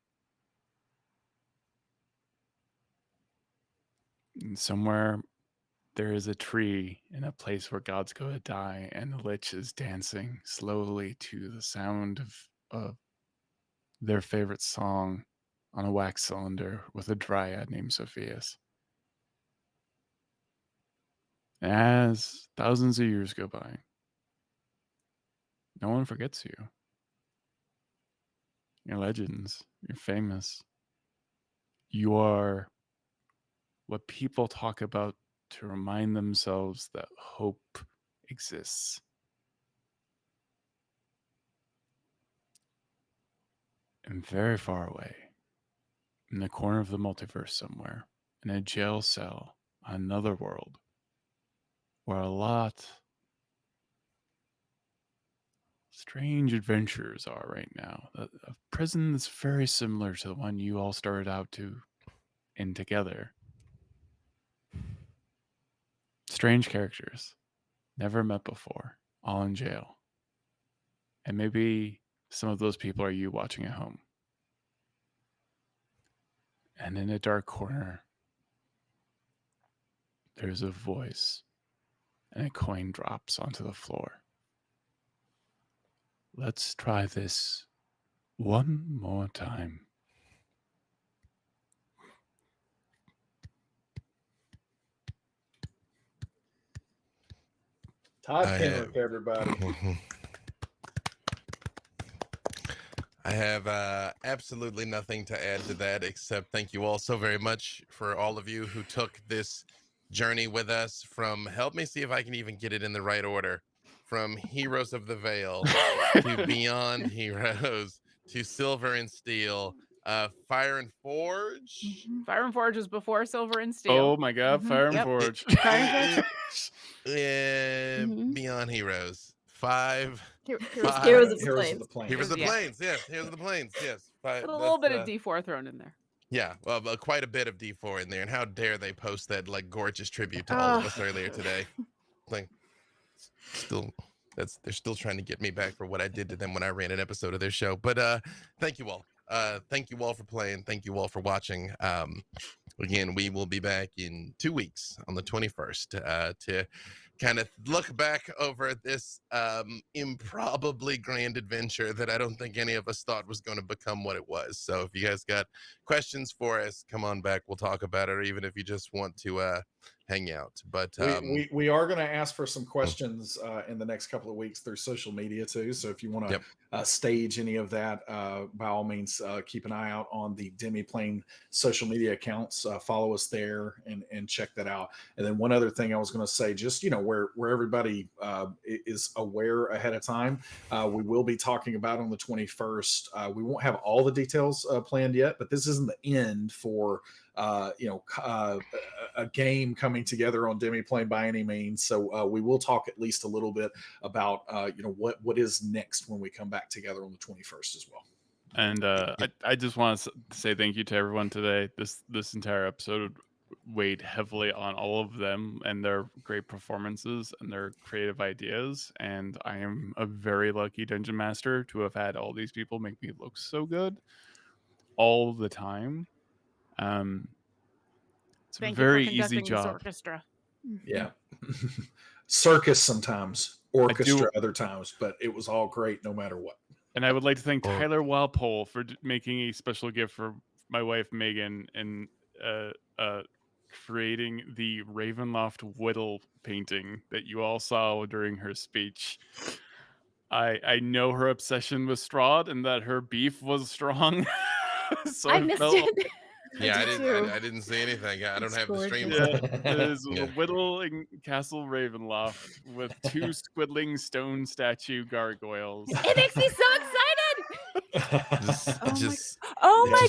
And somewhere there is a tree in a place where gods go to die, and the lich is dancing slowly to the sound of their favorite song on a wax cylinder with a dryad named Sophias. As thousands of years go by, no one forgets you. You're legends. You're famous. You are what people talk about to remind themselves that hope exists. And very far away, in the corner of the multiverse somewhere, in a jail cell on another world, where a lot strange adventures are right now. A prison that's very similar to the one you all started out in together. Strange characters, never met before, all in jail. And maybe some of those people are you watching at home. And in a dark corner, there's a voice, and a coin drops onto the floor. Let's try this one more time. Todd I Kenreck, have- everybody. I have absolutely nothing to add to that except thank you all so very much for all of you who took this journey with us from, help me see if I can even get it in the right order, from Heroes of the Veil to Beyond Heroes to Silver and Steel, Fire and Forge. Fire and Forge is before Silver and Steel. Oh my god, Fire and Yep. Forge. Beyond Heroes. Five. Heroes of the Heroes Plains. of the Plains. Heroes of the Yeah. Plains, yes. Heroes of the Plains, yes. Put a little bit of D4 thrown in there. Yeah, well, quite a bit of D4 in there. And how dare they post that like gorgeous tribute to all of us earlier today? Like, they're still trying to get me back for what I did to them when I ran an episode of their show. But thank you all. Thank you all for playing. Thank you all for watching. Again, we will be back in 2 weeks on the 21st to kind of look back over this improbably grand adventure that I don't think any of us thought was going to become what it was. So if you guys got questions for us, come on back. We'll talk about it, or even if you just want to hang out. But we are going to ask for some questions in the next couple of weeks through social media too. So if you want to stage any of that, by all means, keep an eye out on the Demiplane social media accounts. Follow us there and check that out. And then one other thing I was going to say, just where everybody is aware ahead of time, we will be talking about on the 21st. We won't have all the details planned yet, but this isn't the end for a game coming together on Demiplane by any means. So we will talk at least a little bit about what is next when we come back together on the 21st as well. And I just want to say thank you to everyone today. This entire episode weighed heavily on all of them and their great performances and their creative ideas. And I am a very lucky dungeon master to have had all these people make me look so good all the time. It's Thank a very you for easy conducting this job. orchestra. Yeah. Circus sometimes, orchestra other times, but it was all great no matter what. And I would like to thank Tyler Walpole for making a special gift for my wife Meagan and creating the Ravenloft Widdle painting that you all saw during her speech. I know her obsession with Strahd and that her beef was strong. So I missed it. Yeah, I I didn't see anything. I don't have the stream. Yeah, there's Yeah. a Widdle in Castle Ravenloft with two squiddling stone statue gargoyles. It makes me so excited. Oh my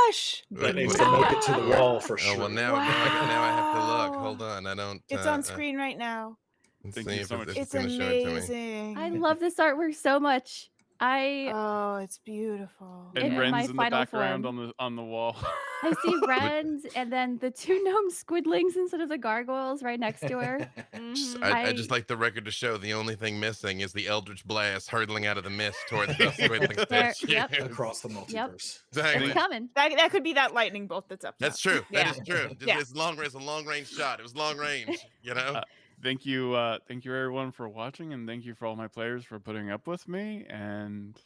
gosh! That needs to make it to the wall for sure. Oh well, now I have to look. Hold on, I don't. It's on screen right now. Let's Thank see you if so much. it's It's gonna show it to me. amazing. I love this artwork so much. Oh, it's beautiful. And in Ren's my in the final background form. on the wall. I see Rens and then the 2 gnome squidlings instead of the gargoyles right next to her. Mhm. I just like the record to show the only thing missing is the Eldritch Blast hurtling out of the mist toward the squiddling There- statue. yep. Across the multiverse. Exactly. It's coming. That could be that lightning bolt that's up. That's top. true. Yeah. That is true. Just, Yeah. It's a long range shot. It was long range, you know? Thank you everyone for watching, and thank you for all my players for putting up with me. And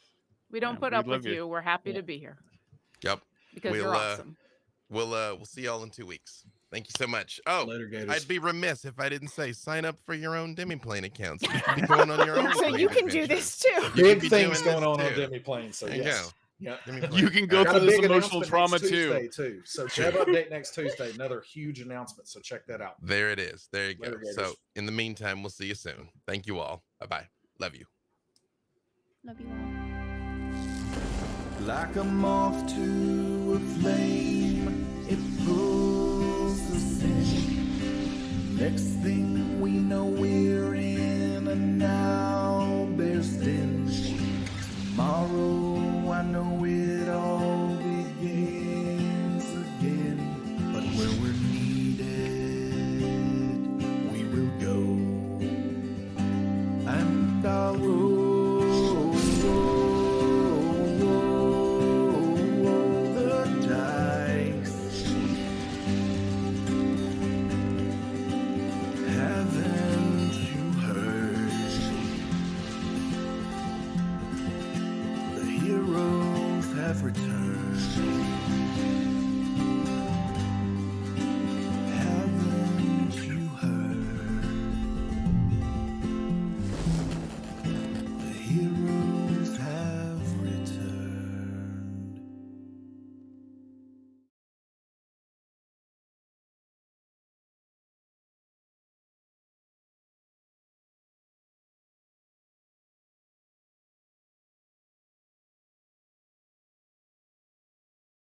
We don't Yeah, put we up love with you. We're happy to be here Yep. because We'll, you're awesome. We'll see y'all in 2 weeks. Thank you so much. Oh, Later, Gators. I'd be remiss if I didn't say sign up for your own Demiplane accounts. You can be going on your own. So you plane can do adventures. this too. You can Big be things doing going on this too. Demiplane. So There you yes. go. Yeah. Demiplane. you can go Got through a this big emotional announcement trauma next too. Tuesday, too. So Jeb update next Tuesday. Another huge announcement. So check that out. There it is. There you go. Later, Gators. So in the meantime, we'll see you soon. Thank you all. Bye-bye. Love you. Love you all. Like a moth to a flame, it pulls us in. Next thing we know, we're in